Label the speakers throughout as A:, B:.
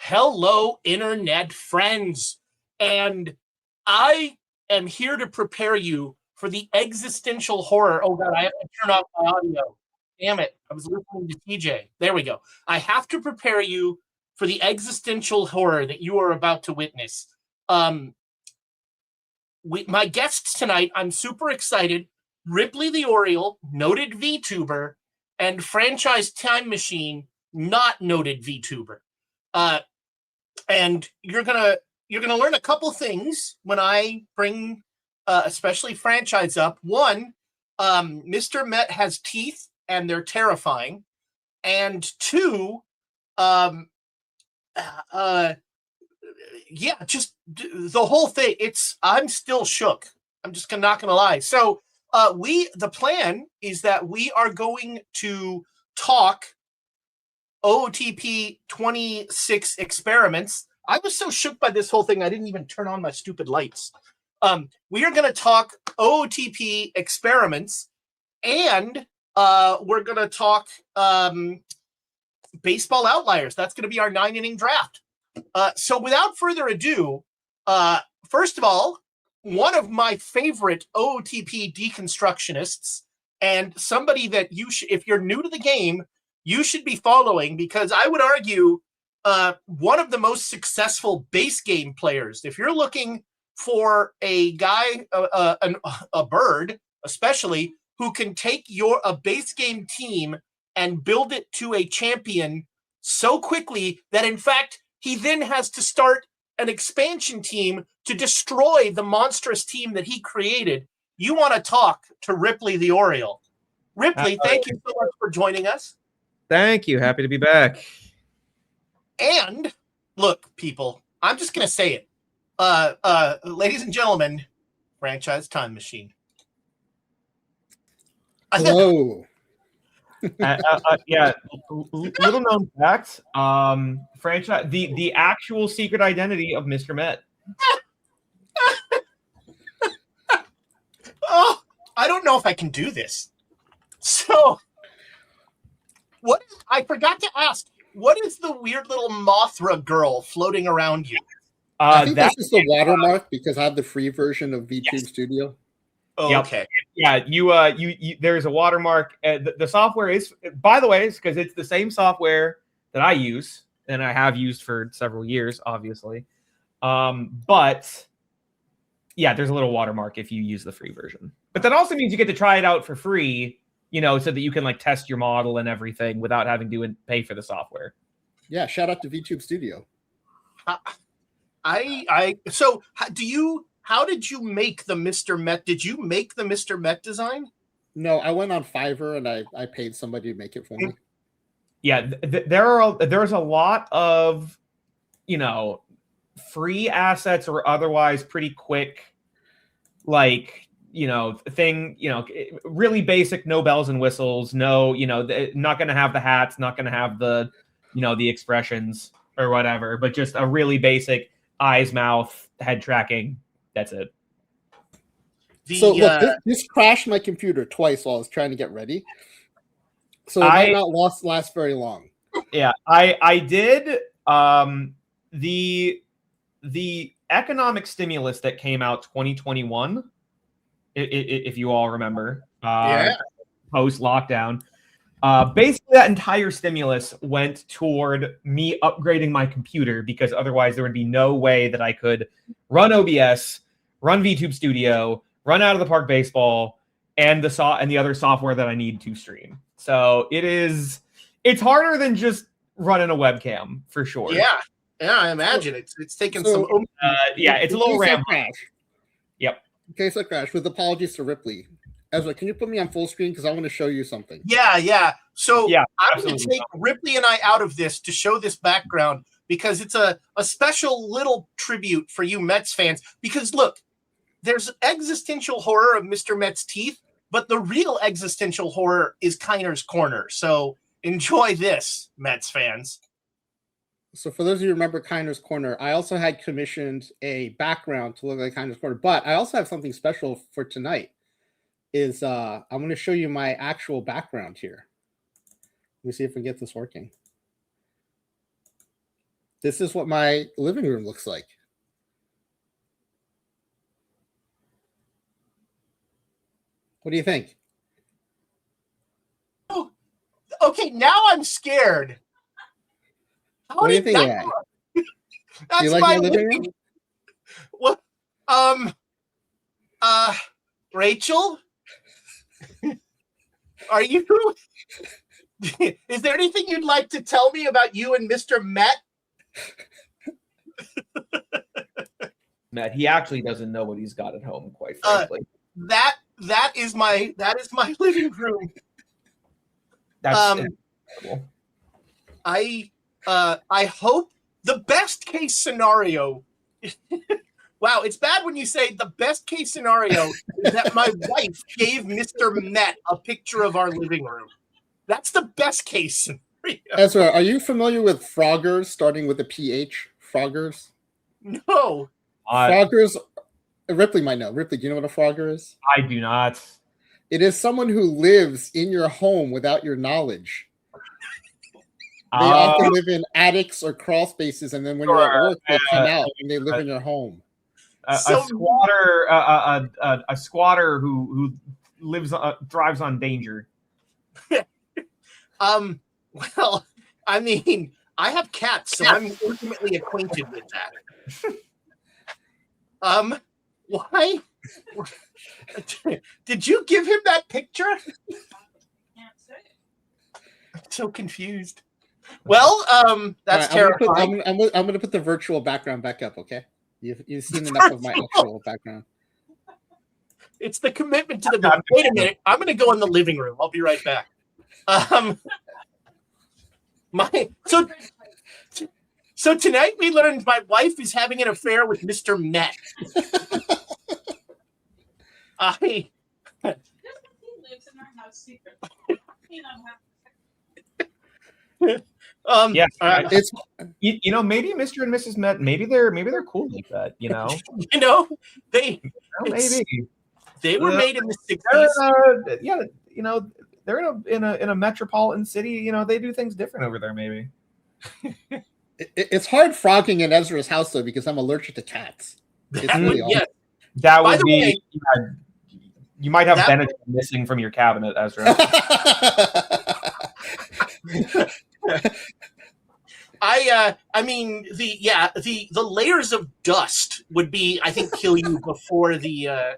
A: Hello, internet friends. And I am here to prepare you for the existential horror. Oh, God, I have to turn off my audio. Damn it. I was listening to TJ. There we go. I have to prepare you for the existential horror that you are about to witness. Um, my guests tonight, I'm super excited. Ripley the Oriole, noted VTuber, and franchise time machine, not noted VTuber. Uh, and you're gonna learn a couple things when I bring, especially franchise up. One, Mr. Met has teeth and they're terrifying, and two, um, yeah, just the whole thing. I'm still shook. I'm just not gonna lie. So, the plan is that we are going to talk OOTP 26 experiments. I was so shook by this whole thing, I didn't even turn on my stupid lights. We are going to talk OOTP experiments, and we're going to talk baseball outliers. That's going to be our 9-inning draft. So without further ado, first of all, one of my favorite OOTP deconstructionists, and somebody that if you're new to the game, you should be following, because I would argue one of the most successful base game players. If you're looking for a guy, a bird, especially, who can take a base game team and build it to a champion so quickly that, in fact, he then has to start an expansion team to destroy the monstrous team that he created, you want to talk to Ripley the Oriole. Ripley, thank you so much for joining us.
B: Thank you. Happy to be back.
A: And look, people, I'm just going to say it. Ladies and gentlemen, franchise time machine.
C: Hello.
B: Yeah, little known fact. Franchise, the actual secret identity of Mr. Met.
A: Oh, I don't know if I can do this. So, I forgot to ask, what is the weird little Mothra girl floating around you?
C: I think that's just a watermark because I have the free version of VTube Studio.
A: Oh,
B: yep.
A: Okay.
B: Yeah, you there's a watermark. The software is, by the way, because it's the same software that I use and I have used for several years, obviously. But yeah, there's a little watermark if you use the free version. But that also means you get to try it out for free, so that you can like test your model and everything without having to pay for the software.
C: Yeah, shout out to VTube Studio.
A: So how did you make the Mr. Met? Did you make the Mr. Met design?
C: No, I went on Fiverr and I paid somebody to make it for me.
B: Yeah, there's a lot of, free assets or otherwise pretty quick, like, really basic, no bells and whistles, no, not going to have the hats, not going to have the, the expressions or whatever, but just a really basic eyes, mouth, head tracking. That's it.
C: So look, this crashed my computer twice while I was trying to get ready. So it might not last very long.
B: Yeah, I did. The economic stimulus that came out 2021, if you all remember, post lockdown, basically that entire stimulus went toward me upgrading my computer, because otherwise there would be no way that I could run OBS, run VTube Studio, run Out of the Park Baseball, and the other software that I need to stream. So it's harder than just running a webcam, for sure.
A: Yeah, I imagine it's taken some.
B: It's a little RAM. Yep.
C: Okay, so crash. With apologies to Ripley. Ezra, can you put me on full screen because I want to show you something?
A: Yeah. So
B: yeah,
A: I'm going to take Ripley and I out of this to show this background, because it's a special little tribute for you Mets fans. Because look, there's existential horror of Mr. Met's teeth, but the real existential horror is Kiner's Corner. So enjoy this, Mets fans.
C: So for those of you who remember Kiner's Corner, I also had commissioned a background to look like Kiner's Corner, but I also have something special for tonight. I'm going to show you my actual background here. Let me see if we can get this working. This is what my living room looks like. What do you think?
A: Oh, okay, now I'm scared.
C: What do you think of that?
A: That's
C: Do you like my living room?
A: What? Rachel? Are you? Is there anything you'd like to tell me about you and Mr. Met?
B: Matt, he actually doesn't know what he's got at home, quite frankly.
A: That is my living room.
B: That's incredible.
A: I hope the best case scenario. Wow, it's bad when you say the best case scenario is that my wife gave Mr. Met a picture of our living room. That's the best case scenario.
C: Ezra, are you familiar with Froggers, starting with a PH? Froggers?
A: No.
C: Froggers, Ripley might know. Ripley, do you know what a Frogger is?
B: I do not.
C: It is someone who lives in your home without your knowledge. They often live in attics or crawl spaces, and then when you're at work, they come out and they live in your home.
B: A squatter who lives thrives on danger.
A: Well, I mean, I have cats, so I'm intimately acquainted with that. Why? Did you give him that picture? I'm so confused. Well, that's
C: right,
A: terrifying.
C: I'm going to put the virtual background back up, okay? You've seen enough of my actual background.
A: It's the commitment to the. Wait a minute. I'm going to go in the living room. I'll be right back. So tonight we learned my wife is having an affair with Mr. Met.
D: He lives in our house secretly.
B: Yeah,
C: it's
B: you know, maybe Mr. and Mrs. Met, maybe they're cool like that, you know.
A: You know, maybe they were made in the 60s.
B: Yeah, you know, they're in a metropolitan city. You know, they do things different over there. Maybe.
C: It's hard frogging in Ezra's house though because I'm allergic to cats. It's really awful.
B: That would be. You might have Benedict missing from your cabinet, Ezra.
A: I mean the layers of dust would be, I think, kill you before the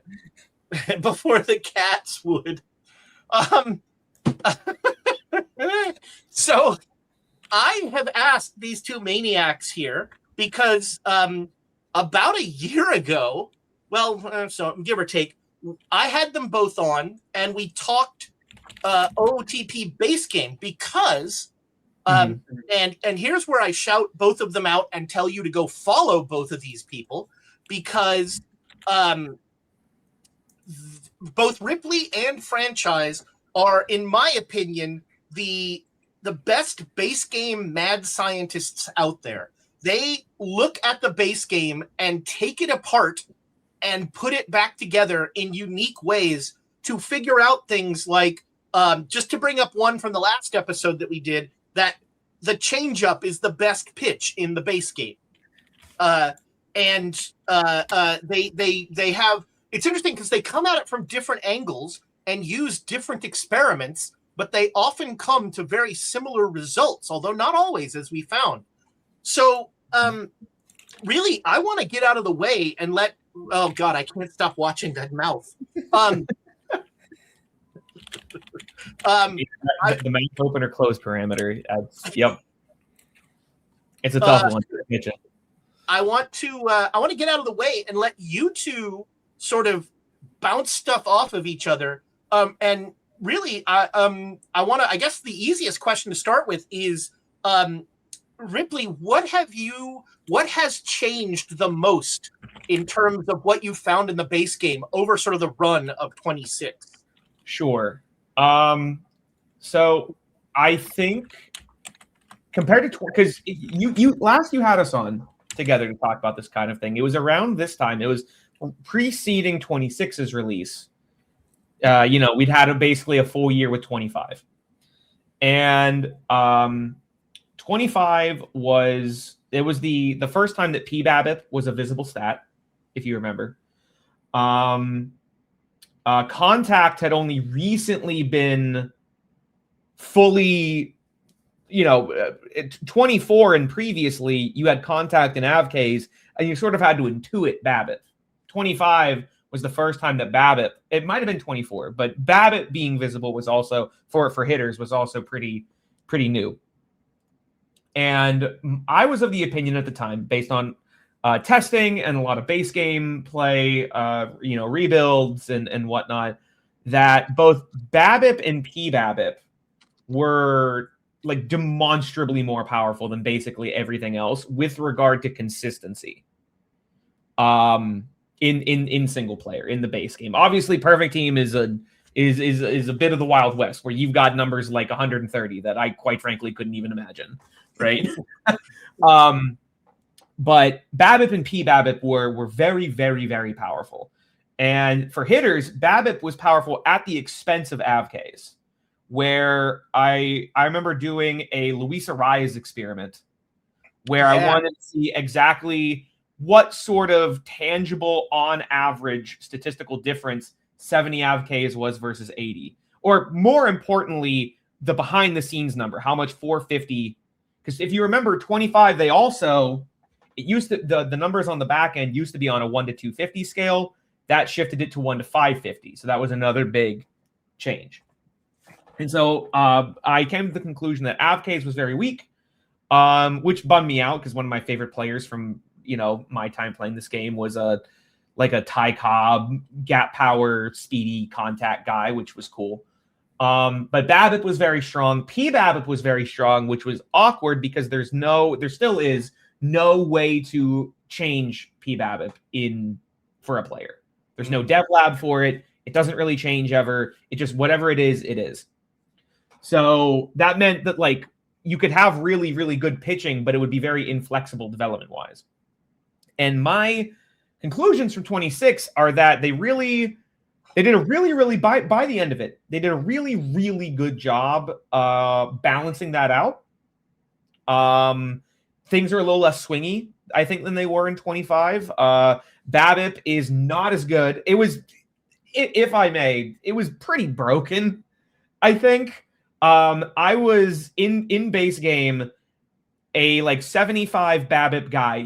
A: cats would. So I have asked these two maniacs here because about a year ago, so give or take, I had them both on and we talked OOTP base game because and here's where I shout both of them out and tell you to go follow both of these people because both Ripley and Franchise are, in my opinion, the best base game mad scientists out there. They look at the base game and take it apart and put it back together in unique ways to figure out things like, just to bring up one from the last episode that we did, that the changeup is the best pitch in the base game. They have, it's interesting because they come at it from different angles and use different experiments, but they often come to very similar results, although not always, as we found. So really, I want to get out of the way and let, oh God, I can't stop watching that mouth.
B: The mouth open or close parameter. Yep. It's a tough one.
A: I want to get out of the way and let you two sort of bounce stuff off of each other. And really, I want to, I guess the easiest question to start with is, Ripley, what has changed the most in terms of what you found in the base game over sort of the run of 26?
B: Sure. So I think compared to, because you last you had us on together to talk about this kind of thing, it was around this time. It was preceding 26's release. You know, we'd had basically a full year with 25, and 25 was It was the first time that PBABIP was a visible stat, if you remember. Contact had only recently been fully, 24, and previously you had contact and AvKs, and you sort of had to intuit BABIP. 25 was the first time that BABIP, it might have been 24, but BABIP being visible was also, for hitters, was also pretty new. And I was of the opinion at the time, based on testing and a lot of base game play, rebuilds and whatnot, that both BABIP and PBABIP were like demonstrably more powerful than basically everything else with regard to consistency. In single player in the base game, obviously, Perfect Team is a bit of the Wild West where you've got numbers like 130 that I quite frankly couldn't even imagine, right? But BABIP and PBABIP were very, very, very powerful. And for hitters, BABIP was powerful at the expense of AvKs, where I remember doing a Luis Arraez experiment where I wanted to see exactly what sort of tangible, on average, statistical difference 70 AvKs was versus 80. Or more importantly, the behind-the-scenes number, how much 450. Because if you remember, 25, they also, it used to, the numbers on the back end used to be on a 1 to 250 scale. That shifted it to 1 to 550. So that was another big change. And so I came to the conclusion that AvKs was very weak, which bummed me out because one of my favorite players from my time playing this game was a Ty Cobb, gap power, speedy contact guy, which was cool. But BABIP was very strong. PBABIP was very strong, which was awkward because there still is no way to change PBABIP for a player. There's no dev lab for it. It doesn't really change ever. It just, whatever it is, it is. So that meant that like you could have really, really good pitching, but it would be very inflexible development wise. And my conclusions from 26 are that they did a really, by the end of it, they did a really, really good job balancing that out. Things are a little less swingy, I think, than they were in 25. BABIP is not as good. It was, if I may, it was pretty broken, I think. I was in base game a like 75 BABIP guy.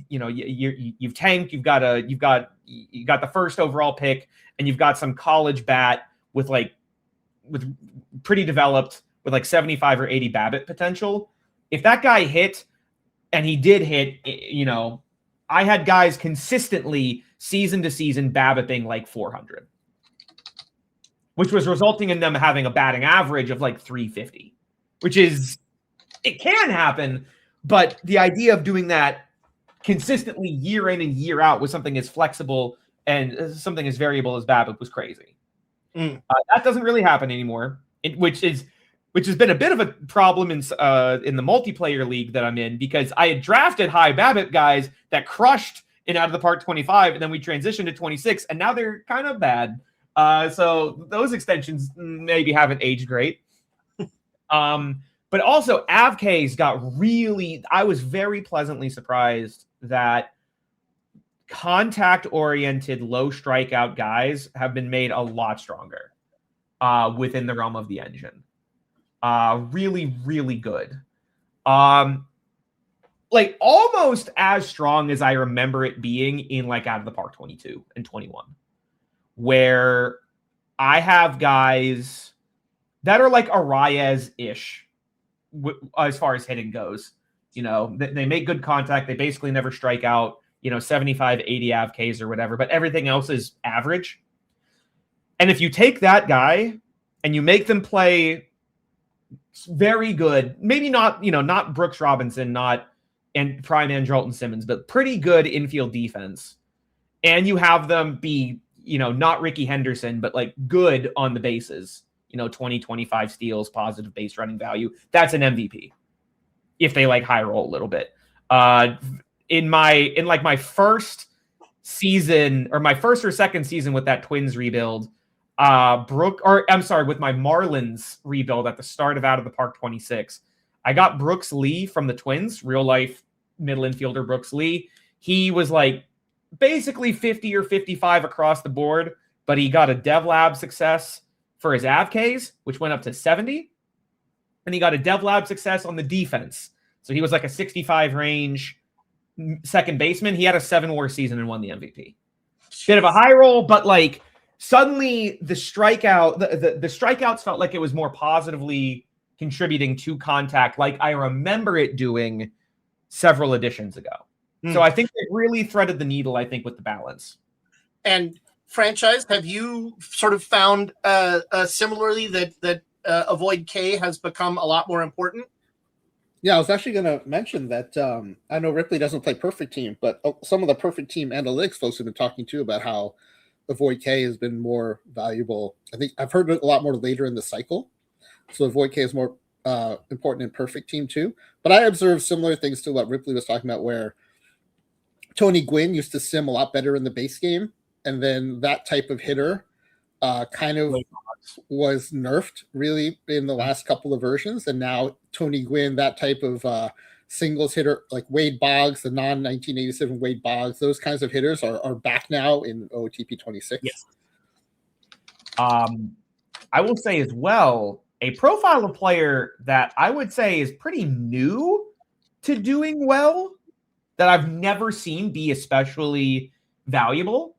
B: You've tanked. You've got the first overall pick, and you've got some college bat with pretty developed with like 75 or 80 BABIP potential. If that guy hit, and he did hit, I had guys consistently season to season BABIPing like 400. Which was resulting in them having a batting average of like 350, which is, it can happen, but the idea of doing that consistently year in and year out with something as flexible and something as variable as BABIP was crazy. That doesn't really happen anymore, which has been a bit of a problem in the multiplayer league that I'm in, because I had drafted high BABIP guys that crushed in Out of the Park 25, and then we transitioned to 26, and now they're kind of bad. So those extensions maybe haven't aged great. But also AvKs I was very pleasantly surprised that contact-oriented, low strikeout guys have been made a lot stronger within the realm of the engine. Really, really good. Like almost as strong as I remember it being in like Out of the Park 22 and 21. Where I have guys that are like Arraez-ish as far as hitting goes. They make good contact. They basically never strike out, 75, 80 AvKs or whatever, but everything else is average. And if you take that guy and you make them play very good, maybe not, not Brooks Robinson, and Prime Andrelton Simmons, but pretty good infield defense, and you have them be, not Ricky Henderson, but like good on the bases, 20, 25 steals, positive base running value. That's an MVP if they like high roll a little bit. In my first season, or my first or second season with that Twins rebuild, with my Marlins rebuild at the start of Out of the Park 26, I got Brooks Lee from the Twins, real life middle infielder Brooks Lee. He was like basically 50 or 55 across the board, but he got a Dev Lab success for his AvKs, which went up to 70. And he got a Dev Lab success on the defense. So he was like a 65 range second baseman. He had a 7-WAR season and won the MVP. Bit of a high roll, but like suddenly the strikeouts felt like it was more positively contributing to contact, like I remember it doing several editions ago. So I think it really threaded the needle, I think, with the balance.
A: And franchise, have you sort of found similarly that Avoid K has become a lot more important?
C: Yeah, I was actually going to mention that I know Ripley doesn't play Perfect Team, but some of the Perfect Team analytics folks have been talking too about how Avoid K has been more valuable. I think I've heard it a lot more later in the cycle. So Avoid K is more important in Perfect Team too. But I observed similar things to what Ripley was talking about, where Tony Gwynn used to sim a lot better in the base game, and then that type of hitter kind of was nerfed really in the last couple of versions, and now Tony Gwynn, that type of singles hitter like Wade Boggs, the non-1987 Wade Boggs, those kinds of hitters are back now in OOTP 26.
B: Yes. I will say as well, a profile of player that I would say is pretty new to doing well, that I've never seen be especially valuable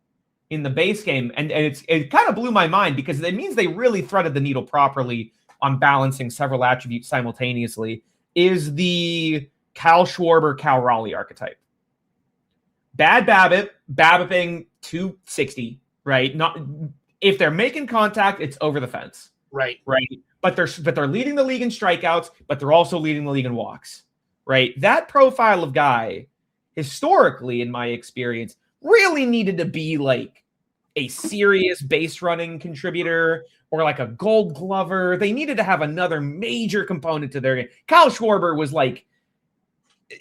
B: in the base game. And it kind of blew my mind because it means they really threaded the needle properly on balancing several attributes simultaneously, is the Cal Schwarber, Cal Raleigh archetype. Bad BABIPing 260, right? Not if they're making contact, it's over the fence.
A: Right.
B: But they're leading the league in strikeouts, but they're also leading the league in walks. Right? That profile of guy, historically, in my experience, really needed to be like a serious base running contributor or like a Gold Glover. They needed to have another major component to their game. Kyle Schwarber was like,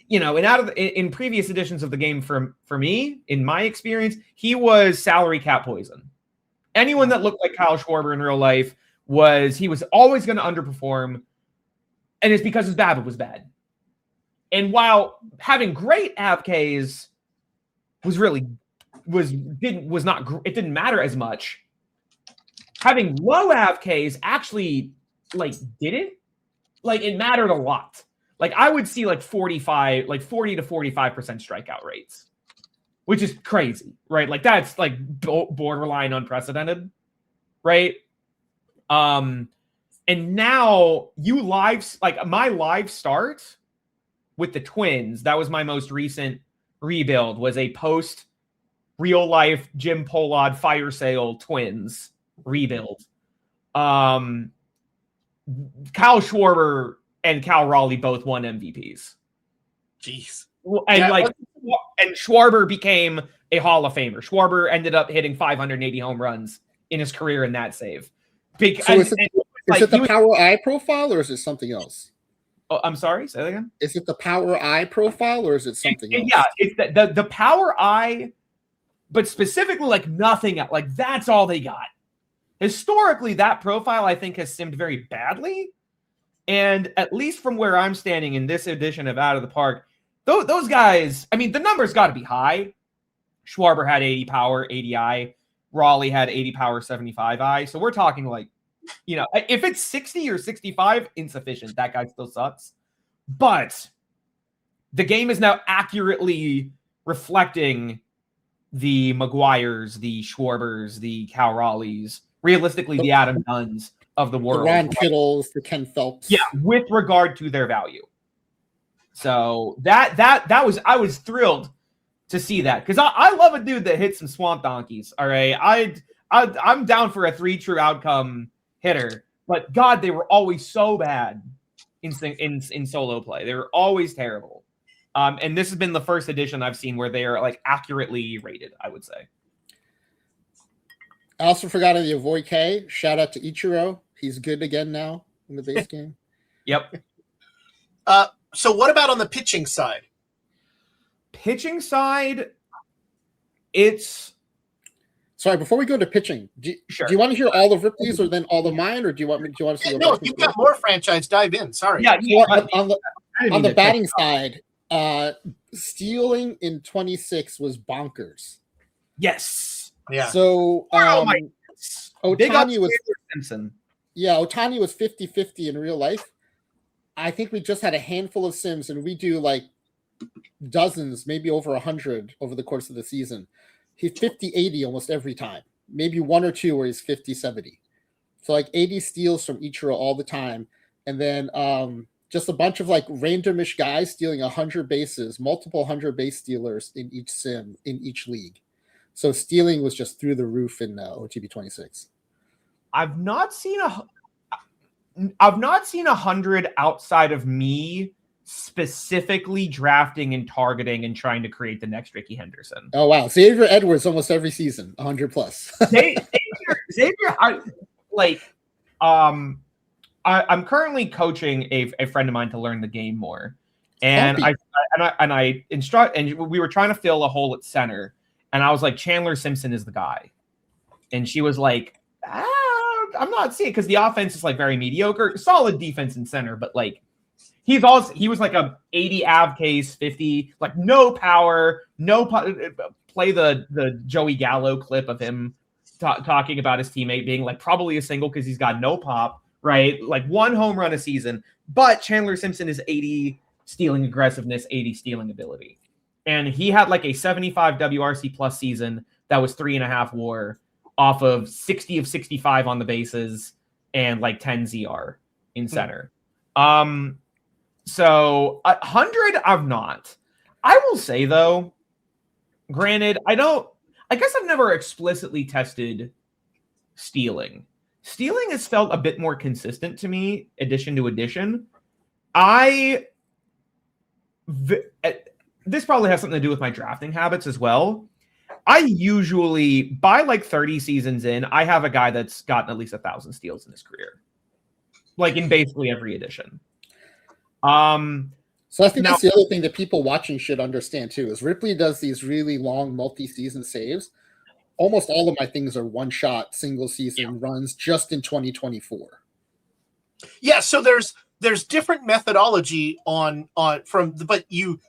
B: in previous editions of the game for me, in my experience, he was salary cap poison. Anyone that looked like Kyle Schwarber in real life he was always going to underperform, and it's because his BABIP was bad. And while having great AvKs it didn't matter as much. Having low AvKs actually didn't. It mattered a lot. I would see 40 to 45% strikeout rates, which is crazy, right? That's borderline unprecedented, right? And now my live start with the Twins, that was my most recent rebuild, was a post real life Jim Pollard fire sale Twins rebuild. Kyle Schwarber and Cal Raleigh both won MVPs.
A: Jeez.
B: And Schwarber became a Hall of Famer. Schwarber ended up hitting 580 home runs in his career in that save.
C: Is it the Power Eye profile or is it something else?
B: Oh, I'm sorry. Say that again.
C: Is it the Power Eye profile or is it something else?
B: Yeah, it's the Power Eye, but specifically nothing else. That's all they got. Historically, that profile I think has simmed very badly, and at least from where I'm standing in this edition of Out of the Park, those guys. I mean, the numbers got to be high. Schwarber had 80 power, 80 eye. Raleigh had 80 power, 75 eye. So we're talking if it's 60 or 65, insufficient. That guy still sucks. But the game is now accurately reflecting the Maguires, the Schwarbers, the Cal Raleighs, realistically the Adam Dunns of the world.
C: The Ron Kittles, the Ken Phelps.
B: Yeah, with regard to their value. So I was thrilled to see that because I love a dude that hits some swamp donkeys. All right, I'm down for a 3 true outcome hitter, but God, they were always so bad in solo play. They were always terrible. And this has been the first edition I've seen where they are accurately rated, I would say.
C: I also forgot the Avoid K. Shout out to Ichiro. He's good again now in the base game.
B: Yep.
A: So what about on the pitching side?
C: Pitching side, sorry, before we go to pitching, do you want to hear all of Ripley's or then all of mine, or do you want us to go?
A: No, if you've got more franchise, dive in. Sorry.
B: Yeah.
C: On the batting side, stealing in 26 was bonkers.
B: Yes.
A: Yeah.
C: So
B: Big up
C: Ohtani was
B: Simpson.
C: Yeah, Ohtani was 50-50 in real life. I think we just had a handful of sims, and we do like dozens, maybe over 100 over the course of the season. He's 50-80 almost every time. Maybe one or two where he's 50-70. So like 80 steals from Ichiro all the time. And then just a bunch of like randomish guys stealing 100 bases, multiple 100 base stealers in each sim, in each league. So stealing was just through the roof in OTP 26.
B: I've not seen 100 outside of me specifically drafting and targeting and trying to create the next Ricky Henderson.
C: Oh wow, Xavier Edwards almost every season, 100 plus.
B: Xavier, I'm currently coaching a friend of mine to learn the game more, and I instruct, and we were trying to fill a hole at center, and I was like, Chandler Simpson is the guy, and she was like, I'm not seeing, because the offense is like very mediocre, solid defense in center, but like he was like a 80 av case, 50, like no power, play the Joey Gallo clip of him talking about his teammate being like probably a single because he's got no pop, right? Like one home run a season, but Chandler Simpson is 80 stealing aggressiveness, 80 stealing ability. And he had like a 75 WRC plus season that was 3.5 WAR off of 60 of 65 on the bases and like 10 ZR in center. So 100 I've not. I will say though, granted, I guess I've never explicitly tested stealing. Stealing has felt a bit more consistent to me, edition to edition. This probably has something to do with my drafting habits as well. I usually, by like 30 seasons in, I have a guy that's gotten at least 1,000 steals in his career. Like in basically every edition.
C: So I think that's the other thing that people watching should understand too, is Ripley does these really long multi-season saves. Almost all of my things are one-shot, single season runs just in 2024.
A: Yeah, so there's different methodology but you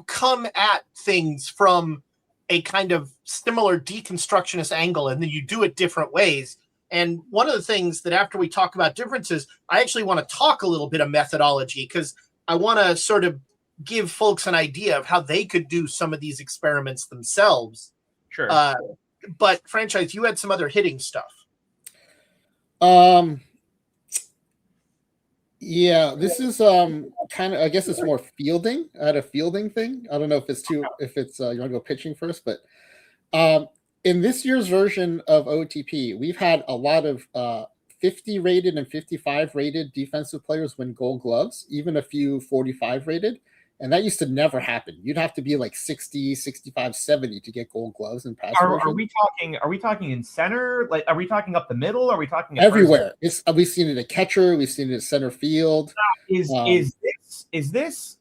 A: come at things from a kind of similar deconstructionist angle, and then you do it different ways. And one of the things that after we talk about differences, I actually want to talk a little bit of methodology, because I want to sort of give folks an idea of how they could do some of these experiments themselves.
B: Sure.
A: But Franchise, you had some other hitting stuff.
C: Yeah, this is kind of, I guess it's more fielding. I had a fielding thing. I don't know if it's you want to go pitching first, but in this year's version of OTP, we've had a lot of 50 rated and 55 rated defensive players win Gold Gloves, even a few 45 rated. And that used to never happen. You'd have to be like 60, 65, 70 to get Gold Gloves in past versions.
B: Are we talking in center? Like, are we talking up the middle? Are we talking
C: everywhere? We've seen it at catcher. We've seen it at center field.
B: Is this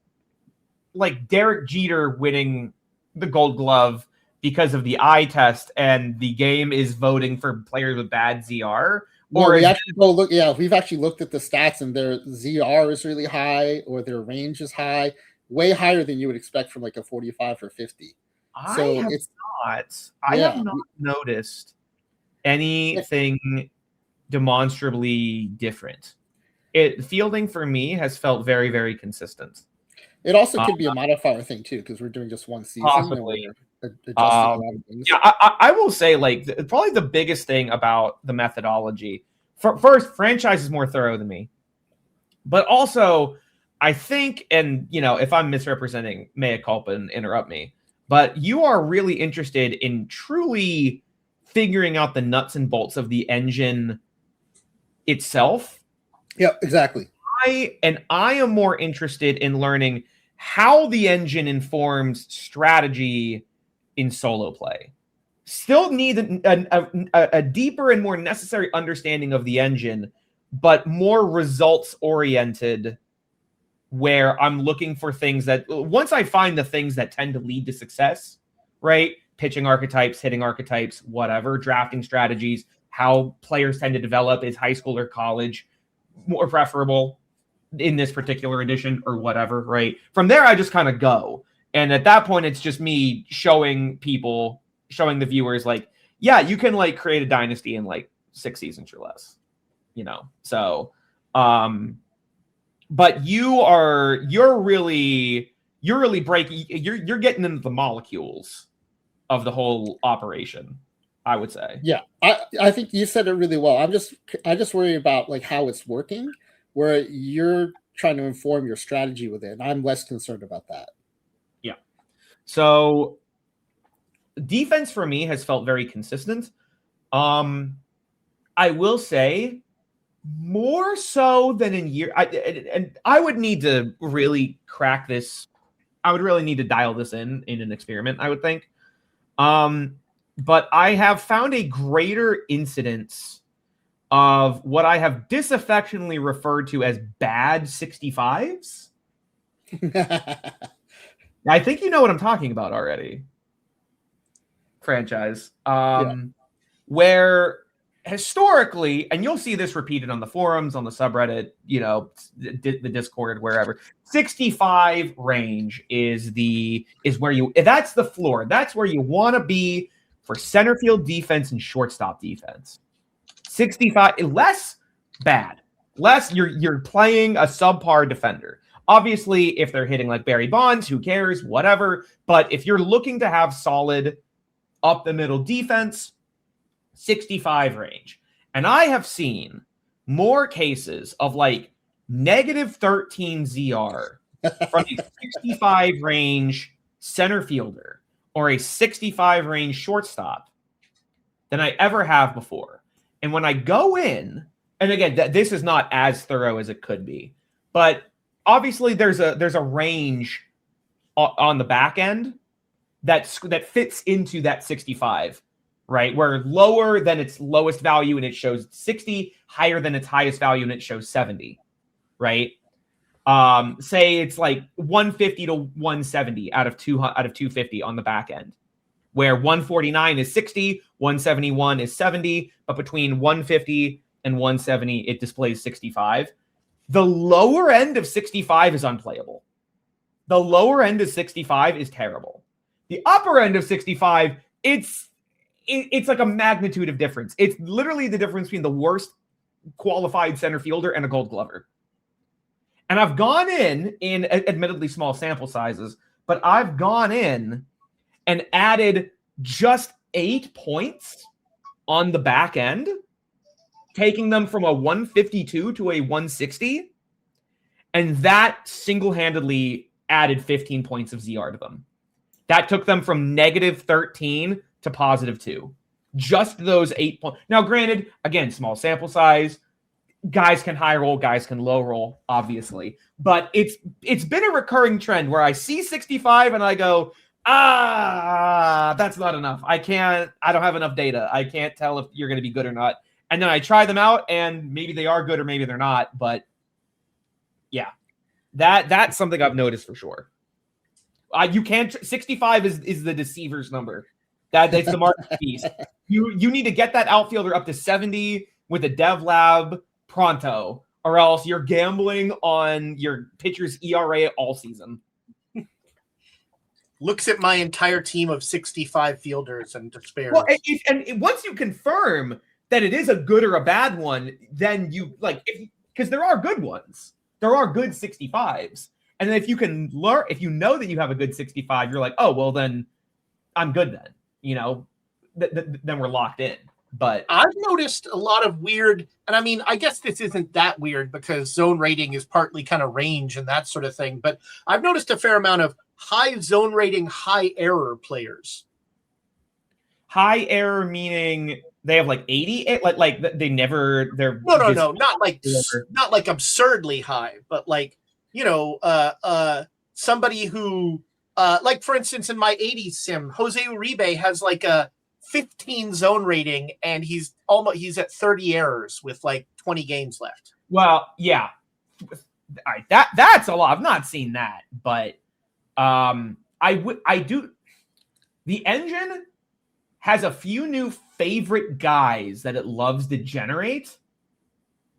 B: like Derek Jeter winning the Gold Glove because of the eye test, and the game is voting for players with bad ZR?
C: Or we actually go look. Yeah, we've actually looked at the stats, and their ZR is really high, or their range is high. Way higher than you would expect from like a 45 or 50.
B: I have not noticed anything demonstrably different. Fielding for me has felt very, very consistent.
C: It also could be a modifier thing too, because we're doing just one season.
B: Possibly. Yeah, I will say, like, probably the biggest thing about the methodology. First, Franchise is more thorough than me, but also I think, and if I'm misrepresenting, mea culpa and interrupt me, but you are really interested in truly figuring out the nuts and bolts of the engine itself.
C: Yeah, exactly.
B: I am more interested in learning how the engine informs strategy in solo play. Still need a deeper and more necessary understanding of the engine, but more results oriented, where I'm looking for things that, once I find the things that tend to lead to success, right? Pitching archetypes, hitting archetypes, whatever, drafting strategies, how players tend to develop, is high school or college more preferable in this particular edition or whatever, right? From there, I just kind of go. And at that point, it's just me showing the viewers, like, yeah, you can like create a dynasty in like 6 seasons or less, So, but you're really breaking. You're getting into the molecules of the whole operation, I would say.
C: Yeah, I think you said it really well. I just worry about like how it's working, where you're trying to inform your strategy with it. I'm less concerned about that.
B: Yeah. So defense for me has felt very consistent. I will say more so than in year. I would need to really crack this. I would really need to dial this in an experiment, I would think. But I have found a greater incidence of what I have disaffectionately referred to as bad 65s. I think you know what I'm talking about already. Franchise. Where historically, and you'll see this repeated on the forums, on the subreddit, the Discord, wherever, 65 range is where that's the floor. That's where you want to be for center field defense and shortstop defense. 65, less bad. Less you're playing a subpar defender. Obviously, if they're hitting like Barry Bonds, who cares? Whatever. But if you're looking to have solid up the middle defense, 65 range. And I have seen more cases of like negative 13 ZR from a 65 range center fielder or a 65 range shortstop than I ever have before. And when I go in, and again, this is not as thorough as it could be, but obviously there's a range on the back end that fits into that 65, right? Where lower than its lowest value and it shows 60, higher than its highest value and it shows 70, right? Say it's like 150 to 170 out of 250 on the back end, where 149 is 60, 171 is 70, but between 150 and 170, it displays 65. The lower end of 65 is unplayable. The lower end of 65 is terrible. The upper end of 65, it's like a magnitude of difference. It's literally the difference between the worst qualified center fielder and a Gold Glover. And I've gone in admittedly small sample sizes, but I've gone in and added just 8 points on the back end, taking them from a 152 to a 160. And that single-handedly added 15 points of ZR to them. That took them from negative 13 to positive 2. Just those 8 points. Now, granted, again, small sample size. Guys can high roll, guys can low roll, obviously. But it's been a recurring trend where I see 65 and I go, that's not enough. I don't have enough data. I can't tell if you're going to be good or not. And then I try them out and maybe they are good or maybe they're not. But yeah, that's something I've noticed for sure. You can't. 65 is the deceiver's number. That's the market piece. You need to get that outfielder up to 70 with a dev lab pronto, or else you're gambling on your pitcher's ERA all season.
A: Looks at my entire team of 65 fielders and despairs.
B: Well, and once you confirm that it is a good or a bad one, then you because there are good ones. There are good 65s. And then if you know that you have a good 65, you're like, oh, well, then I'm good then. Then we're locked in. But
A: I've noticed a lot of weird, and I mean, I guess this isn't that weird because zone rating is partly kind of range and that sort of thing. But I've noticed a fair amount of high zone rating, high error players.
B: High error mean they have like 80, like they never. They're
A: no, not like absurdly high, but like somebody who like for instance in my 80s sim, Jose Uribe has like a 15 zone rating and he's at 30 errors with like 20 games left.
B: Well, yeah, that's a lot. I've not seen that, but I do. The engine has a few new favorite guys that it loves to generate.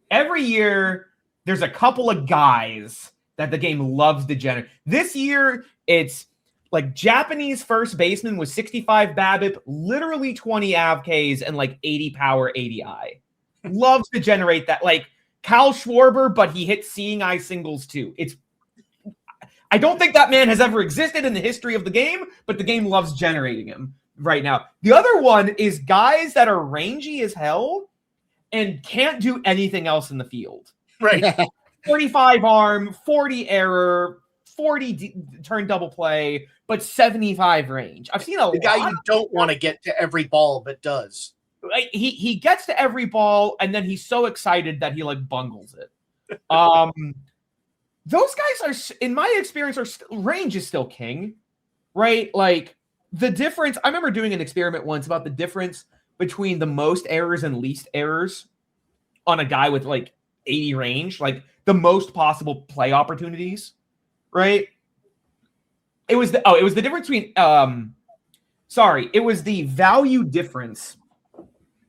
B: Every year, there's a couple of guys that the game loves to generate. This year, it's Like Japanese first baseman was 65 BABIP, literally 20 AVKs, and like 80 power, 80 I. Loves to generate that. Like Kyle Schwarber, but he hits seeing eye singles too. I don't think that man has ever existed in the history of the game, but the game loves generating him right now. The other one is guys that are rangy as hell and can't do anything else in the field.
A: Right.
B: 45 arm, 40 error, 40 turn double play, but 75 range. I've seen
A: the guy you don't want to get to every ball, but does.
B: He gets to every ball, and then he's so excited that he like bungles it. Those guys are, in my experience, range is still king, right? Like the difference. I remember doing an experiment once about the difference between the most errors and least errors on a guy with like 80 range, like the most possible play opportunities, right? It was the difference between it was the value difference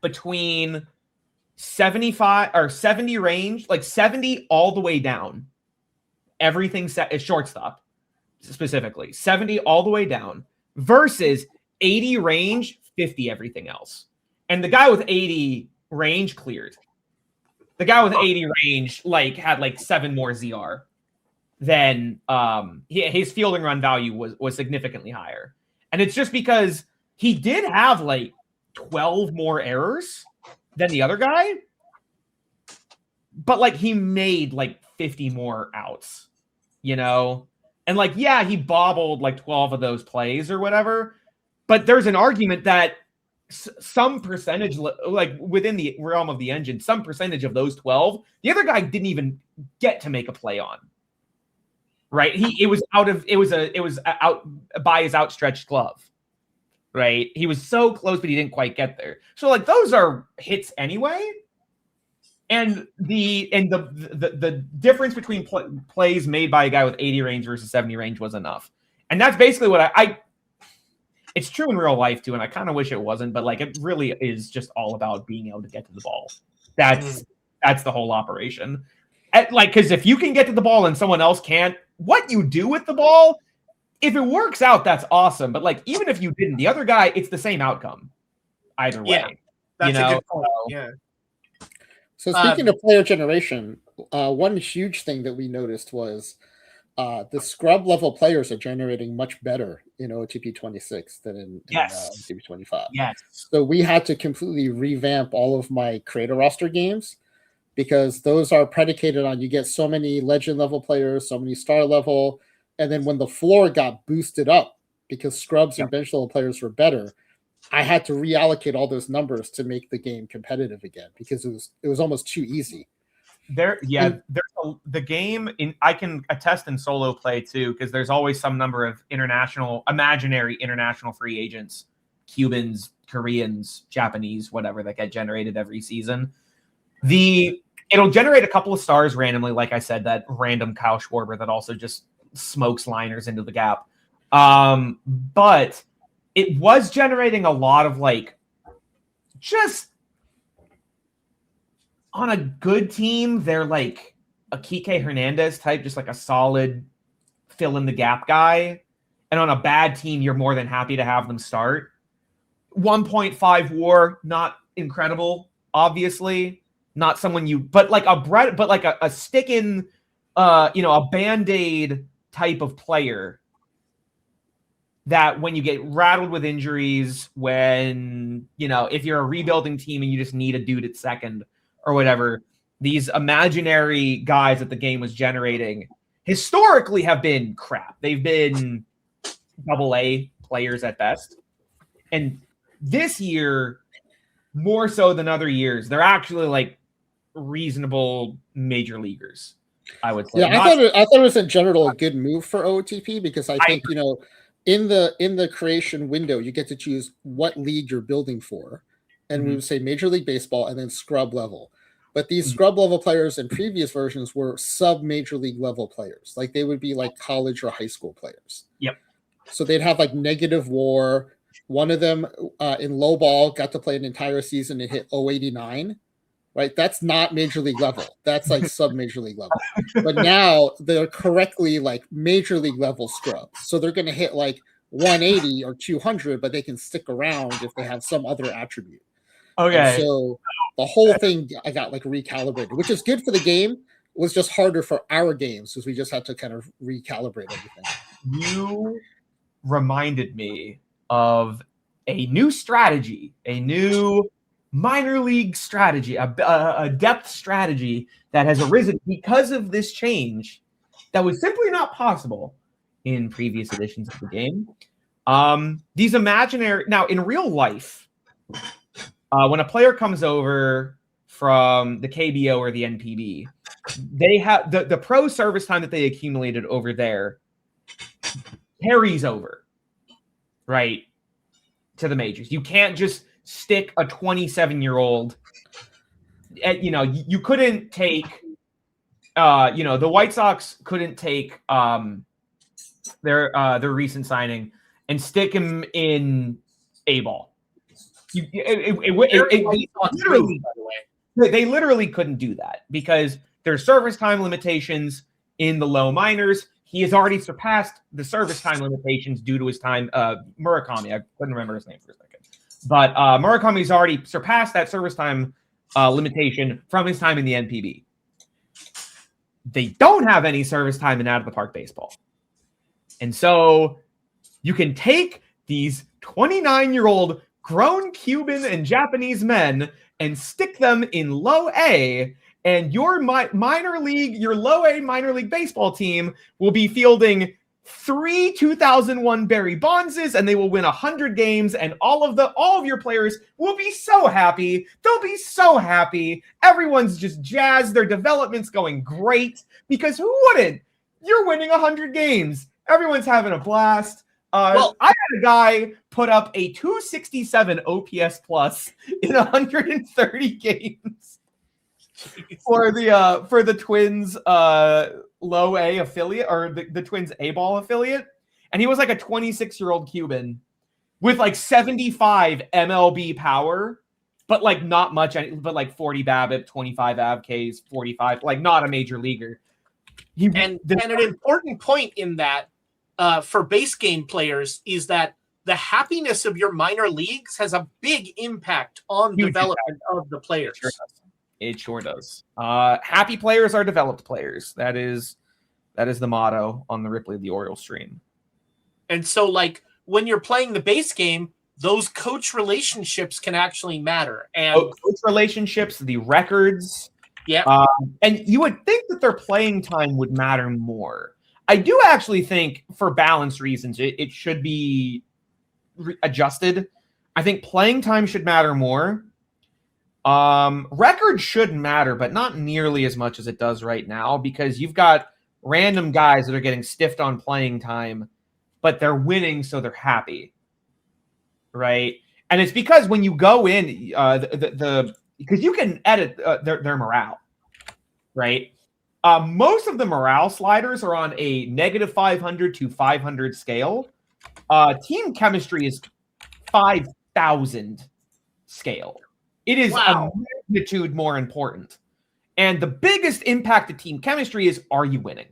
B: between 75 or 70 range, like 70 all the way down. Everything set is shortstop, specifically 70 all the way down versus 80 range, 50 everything else. And the guy with 80 range cleared. The guy with 80 range like had like 7 more ZR than his fielding run value was significantly higher. And it's just because he did have like 12 more errors than the other guy, but like he made like 50 more outs, you know? And like, yeah, he bobbled like 12 of those plays or whatever, but there's an argument that some percentage, like within the realm of the engine, some percentage of those 12, the other guy didn't even get to make a play on. Right? It was out by his outstretched glove. Right? He was so close, but he didn't quite get there. So like those are hits anyway. And the difference between plays made by a guy with 80 range versus 70 range was enough. And that's basically what I it's true in real life too, and I kind of wish it wasn't, but like it really is just all about being able to get to the ball. That's the whole operation. Because if you can get to the ball and someone else can't, what you do with the ball, if it works out, that's awesome. But like even if you didn't, the other guy, it's the same outcome either way.
A: Yeah, that's a good point. Yeah.
C: So speaking of player generation, one huge thing that we noticed was the scrub level players are generating much better in OOTP 26 than in OOTP 25.
B: Yes.
C: So we had to completely revamp all of my creator roster games because those are predicated on you get so many legend level players, so many star level, and then when the floor got boosted up because scrubs and bench level players were better, I had to reallocate all those numbers to make the game competitive again because it was almost too easy.
B: The game I can attest in solo play too, because there's always some number of imaginary international free agents, Cubans, Koreans, Japanese, whatever, that get generated every season. It'll generate a couple of stars randomly, like I said, that random Kyle Schwarber that also just smokes liners into the gap. But it was generating a lot of like just on a good team, they're like a Kike Hernandez type, just like a solid fill in the gap guy. And on a bad team, you're more than happy to have them start. 1.5 WAR, not incredible, obviously. Not someone but like a stick in, a Band-Aid type of player that when you get rattled with injuries, when, if you're a rebuilding team and you just need a dude at second or whatever, these imaginary guys that the game was generating historically have been crap. They've been AA players at best. And this year, more so than other years, they're actually like reasonable major leaguers, I would say.
C: Yeah, I thought it was in general a good move for OOTP because I think, in the creation window, you get to choose what league you're building for. And we would say Major League Baseball and then scrub level. But these scrub level players in previous versions were sub Major League level players. Like they would be like college or high school players.
B: Yep.
C: So they'd have like negative WAR. One of them in low ball got to play an entire season and hit 089, right? That's not major league level. That's like sub major league level. But now they're correctly like major league level scrubs. So they're going to hit like 180 or 200, but they can stick around if they have some other attribute.
B: Okay.
C: And so the whole thing I got like recalibrated, which is good for the game. It was just harder for our games because we just had to kind of recalibrate everything.
B: You reminded me of a new strategy, a new minor league strategy, a depth strategy that has arisen because of this change that was simply not possible in previous editions of the game. These imaginary, now in real life, when a player comes over from the KBO or the NPB, they have the pro service time that they accumulated over there carries over, right, to the majors. You can't just stick a 27-year-old. You couldn't take, the White Sox couldn't take their recent signing and stick him in A-ball. They literally couldn't do that because there's service time limitations in the low minors. He has already surpassed the service time limitations due to his time. Murakami, I couldn't remember his name for a second. But Murakami's already surpassed that service time limitation from his time in the NPB. They don't have any service time in out-of-the-park baseball. And so you can take these 29-year-old grown Cuban and Japanese men and stick them in low A, and your low A minor league baseball team will be fielding 3 2001 Barry Bondses, and they will win 100 games, and all of your players will be so happy. They'll be so happy. Everyone's just jazzed. Their development's going great because who wouldn't? You're winning 100 games. Everyone's having a blast. I had a guy put up a 267 OPS plus in 130 games for the Twins low A affiliate, or the Twins A-ball affiliate, and he was like a 26-year-old Cuban with like 75 MLB power, but like not much, but like 40 BABIP, 25 ABKs, 45, like not a major leaguer.
A: And an important point in that for base game players is that the happiness of your minor leagues has a big impact on development of the players.
B: It sure does. Happy players are developed players. That is the motto on the Ripley the Oriole stream.
A: And so, like, when you're playing the base game, those coach relationships can actually matter. And
B: coach relationships, the records.
A: Yeah.
B: And you would think that their playing time would matter more. I do actually think, for balance reasons, it should be adjusted. I think playing time should matter more. Record should matter, but not nearly as much as it does right now, because you've got random guys that are getting stiffed on playing time, but they're winning, so they're happy, right? And it's because when you go in, because you can edit their morale, right? Most of the morale sliders are on a -500 to 500 scale. Team chemistry is 5,000 scale. It is a magnitude more important. And the biggest impact to team chemistry is, are you winning?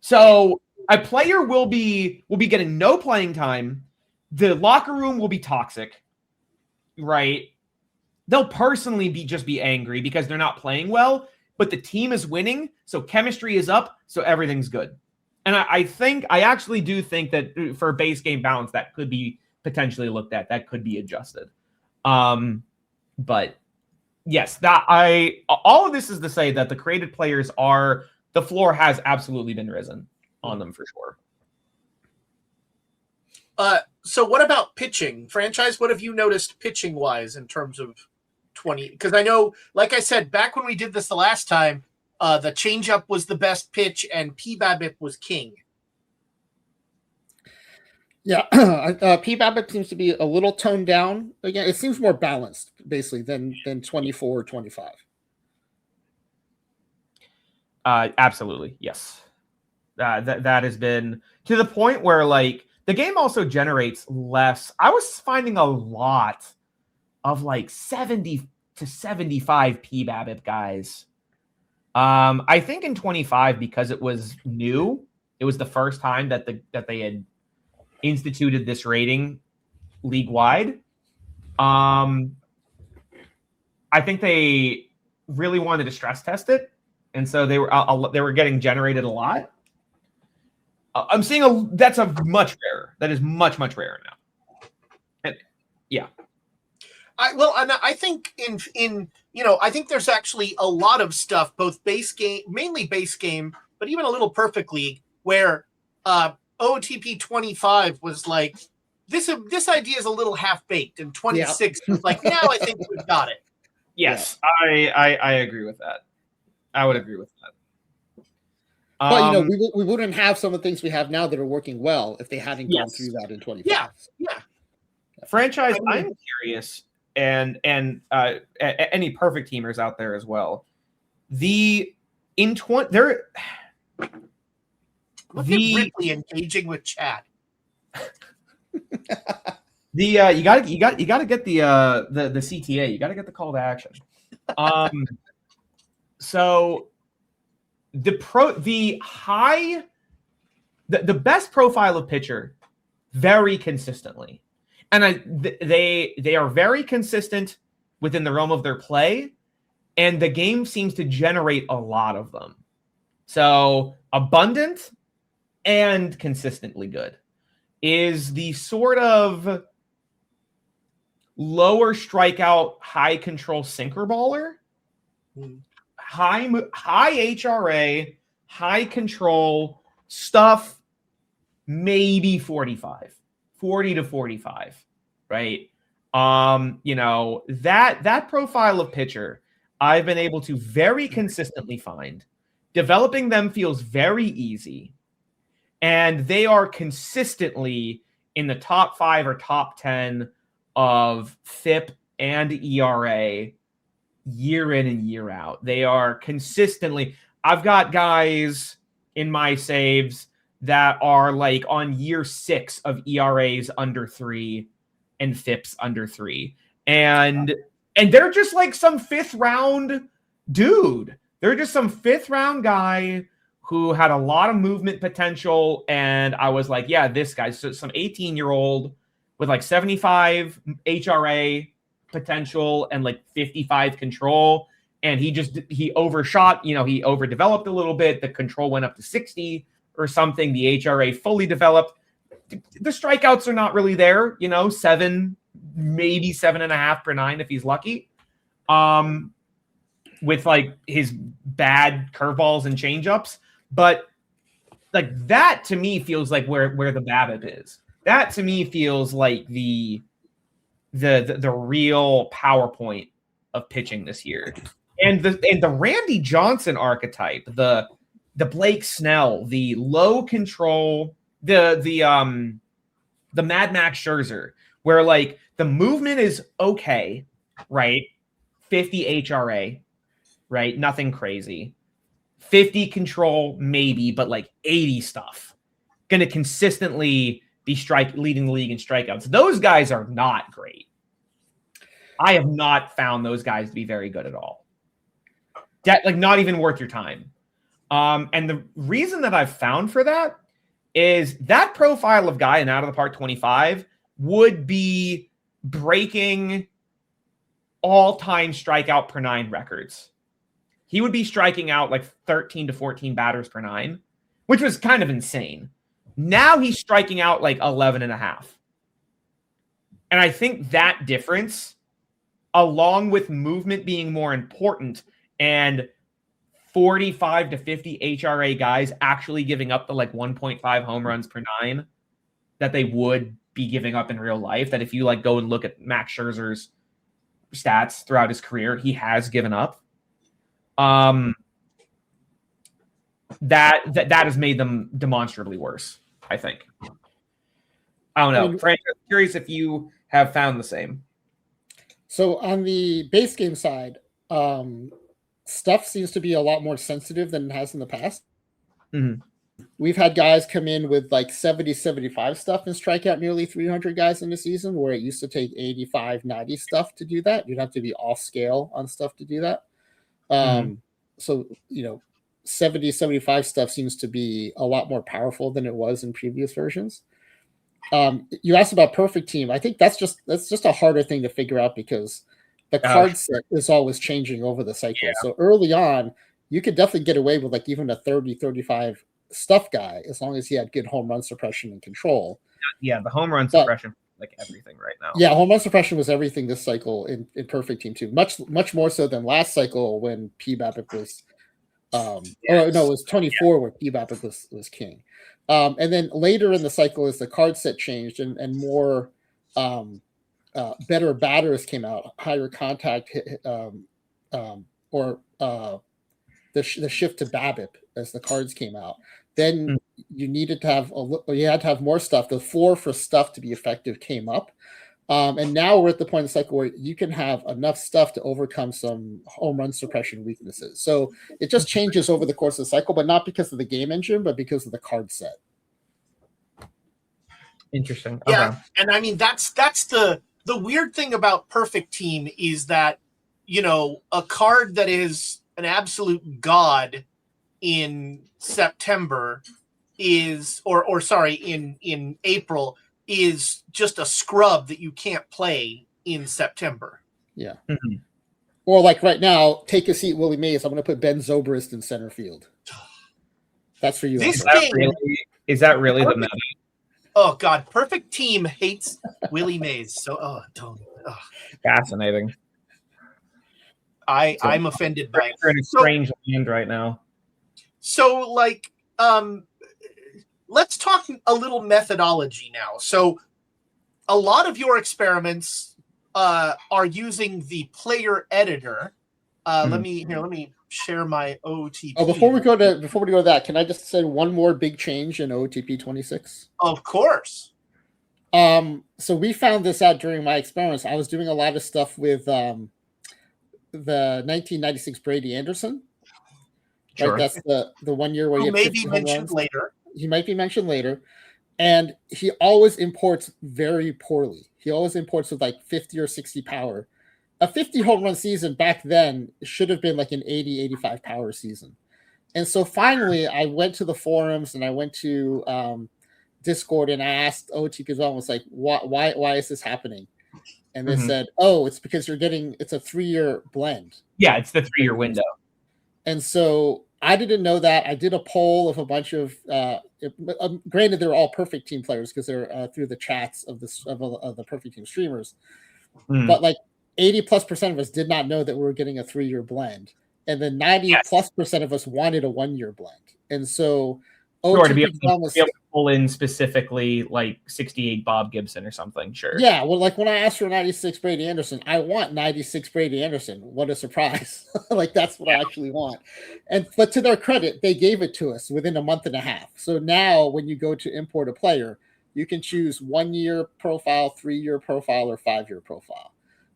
B: So a player will be getting no playing time. The locker room will be toxic, right? They'll personally be angry because they're not playing well, but the team is winning, so chemistry is up, so everything's good. And I actually do think that for base game balance, that could be potentially looked at. That could be adjusted. But yes, all of this is to say that the created players the floor has absolutely been risen on them for sure.
A: So what about pitching? Franchise, what have you noticed pitching wise in terms of 20? Because I know, like I said, back when we did this the last time, the changeup was the best pitch and P-BABIP was king.
C: Yeah, P-BABIP seems to be a little toned down. Again, it seems more balanced, basically, than 24 or 25.
B: Absolutely, yes. That has been to the point where, like, the game also generates less. I was finding a lot of like 70 to 75 PBABIP guys. I think in 25, because it was new, it was the first time that they had instituted this rating league wide. I think they really wanted to stress test it, and so they were getting generated a lot. I'm seeing that's a much rarer. That is much rarer now. And yeah.
A: I think in I think there's actually a lot of stuff, both base game, mainly base game, but even a little Perfect League, where OOTP 25 was like, this idea is a little half baked, and 26 was like, now I think we've got it.
B: Yes, I agree with that. I would agree with that.
C: But we wouldn't have some of the things we have now that are working well if they hadn't gone through that in 25.
A: Yeah.
B: Franchise, I'm curious, and any perfect teamers out there as well. Look at
A: Ripley engaging with chat.
B: You got to get the CTA. You got to get the call to action. So the best profile of pitcher very consistently, and they are very consistent within the realm of their play, and the game seems to generate a lot of them. So abundant and consistently good is the sort of lower strikeout, high control sinker baller. High HRA, high control stuff, maybe 40 to 45, right? That profile of pitcher I've been able to very consistently find. Developing them feels very easy, and they are consistently in the top 5 or top 10 of FIP and ERA year in and year out. They are consistently. I've got guys in my saves that are like on year 6 of ERAs under 3 and FIPs under 3. And they're just like some 5th round dude. They're just some 5th round guy who had a lot of movement potential. And I was like, yeah, this guy, so some 18-year-old with like 75 HRA potential and like 55 control, and he overshot, he overdeveloped a little bit. The control went up to 60 or something. The HRA fully developed. The strikeouts are not really there, 7, maybe 7.5 per 9 if he's lucky, with like his bad curveballs and changeups. But like that to me feels like where the BABIP is. That to me feels like the real PowerPoint of pitching this year. And the Randy Johnson archetype, the Blake Snell, the low control, the Mad Max Scherzer, where like the movement is okay, right? 50 HRA, right? Nothing crazy. 50 control, maybe, but like 80 stuff. Gonna consistently be leading the league in strikeouts. Those guys are not great. I have not found those guys to be very good at all. Like not even worth your time. And the reason that I've found for that is that profile of guy in Out of the Park 25 would be breaking all-time strikeout per 9 records. He would be striking out like 13 to 14 batters per 9, which was kind of insane. Now he's striking out like 11.5. And I think that difference, along with movement being more important and 45 to 50 HRA guys actually giving up the like 1.5 home runs per 9 that they would be giving up in real life, that if you like go and look at Max Scherzer's stats throughout his career, he has given up. That has made them demonstrably worse, I think. I don't know. Frank, I'm curious if you have found the same.
C: So on the base game side, stuff seems to be a lot more sensitive than it has in the past.
B: Mm-hmm.
C: we've had guys come in with like 70, 75 stuff and strike out nearly 300 guys in the season, where it used to take 85, 90 stuff to do that. You'd have to be off scale on stuff to do that. So, 70, 75 stuff seems to be a lot more powerful than it was in previous versions. You asked about perfect team. I think that's just a harder thing to figure out because the card set is always changing over the cycle. Yeah. So early on, you could definitely get away with like even a 30, 35 stuff guy as long as he had good home run suppression and control.
B: Yeah, the home run suppression, like everything right now.
C: Yeah, home run suppression was everything this cycle in perfect team too. Much more so than last cycle when P-Babic was it was 24 where P-Babic was king. And then later in the cycle, as the card set changed and more better batters came out, higher contact, or the shift to BABIP as the cards came out. Then you needed to have you had to have more stuff. The floor for stuff to be effective came up. And now we're at the point in the cycle where you can have enough stuff to overcome some home run suppression weaknesses. So it just changes over the course of the cycle, but not because of the game engine, but because of the card set.
B: Interesting.
A: Yeah, okay. And I mean that's the weird thing about Perfect Team is that a card that is an absolute god in September is in April is just a scrub that you can't play in September.
C: Yeah. Mm-hmm. Or like right now, take a seat, Willie Mays. I'm going to put Ben Zobrist in center field. That's for you.
B: Is that really the meta?
A: Oh God, Perfect Team hates Willie Mays. So don't.
B: Fascinating.
A: I'm offended by it.
B: You're in a strange land right now.
A: So let's talk a little methodology now. So a lot of your experiments are using the player editor. Let me share my OOTP.
C: Oh, before we go to that, can I just say one more big change in OOTP 26?
A: Of course.
C: So we found this out during my experiments. I was doing a lot of stuff with the 1996 Brady Anderson.
B: Sure.
C: Right, that's the 1 year where
A: he
C: you
A: may be mentioned later.
C: He might be mentioned later. And he always imports very poorly. He always imports with like 50 or 60 power. A 50 home run season back then should have been like an 80, 85 power season. And so finally I went to the forums and I went to Discord and I asked OTP as well, and was like, why is this happening? And they said, it's because it's a 3-year blend.
B: Yeah, it's the 3-year window.
C: And so I didn't know that. I did a poll of a bunch of granted, they're all Perfect Team players because they're through the chats of the Perfect Team streamers. But like 80+% of us did not know that we were getting a 3-year blend. And then 90+% of us wanted a 1-year blend. And so
B: to be able to pull in specifically like 68 Bob Gibson or something, sure.
C: Yeah, well, like when I asked for 96 Brady Anderson, I want 96 Brady Anderson. What a surprise. Like that's what I actually want. But to their credit, they gave it to us within a month and a half. So now when you go to import a player, you can choose 1-year profile, 3-year profile, or 5-year profile.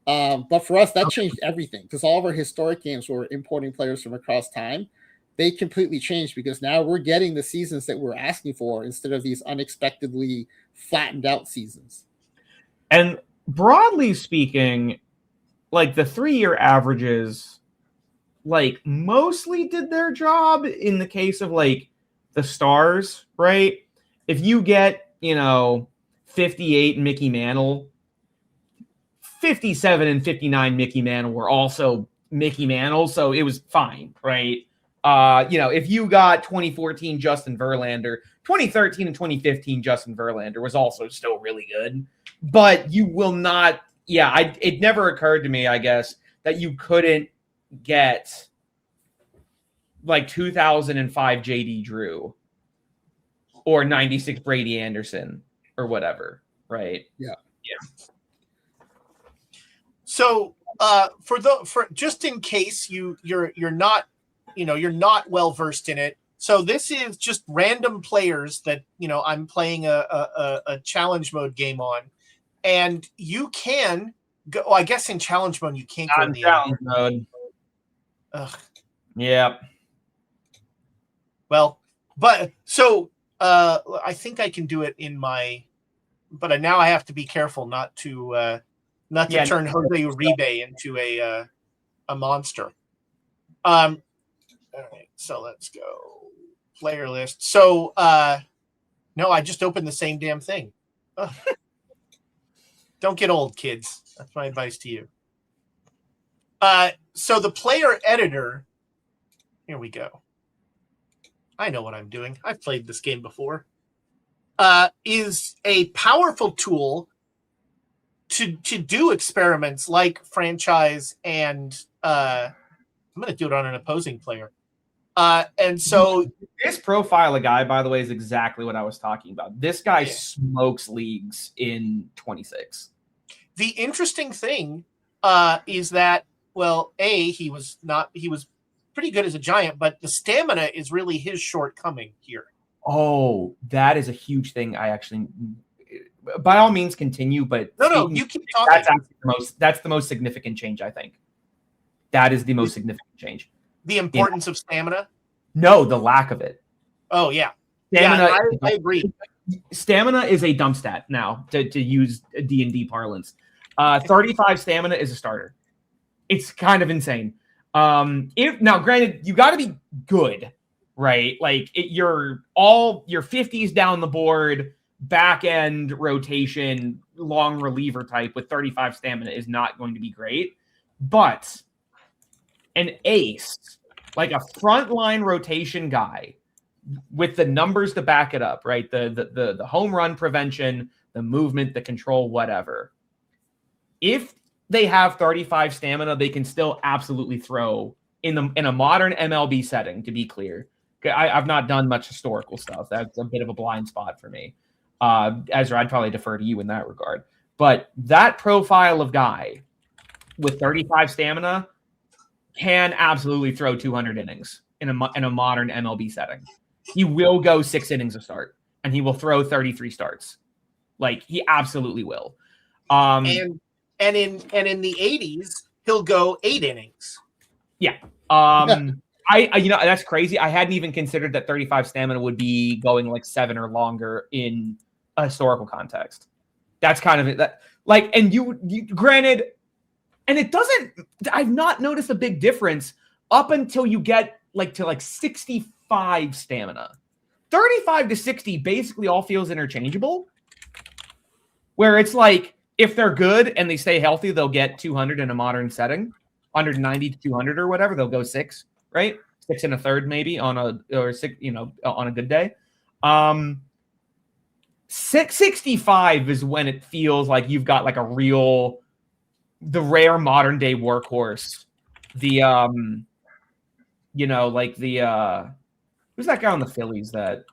C: But for us, that changed everything because all of our historic games were importing players from across time. They completely changed because now we're getting the seasons that we're asking for instead of these unexpectedly flattened out seasons.
B: And broadly speaking, like the 3-year averages, like mostly did their job in the case of like the stars, right? If you get, 58 Mickey Mantle, 57 and 59 Mickey Mantle were also Mickey Mantle, so it was fine, right? If you got 2014 Justin Verlander, 2013 and 2015 Justin Verlander was also still really good. But you will not, it never occurred to me, I guess, that you couldn't get like 2005 JD Drew or 96 Brady Anderson or whatever, right?
C: Yeah.
A: So for just in case you're not you're not well versed in it. So this is just random players that I'm playing a challenge mode game on, and you can go. I guess in challenge mode you can't go in the
B: challenge mode.
A: Ugh.
B: Yeah.
A: Well, But so I think I can do it in my. But now I have to be careful not to turn Jose Uribe into a monster. All right, so let's go player list. So no, I just opened the same damn thing. Ugh. Don't get old, kids. That's my advice to you. So the player editor, here we go. I know what I'm doing. I've played this game before. Is a powerful tool to do experiments like franchise and I'm going to do it on an opposing player. And so
B: this profile of guy, by the way, is exactly what I was talking about. This guy smokes leagues in 26.
A: The interesting thing is that, well, he was pretty good as a giant, but the stamina is really his shortcoming here.
B: Oh, that is a huge thing. I actually, by all means, continue. But
A: no, you keep talking.
B: That's the most significant change, I think. That is the most significant change.
A: The importance of stamina?
B: No, the lack of it.
A: Oh, yeah.
B: Stamina,
A: I agree.
B: Stamina is a dump stat now, to use D&D parlance. 35 stamina is a starter. It's kind of insane. Now, granted, you got to be good, right? Like your 50s down the board, back end rotation, long reliever type with 35 stamina is not going to be great. But an ace, like a frontline rotation guy with the numbers to back it up, right? The home run prevention, the movement, the control, whatever. If they have 35 stamina, they can still absolutely throw in a modern MLB setting, to be clear. I've not done much historical stuff. That's a bit of a blind spot for me. Ezra, I'd probably defer to you in that regard. But that profile of guy with 35 stamina can absolutely throw 200 innings in a modern MLB setting. He will go 6 innings a start, and he will throw 33 starts. Like, he absolutely will.
A: And in the 80s, he'll go 8 innings.
B: Yeah. I that's crazy. I hadn't even considered that 35 stamina would be going like 7 or longer in a historical context. That's kind of it. That, like, and you granted, and it doesn't. I've not noticed a big difference up until you get to 65 stamina. 35 to 60 basically all feels interchangeable. Where it's like, if they're good and they stay healthy, they'll get 200 in a modern setting, 190 to 200 or whatever. They'll go 6, right? 6 1/3 maybe on a good day. 65 is when it feels like you've got like the rare modern day workhorse. Who's that guy on the Phillies that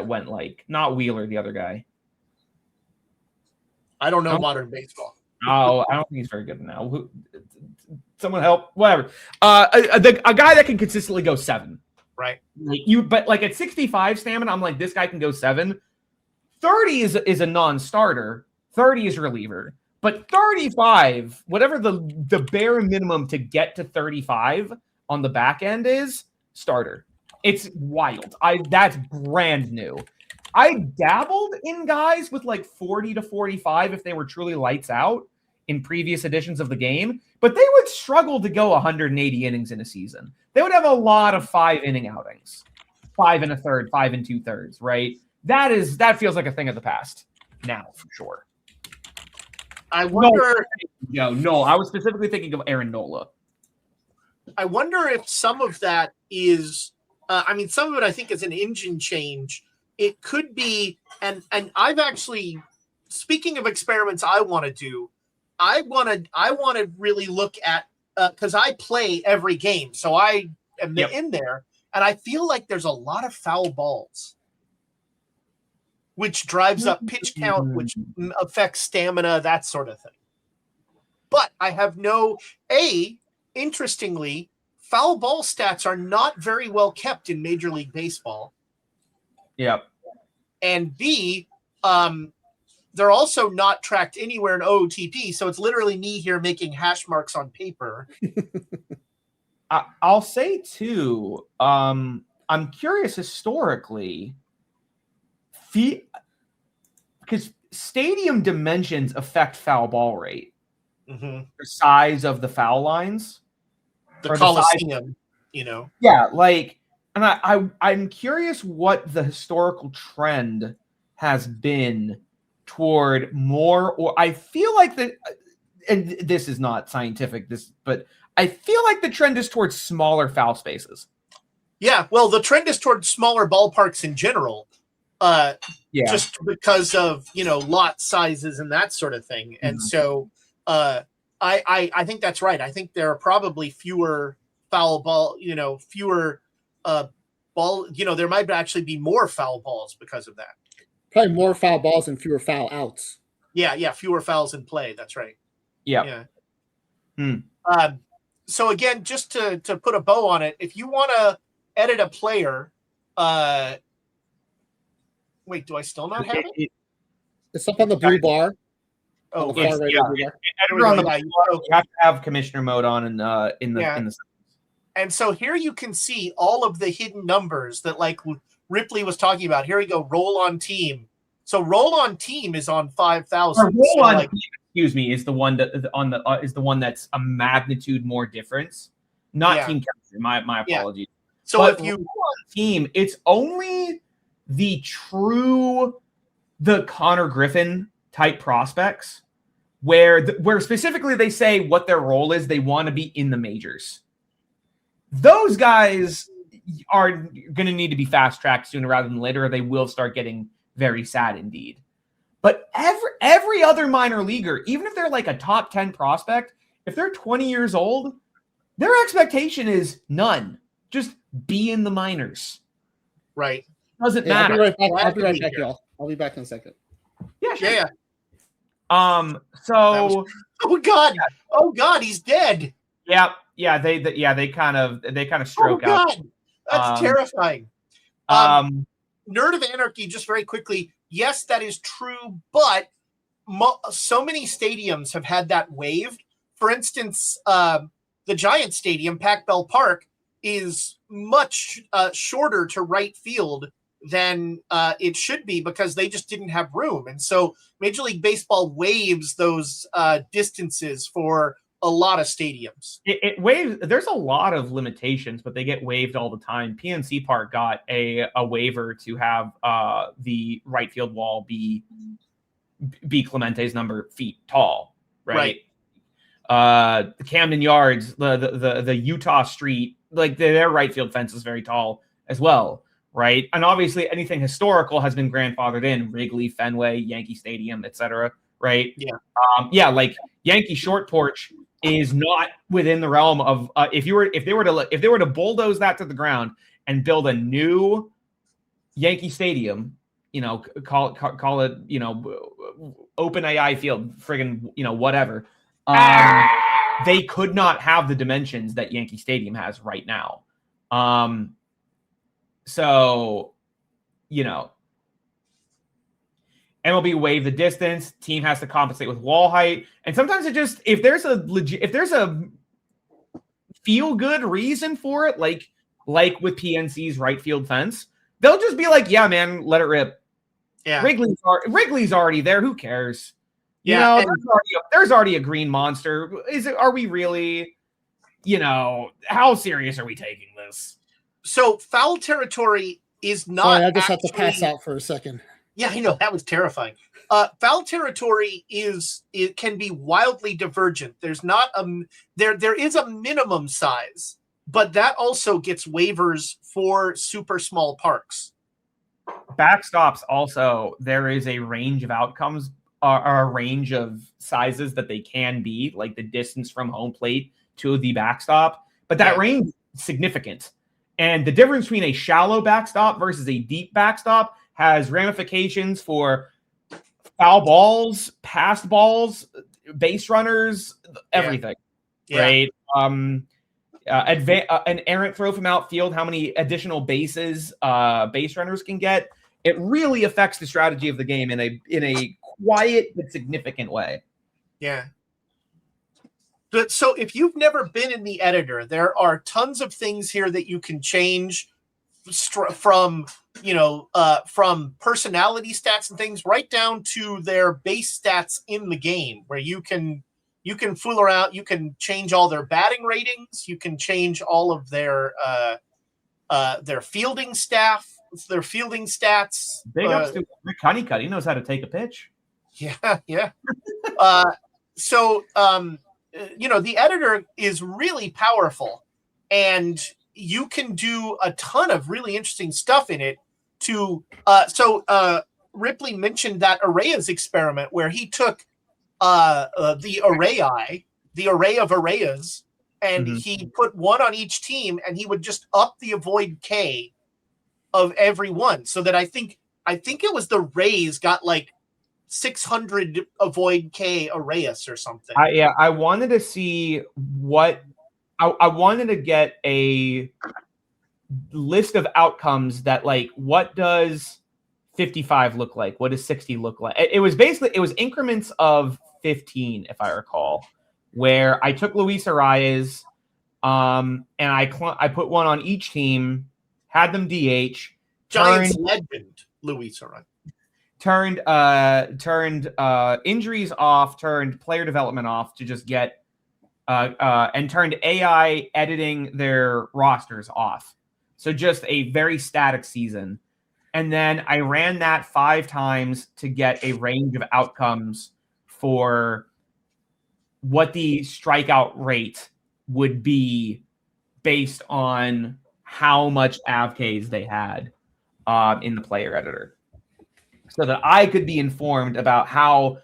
B: went not Wheeler, the other guy?
A: I don't know modern baseball.
B: Oh, I don't think he's very good now. Someone help, whatever. A guy that can consistently go 7,
A: right?
B: But at 65 stamina, I'm like, this guy can go 7. 30 is a non-starter. 30 is reliever, but 35, whatever the bare minimum to get to 35 on the back end is, starter. It's wild. That's brand new. I dabbled in guys with 40 to 45 if they were truly lights out in previous editions of the game, but they would struggle to go 180 innings in a season. They would have a lot of 5-inning outings, 5 1/3, 5 2/3, right? That feels like a thing of the past now for sure.
A: I wonder.
B: No, I was specifically thinking of Aaron Nola.
A: I wonder if some of that is, some of it I think is an engine change. It could be, and I've actually, speaking of experiments I want to do, I want to really look at, because I play every game, so I am in there, and I feel like there's a lot of foul balls, which drives up pitch count, which affects stamina, that sort of thing. But I have interestingly, foul ball stats are not very well kept in Major League Baseball.
B: Yep.
A: And B, they're also not tracked anywhere in OOTP, so it's literally me here making hash marks on paper.
B: I'll say too, I'm curious historically, because stadium dimensions affect foul ball rate.
A: Mm-hmm.
B: The size of the foul lines.
A: The Coliseum, you know.
B: Yeah, like, and I'm curious what the historical trend has been toward more, or I feel like that, and this is not scientific, but I feel like the trend is towards smaller foul spaces.
A: Yeah, well, the trend is towards smaller ballparks in general. Just because of, you know, lot sizes and that sort of thing. And so I think that's right. I think there are probably fewer foul ball, you know, fewer ball, you know, there might actually be more foul balls because of that.
C: Probably more foul balls and fewer foul outs.
A: Yeah, fewer fouls in play. That's right.
B: Yeah.
A: So again, just to put a bow on it, if you want to edit a player, wait, do I still not have it?
C: It's up on the blue bar.
A: Oh,
C: on the far right of the
B: you have to have commissioner mode on in the
A: and so here you can see all of the hidden numbers that like Ripley was talking about. Here we go, roll on team. So roll on team is on 5,000.
B: Roll on team, excuse me, is the one that is the one that's a magnitude more difference. Not team chemistry. My apologies.
A: So
B: but
A: if you
B: roll on team, it's only the Connor Griffin type prospects where specifically they say what their role is. They want to be in the majors. Those guys are going to need to be fast tracked sooner rather than later, or they will start getting very sad indeed. But every other minor leaguer, even if they're like a top 10 prospect, if they're 20 years old, their expectation is none. Just be in the minors.
A: Right.
B: Doesn't matter.
C: I'll be right back, y'all. I'll be back in a second.
B: Yeah, sure.
A: Yeah.
B: So
A: oh God, he's dead.
B: Yeah, they kind of stroke out.
A: God, that's terrifying. Nerd of Anarchy, just very quickly. Yes, that is true, but so many stadiums have had that waived. For instance, the Giant Stadium, Pac Bell Park, is much shorter to right field than it should be because they just didn't have room. And so Major League Baseball waives those distances for a lot of stadiums.
B: It waives. There's a lot of limitations, but they get waived all the time. PNC Park got a waiver to have the right field wall be Clemente's number feet tall, right? The Camden Yards, the Utah Street, like their right field fence is very tall as well, right? And obviously anything historical has been grandfathered in: Wrigley, Fenway, Yankee Stadium, etc. Right?
A: Yeah.
B: Like Yankee Short Porch is not within the realm of if they were to bulldoze that to the ground and build a new Yankee Stadium, you know, call it, you know, open AI field, friggin', you know, whatever. They could not have the dimensions that Yankee Stadium has right now. So, you know, MLB waive the distance. Team has to compensate with wall height, and sometimes it just if there's a feel good reason for it, like with PNC's right field fence, they'll just be like, "Yeah, man, let it rip."
A: Yeah,
B: Wrigley's already there. Who cares? You know, there's already a green monster. Are we really? You know, how serious are we taking this?
A: So foul territory is not.
C: Sorry, I just had to pass out for a second.
A: Yeah, I know, that was terrifying. Foul territory can be wildly divergent. There's not there is a minimum size, but that also gets waivers for super small parks.
B: Backstops also, there is a range of outcomes, or a range of sizes that they can be, like the distance from home plate to the backstop, but that range is significant. And the difference between a shallow backstop versus a deep backstop has ramifications for foul balls, passed balls, base runners, everything, right? An errant throw from outfield, how many additional bases base runners can get. It really affects the strategy of the game in a quiet but significant way.
A: Yeah. But so if you've never been in the editor, there are tons of things here that you can change from from personality stats and things right down to their base stats in the game, where you can fool around, you can change all their batting ratings, you can change all of their fielding stats.
B: Big ups to Rick Honeycutt. He knows how to take a pitch.
A: Yeah. So the editor is really powerful, and you can do a ton of really interesting stuff in it. Ripley mentioned that Arraya's experiment where he took the array of Arrayas, and he put one on each team, and he would just up the avoid K of every one, so that I think it was the Rays got like 600 avoid K Arrayas or something.
B: I wanted to see what I wanted to get a list of outcomes that, like, what does 55 look like? What does 60 look like? It was increments of 15, if I recall, where I took Luis Arias, and I put one on each team, had them DH,
A: Giants legend Luis Arias.
B: Turned injuries off, turned player development off to just get and turned AI editing their rosters off. So just a very static season. And then I ran that 5 times to get a range of outcomes for what the strikeout rate would be based on how much AvKs they had in the player editor, so that I could be informed about how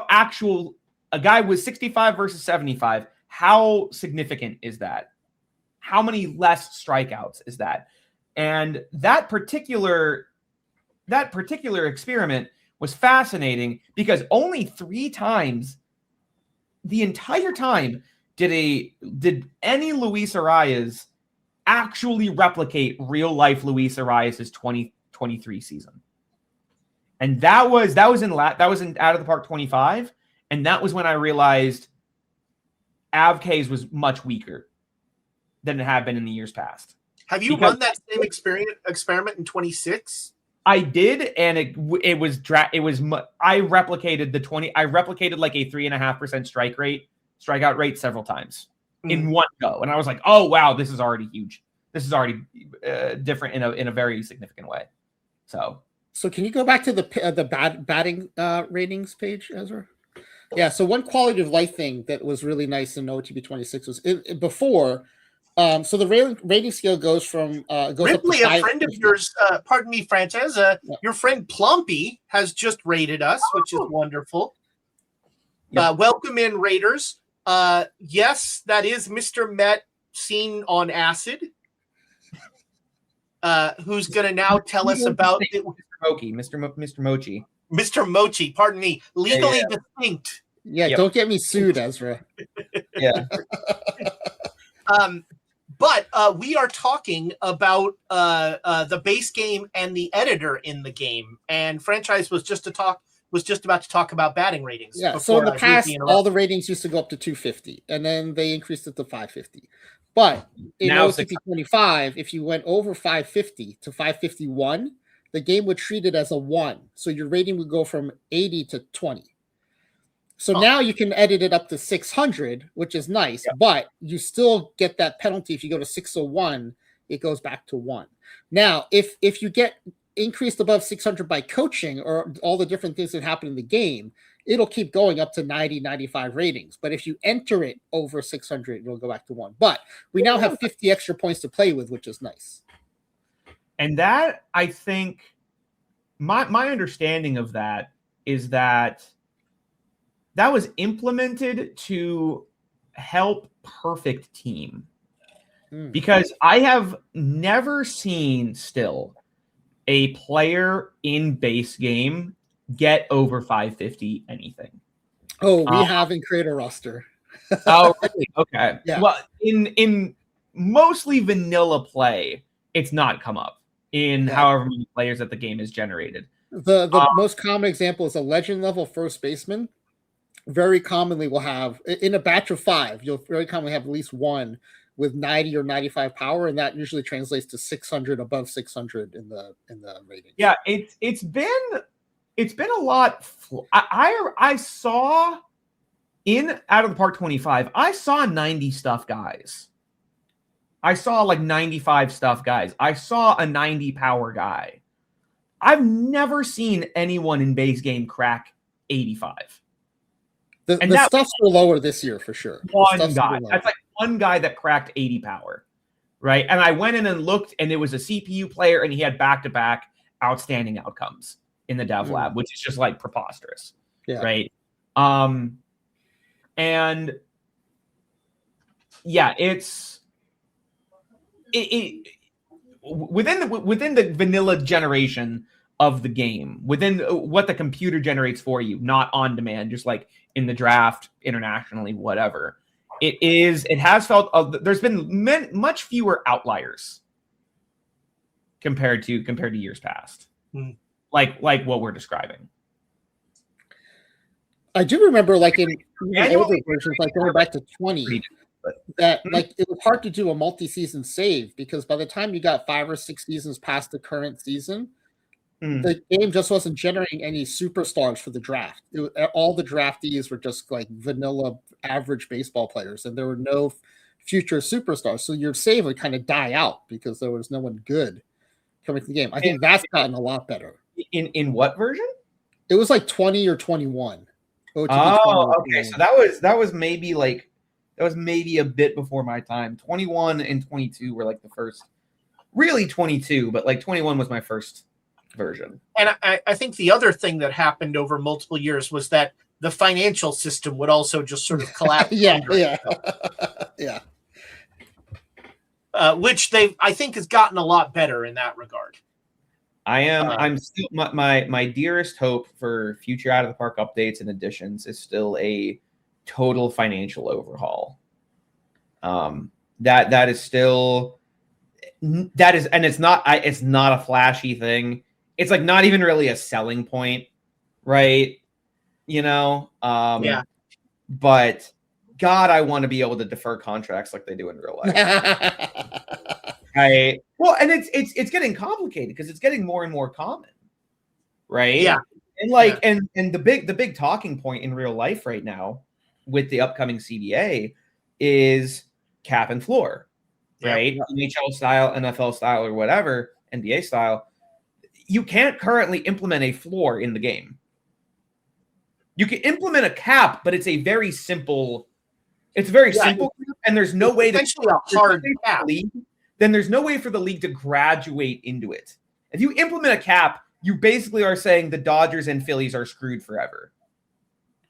B: actual a guy with 65 versus 75, how significant is that? How many less strikeouts is that? And that particular experiment was fascinating because only 3 times the entire time did any Luis Arias actually replicate real life Luis Arias' 2023 season. And that was in Out of the Park 25, and that was when I realized AvKs was much weaker than it had been in the years past.
A: Have you run that same experiment in 26? I
B: did, and I replicated like a 3.5% strikeout rate several times in one go, and I was like, oh wow, this is already huge. This is already different in a very significant way. So
C: can you go back to the batting ratings page, Ezra? Yeah. So one quality of life thing that was really nice in OOTP 26 was before. So the rating scale goes from
A: Ripley, a friend of yours. Pardon me, Frances. Your friend Plumpy has just rated us, which is wonderful. Yep. Welcome in, Raiders. Yes, that is Mr. Met seen on acid. Who's going to now tell us about
B: Mr. Mochi.
A: Mr. Mochi, pardon me. Legally distinct.
C: Yeah, yep. Don't get me sued, Ezra.
B: Yeah.
A: But we are talking about the base game and the editor in the game. And Franchise was just about to talk about batting ratings.
C: Yeah, so in the past, all the ratings used to go up to 250, and then they increased it to 550. But in OOTP 25, if you went over 550 to 551, the game would treat it as a 1. So your rating would go from 80 to 20. So now you can edit it up to 600, which is nice, but you still get that penalty. If you go to 601, it goes back to 1. Now, if you get increased above 600 by coaching or all the different things that happen in the game, it'll keep going up to 90, 95 ratings. But if you enter it over 600, it'll go back to 1. But we now have 50 extra points to play with, which is nice.
B: And that, I think, my understanding of that is that was implemented to help Perfect Team. Because I have never seen still a player in base game get over 550 anything.
C: Oh, we have in Creator Roster.
B: Oh, really? Okay.
C: Yeah.
B: Well, in mostly vanilla play, it's not come up in however many players that the game has generated.
C: The most common example is a legend level first baseman. Very commonly will have, in a batch of 5, you'll very commonly have at least one with 90 or 95 power, and that usually translates to 600, above 600 in the rating.
B: Yeah, it's been a lot. I saw in Out of the Park 25, I saw 90 stuff guys. I saw like 95 stuff guys. I saw a 90 power guy. I've never seen anyone in base game crack 85.
C: The stuffs were lower this year for sure.
B: One guy. That's like one guy that cracked 80 power, right? And I went in and looked, and it was a CPU player, and he had back-to-back outstanding outcomes in the dev lab, which is just like preposterous, right? And yeah, it's within the vanilla generation of the game, within what the computer generates for you, not on demand, just like in the draft, internationally, whatever. It has felt there's been much fewer outliers compared to years past, like what we're describing.
C: I do remember, like in older versions, like going back to 20, that like it was hard to do a multi-season save because by the time you got 5 or 6 seasons past the current season, the game just wasn't generating any superstars for the draft. All the draftees were just like vanilla average baseball players, and there were no future superstars. So your save would kind of die out because there was no one good coming to the game. I think that's gotten a lot better.
B: In what version?
C: It was like 20 or 21.
B: OOTP okay. So that was maybe a bit before my time. 21 and 22 were like the first, really 22, but like 21 was my first version.
A: And I think the other thing that happened over multiple years was that the financial system would also just sort of collapse.
C: yeah.
A: Which I think has gotten a lot better in that regard.
B: I'm still my dearest hope for future Out of the Park updates and additions is still a total financial overhaul. That is still and it's not a flashy thing. It's like not even really a selling point, right? You know? But God, I want to be able to defer contracts like they do in real life. Right. Well, and it's getting complicated because it's getting more and more common. Right.
A: Yeah.
B: And like and the big talking point in real life right now with the upcoming CBA is cap and floor. Right. NHL style, NFL style, or whatever, NBA style. You can't currently implement a floor in the game. You can implement a cap, but it's a very simple. It's very simple, and there's no way
A: to a hard cap.
B: Then there's no way for the league to graduate into it. If you implement a cap, you basically are saying the Dodgers and Phillies are screwed forever.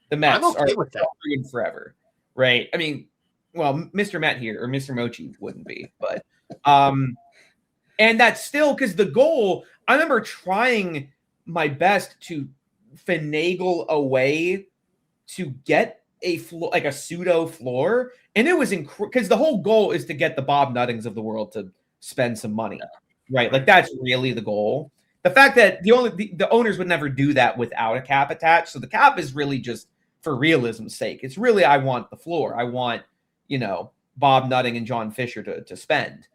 B: The Mets are screwed forever, right? I mean, well, Mr. Met here or Mr. Mochi wouldn't be, but and that's still because the goal. I remember trying my best to finagle a way to get a floor, like a pseudo floor, and it was because the whole goal is to get the Bob Nuttings of the world to spend some money, right? Like that's really the goal. The fact that the owners would never do that without a cap attached, so the cap is really just for realism's sake. It's really I want the floor. I want Bob Nutting and John Fisher to spend,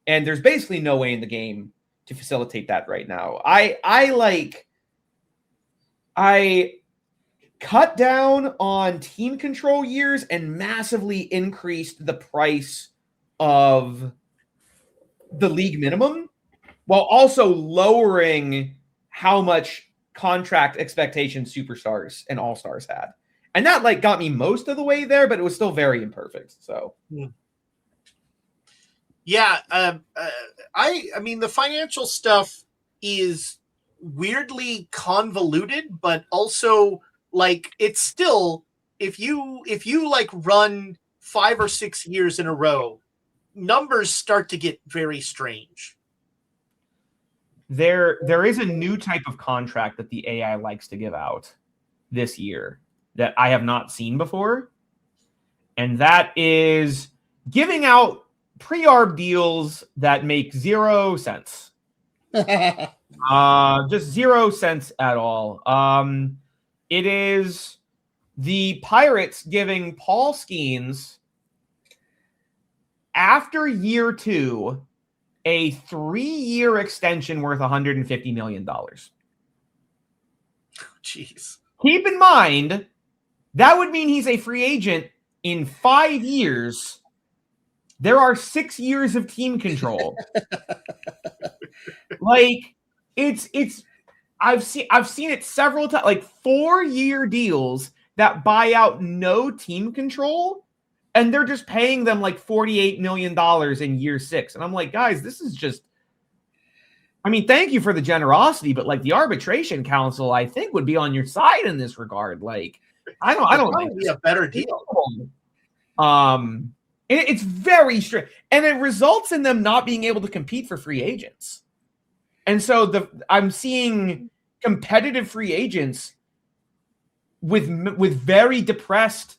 B: and there's basically no way in the game to facilitate that right now. I cut down on team control years and massively increased the price of the league minimum while also lowering how much contract expectations superstars and all-stars had. And that like got me most of the way there, but it was still very imperfect. So
A: I mean the financial stuff is weirdly convoluted, but also like it's still if you like run 5 or 6 years in a row, numbers start to get very strange.
B: There is a new type of contract that the AI likes to give out this year that I have not seen before, and that is giving out pre-arb deals that make 0 cents. Just 0 cents at all. It is the Pirates giving Paul Skeens after year 2, a 3-year extension worth $150 million.
A: Jeez.
B: Keep in mind, that would mean he's a free agent in 5 years. There are 6 years of team control. Like, it's I've seen it several times, like 4-year deals that buy out no team control, and they're just paying them like $48 million in year 6. And I'm like, guys, this is just, I mean, thank you for the generosity, but like the arbitration council, I think, would be on your side in this regard. Like, I don't think
A: be a better deal.
B: It's very strict, and it results in them not being able to compete for free agents. And so I'm seeing competitive free agents with very depressed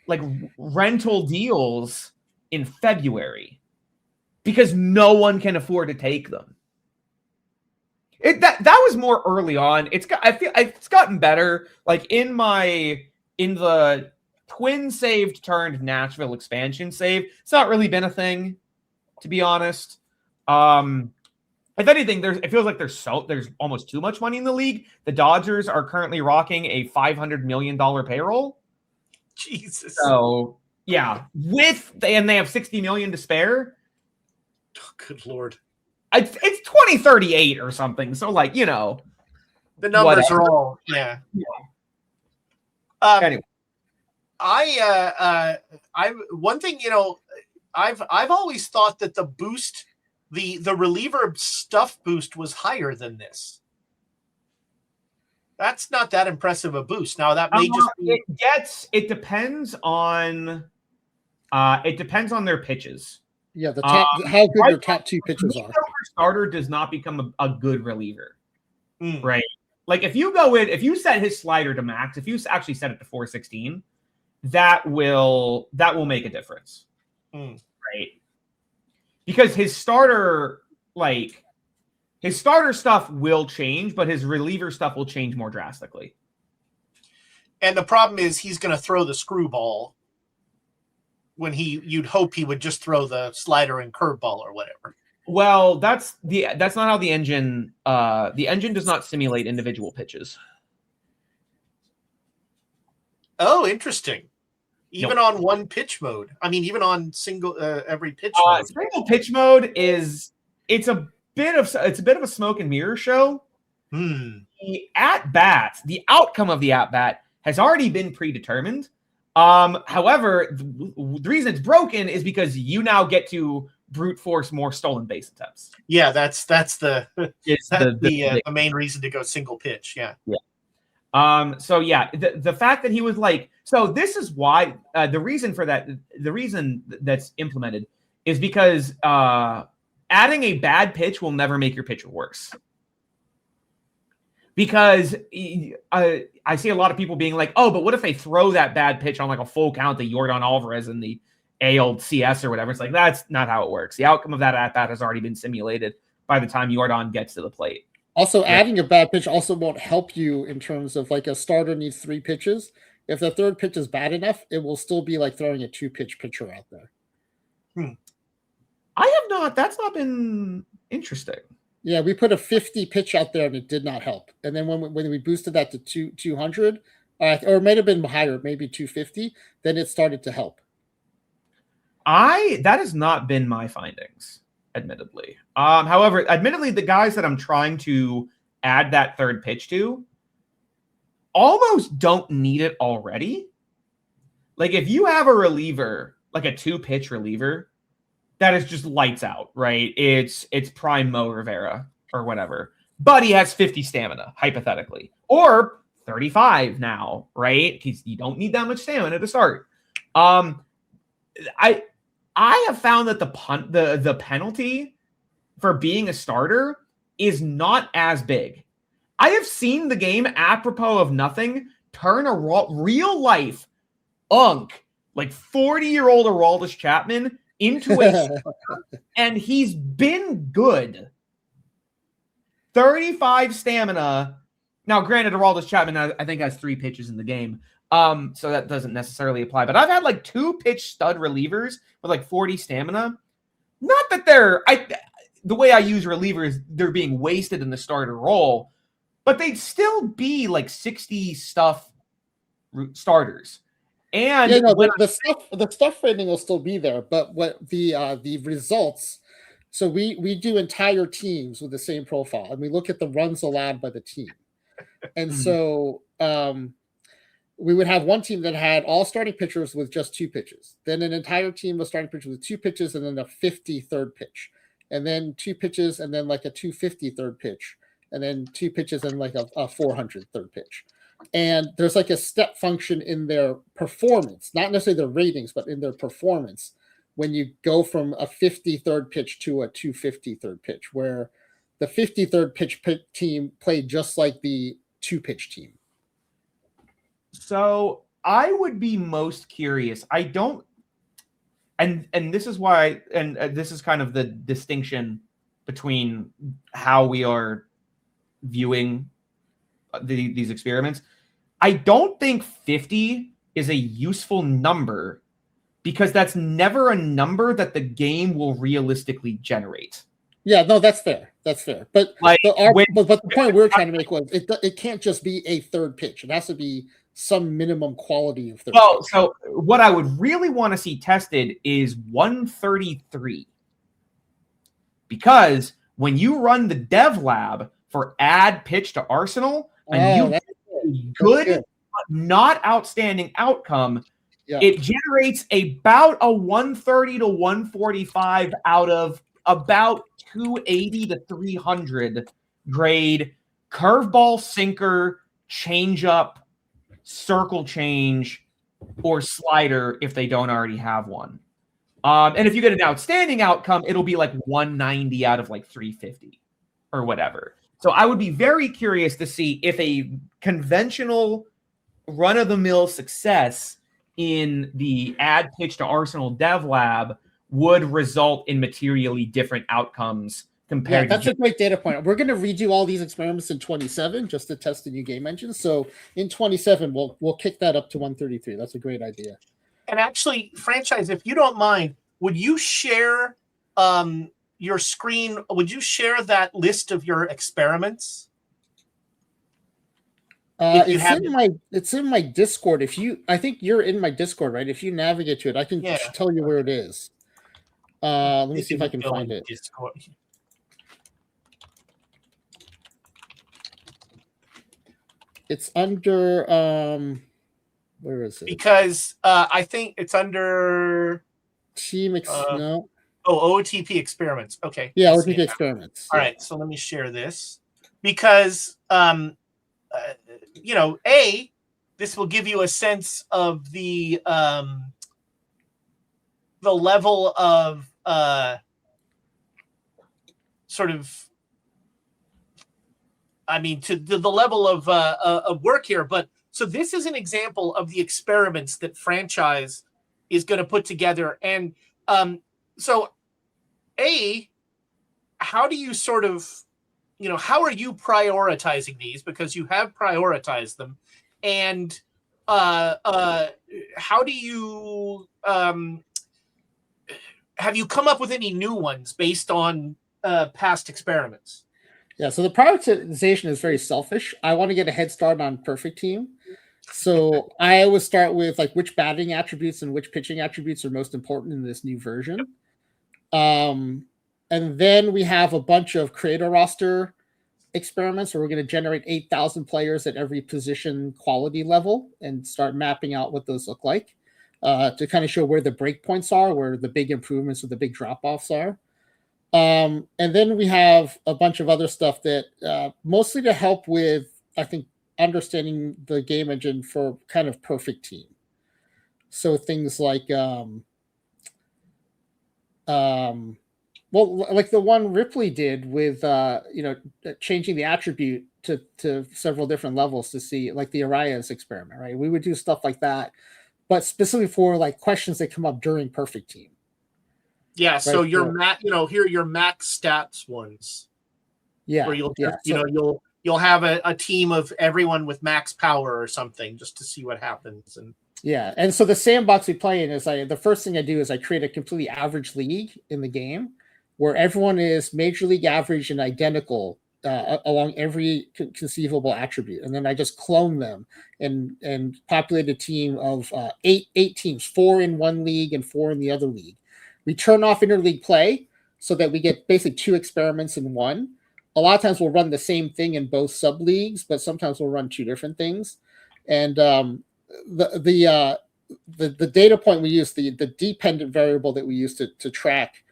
B: like rental deals in February because no one can afford to take them. That was more early on. I feel it's gotten better. Like in the Twin saved turned Nashville expansion save, it's not really been a thing, to be honest. If anything, it feels like there's almost too much money in the league. The Dodgers are currently rocking a $500 million payroll.
A: Jesus.
B: So yeah, and they have $60 million to spare.
A: Oh, good Lord.
B: It's 2038 or something. So like, you know,
A: the numbers
B: whatever.
A: are all yeah.
B: Anyway,
A: I one thing, you know, I've always thought that the boost, the reliever stuff boost was higher than this. That's not that impressive a boost. Now that may just be...
B: it depends on their pitches.
C: Yeah, the top how good your top 2 pitchers are.
B: Starter does not become a good reliever. Right? Like if you set his slider to max, if you actually set it to 416, that will make a difference. Right? Because his starter stuff will change, but his reliever stuff will change more drastically.
A: And the problem is he's going to throw the screwball when you'd hope he would just throw the slider and curveball or whatever.
B: Well, that's not how the engine does not simulate individual pitches.
A: Oh, interesting. Even on one pitch mode. I mean, even on single every pitch mode.
B: Single pitch mode it's a bit of a smoke and mirror show. The at-bat, the outcome of the at-bat has already been predetermined. However, the reason it's broken is because you now get to brute force more stolen base attempts.
A: Yeah, that's the main reason to go single pitch. Yeah.
B: So yeah, the fact that he was like, so this is why the reason that's implemented is because adding a bad pitch will never make your pitcher worse. Because I see a lot of people being like, oh, but what if they throw that bad pitch on like a full count to Yordan Alvarez in the ALCS or whatever? It's like, that's not how it works. The outcome of that at-bat has already been simulated by the time Yordan gets to the plate.
C: Also, adding a bad pitch also won't help you in terms of like a starter needs 3 pitches. If the third pitch is bad enough, it will still be like throwing a 2-pitch pitcher out there.
B: That's not been interesting.
C: Yeah, we put a 50 pitch out there and it did not help. And then when we boosted that to 200, or it might have been higher, maybe 250, then it started to help.
B: That has not been my findings, admittedly. However, admittedly, the guys that I'm trying to add that third pitch to almost don't need it already. Like if you have a reliever, like a 2-pitch reliever, that is just lights out, right? It's prime Mo Rivera or whatever. But he has 50 stamina, hypothetically. Or 35 now, right? Because you don't need that much stamina to start. I have found that the penalty for being a starter is not as big. I have seen the game, apropos of nothing, turn a real life unk, like 40-year-old Aroldis Chapman, into a starter, and he's been good. 35 stamina. Now, granted, Aroldis Chapman, I think, has 3 pitches in the game. So that doesn't necessarily apply. But I've had like 2-pitch stud relievers with like 40 stamina. Not that the way I use relievers, they're being wasted in the starter role, but they'd still be like 60 stuff starters. And
C: yeah, no, the stuff rating will still be there, but what the results. So we do entire teams with the same profile, and we look at the runs allowed by the team. And so we would have one team that had all starting pitchers with just 2 pitches, then an entire team of starting pitchers with 2 pitches, and then a 50 third pitch, and then 2 pitches, and then like a 250 third pitch, and then 2 pitches and like a 400 third pitch. And there's like a step function in their performance, not necessarily their ratings, but in their performance when you go from a 50 third pitch to a 250 third pitch, where the 50 third pitch team played just like the 2 pitch team.
B: So I would be most curious. I don't, and this is why, and this is kind of the distinction between how we are viewing these experiments. I don't think 50 is a useful number because that's never a number that the game will realistically generate.
C: Yeah, no, that's fair. That's fair. But but the point we were trying to make was it can't just be a third pitch. It has to be some minimum quality of third pitch.
B: So what I would really want to see tested is 133. Because when you run the dev lab for add pitch to Arsenal, and you get a good but not outstanding outcome, it generates about a 130 to 145 out of about 280 to 300 grade curveball, sinker, changeup, circle change, or slider if they don't already have one. And if you get an outstanding outcome, it'll be like 190 out of like 350 or whatever. So I would be very curious to see if a conventional run-of-the-mill success in the add pitch to Arsenal dev lab would result in materially different outcomes compared
C: that's a great data point. We're going to redo all these experiments in 27 just to test the new game engine. So in 27, we'll kick that up to 133. That's a great idea.
A: And actually, Franchise, if you don't mind, would you share your screen? Would you share that list of your experiments?
C: It's in my Discord. I think you're in my Discord, right? If you navigate to it, I can tell you where it is. Let me see if I can find it.
A: Discord.
C: It's under where is it?
A: Because I think it's under
C: no.
A: OOTP experiments. Okay.
C: Yeah, OOTP experiments.
A: All right, so let me share this because this will give you a sense of the level of to the level of work here. But so this is an example of the experiments that Franchise is going to put together. And so how do you how are you prioritizing these? Because you have prioritized them. And how do you have you come up with any new ones based on past experiments?
C: Yeah, so the prioritization is very selfish. I want to get a head start on perfect team. So I always start with like which batting attributes and which pitching attributes are most important in this new version. And then we have a bunch of creator roster experiments where we're going to generate 8,000 players at every position quality level and start mapping out what those look like to kind of show where the breakpoints are, where the big improvements or the big drop-offs are. And then we have a bunch of other stuff that mostly to help with, I think, understanding the game engine for kind of perfect team. So things like, like the one Ripley did with, changing the attribute to several different levels to see, like the Oriole experiment, right? We would do stuff like that, but specifically for like questions that come up during perfect team.
A: Yeah, right, so your here are your max stats ones.
C: Yeah,
A: where you'll you'll have a team of everyone with max power or something just to see what happens. And
C: yeah, and so the sandbox we play in is the first thing I do is I create a completely average league in the game where everyone is major league average and identical along every conceivable attribute, and then I just clone them and populate a team of eight teams, 4 in one league and 4 in the other league. We turn off interleague play so that we get basically 2 experiments in one. A lot of times we'll run the same thing in both sub leagues, but sometimes we'll run 2 different things. And the data point we use, the dependent variable that we use to track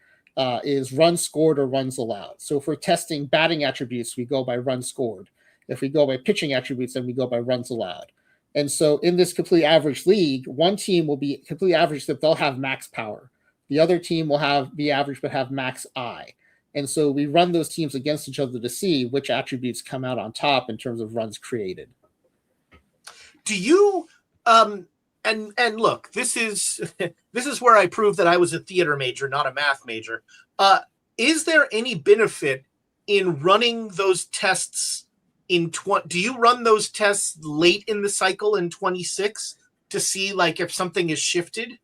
C: is runs scored or runs allowed. So if we're testing batting attributes, we go by runs scored. If we go by pitching attributes, then we go by runs allowed. And so in this completely average league, one team will be completely average that they'll have max power. The other team will be average but have max I. And so we run those teams against each other to see which attributes come out on top in terms of runs created.
A: Do you and look, this is where I prove that I was a theater major, not a math major. Is there any benefit in running those tests do you run those tests late in the cycle in 26 to see like if something is shifted?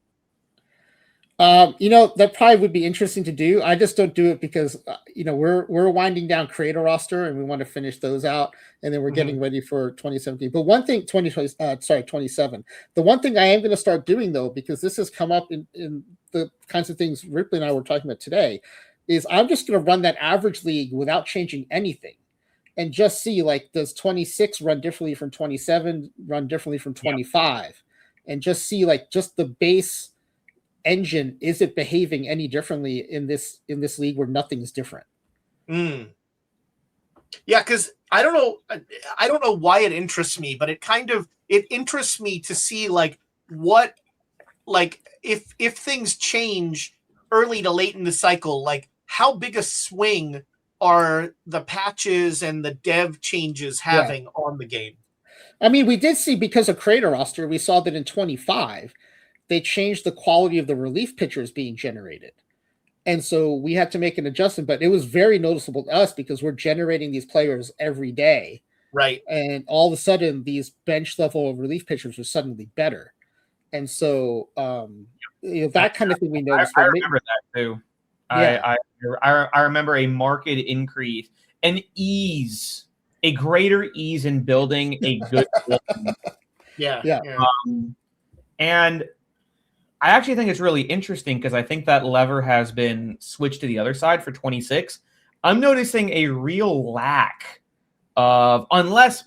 C: That probably would be interesting to do. I just don't do it because we're winding down creator roster and we want to finish those out, and then we're getting ready for 2017. But one thing, 27. The one thing I am going to start doing though, because this has come up in the kinds of things Ripley and I were talking about today, is I'm just going to run that average league without changing anything, and just see like does 26 run differently from 27, run differently from 25, and just see like just the base engine, is it behaving any differently in this league where nothing's different?
A: Yeah, because I don't know why it interests me, but it interests me to see like what, like if things change early to late in the cycle, like how big a swing are the patches and the dev changes having on the game?
C: I mean, we did see, because of creator roster, we saw that in 25 they changed the quality of the relief pitchers being generated. And so we had to make an adjustment, but it was very noticeable to us because we're generating these players every day.
A: Right.
C: And all of a sudden these bench level relief pitchers were suddenly better. And so that kind of thing we noticed.
B: I remember that too. Yeah. I remember a marked increase, a greater ease in building a good team.
A: Yeah.
B: And I actually think it's really interesting because I think that lever has been switched to the other side for 26. I'm noticing a real lack of, unless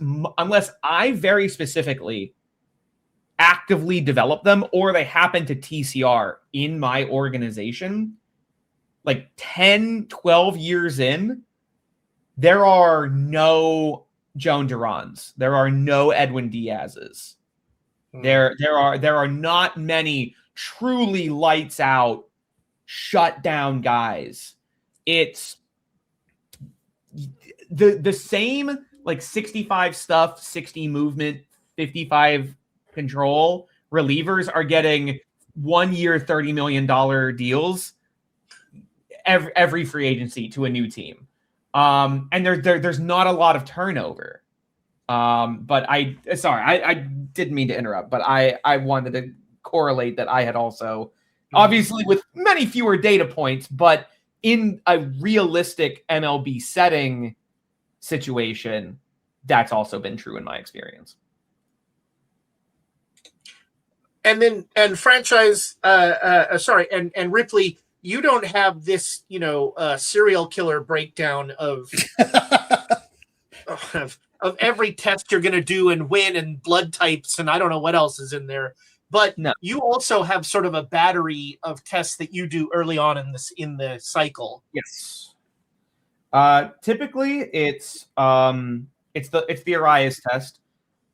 B: I very specifically actively develop them or they happen to TCR in my organization, like 10, 12 years in, there are no Joan Durans. There are no Edwin Diaz's. There are not many truly lights out, shut down guys. It's the same like 65 stuff, 60 movement, 55 control relievers are getting 1 year $30 million deals every free agency to a new team. And there's not a lot of turnover. But I didn't mean to interrupt, but I wanted to correlate that I had also, obviously with many fewer data points, but in a realistic MLB setting situation, that's also been true in my experience.
A: And franchise, and Ripley, you don't have this, serial killer breakdown of of every test you're going to do and win and blood types and I don't know what else is in there. But no. You also have sort of a battery of tests that you do early on in the cycle.
B: Yes. Typically, it's the Arias test.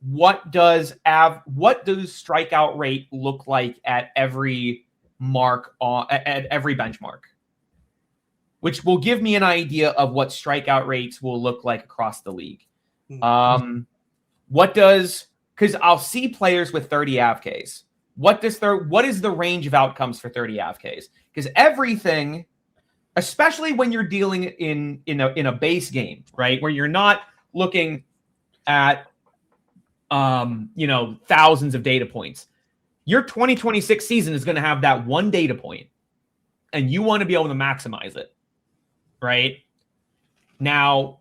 B: What does strikeout rate look like at every mark at every benchmark? Which will give me an idea of what strikeout rates will look like across the league. Because I'll see players with 30 AVKs. What is the range of outcomes for 30 AVKs? Because everything, especially when you're dealing in a base game, right, where you're not looking at thousands of data points. Your 2026 season is going to have that one data point, and you want to be able to maximize it, right? Now,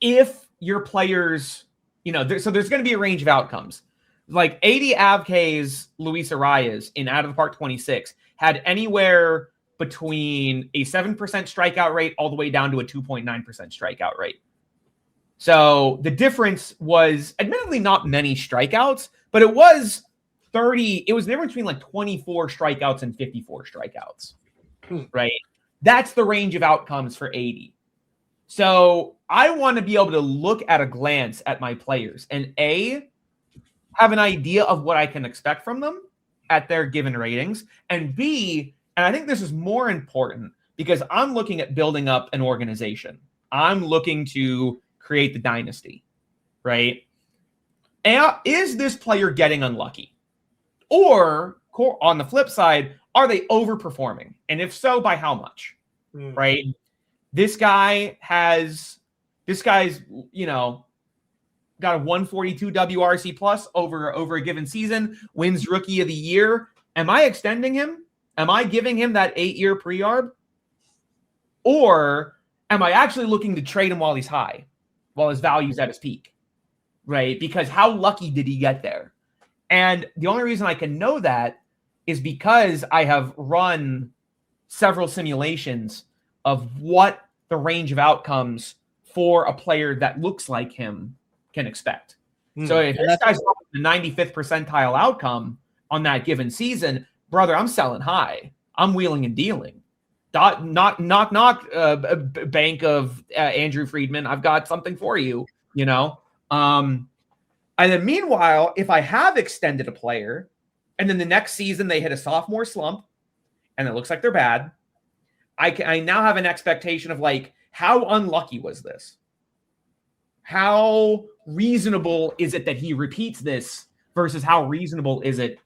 B: if your players, so there's going to be a range of outcomes. Like 80 AvK's Luis Arias in Out of the Park 26 had anywhere between a 7% strikeout rate all the way down to a 2.9% strikeout rate. So the difference was admittedly not many strikeouts, but it was 30. It was never between like 24 strikeouts and 54 strikeouts, right? That's the range of outcomes for 80. So I want to be able to look at a glance at my players and have an idea of what I can expect from them at their given ratings, and B, and I think this is more important because I'm looking at building up an organization. I'm looking to create the dynasty, right? And is this player getting unlucky? Or on the flip side, are they overperforming? And if so, by how much, right? This guy's, got a 142 WRC plus over a given season, wins Rookie of the Year. Am I extending him? Am I giving him that 8-year pre-arb? Or am I actually looking to trade him while he's high, while his value's at his peak, right? Because how lucky did he get there? And the only reason I can know that is because I have run several simulations of what the range of outcomes for a player that looks like him can expect. So if this guy's the 95th percentile outcome on that given season, brother, I'm selling high. I'm wheeling and dealing. Knock, bank of Andrew Friedman. I've got something for you, And then meanwhile, if I have extended a player and then the next season they hit a sophomore slump and it looks like they're bad, I now have an expectation of like, how unlucky was this? How reasonable is it that he repeats this versus how reasonable is it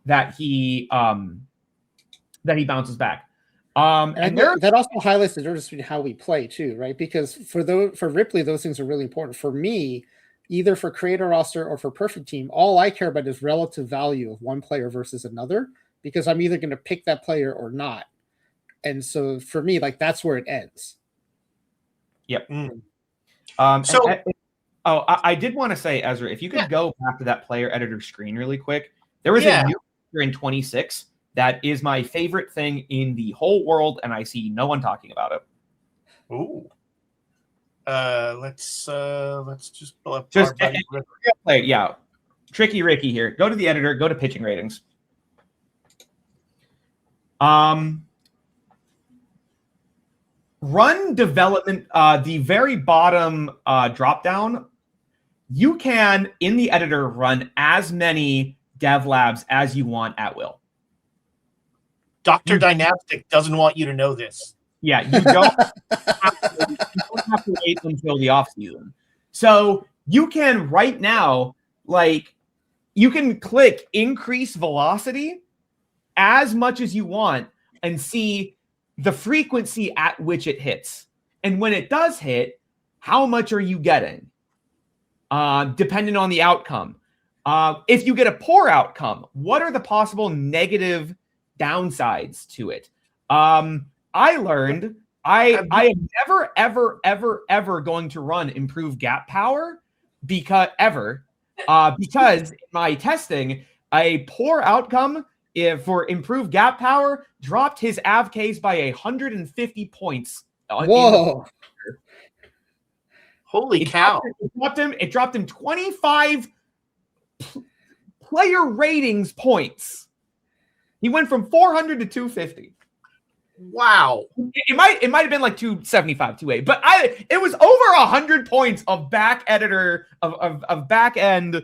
B: that he bounces back?
C: And that also highlights the difference between how we play too, right? Because for Ripley, those things are really important. For me, either for creator roster or for perfect team, all I care about is relative value of one player versus another, because I'm either going to pick that player or not. And so for me, like that's where it ends.
B: Yep. I did want to say, Ezra, if you could go back to that player editor screen really quick. There was a new feature in 26 that is my favorite thing in the whole world, and I see no one talking about it.
A: Ooh. Let's just pull up our buddy.
B: Tricky Ricky here. Go to the editor, go to pitching ratings. Run development, the very bottom drop down, you can, in the editor, run as many dev labs as you want at will.
A: Dr. Dynastic doesn't want you to know this.
B: Yeah, you don't have to wait until the off season. So you can right now, you can click increase velocity as much as you want and see the frequency at which it hits. And when it does hit, how much are you getting? Depending on the outcome. If you get a poor outcome, what are the possible negative downsides to it? I learned I am never, ever, ever, ever going to run improved gap power because in my testing, a poor outcome for improved gap power dropped his AvKs by 150 points.
C: Whoa.
A: Holy cow.
B: It dropped him 25 player ratings points. He went from 400 to 250.
A: Wow.
B: It might have been like 275, 280, but it was over 100 points of back editor of back end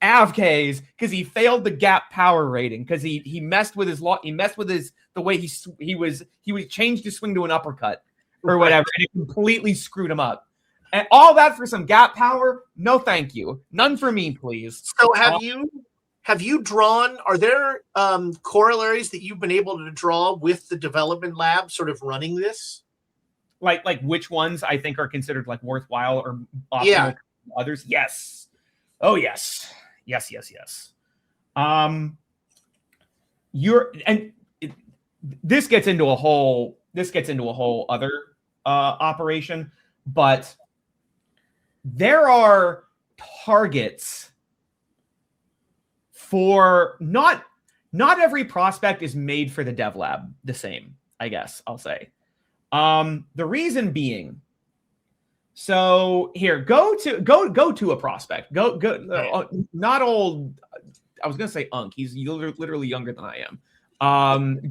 B: AvKs because he failed the gap power rating because he messed with the way he changed his swing to an uppercut or whatever, and it completely screwed him up. And all that for some gap power? No, thank you. None for me, please.
A: So have you drawn? Are there corollaries that you've been able to draw with the development lab, sort of running this?
B: Like which ones I think are considered like worthwhile or optimal?
A: Yeah.
B: others? Yes. Oh, yes. Yes. This gets into a whole other operation, but there are targets for not every prospect is made for the dev lab the same, I guess I'll say. The reason being, so here, go to a prospect. Not old. I was gonna say Unk. He's literally younger than I am.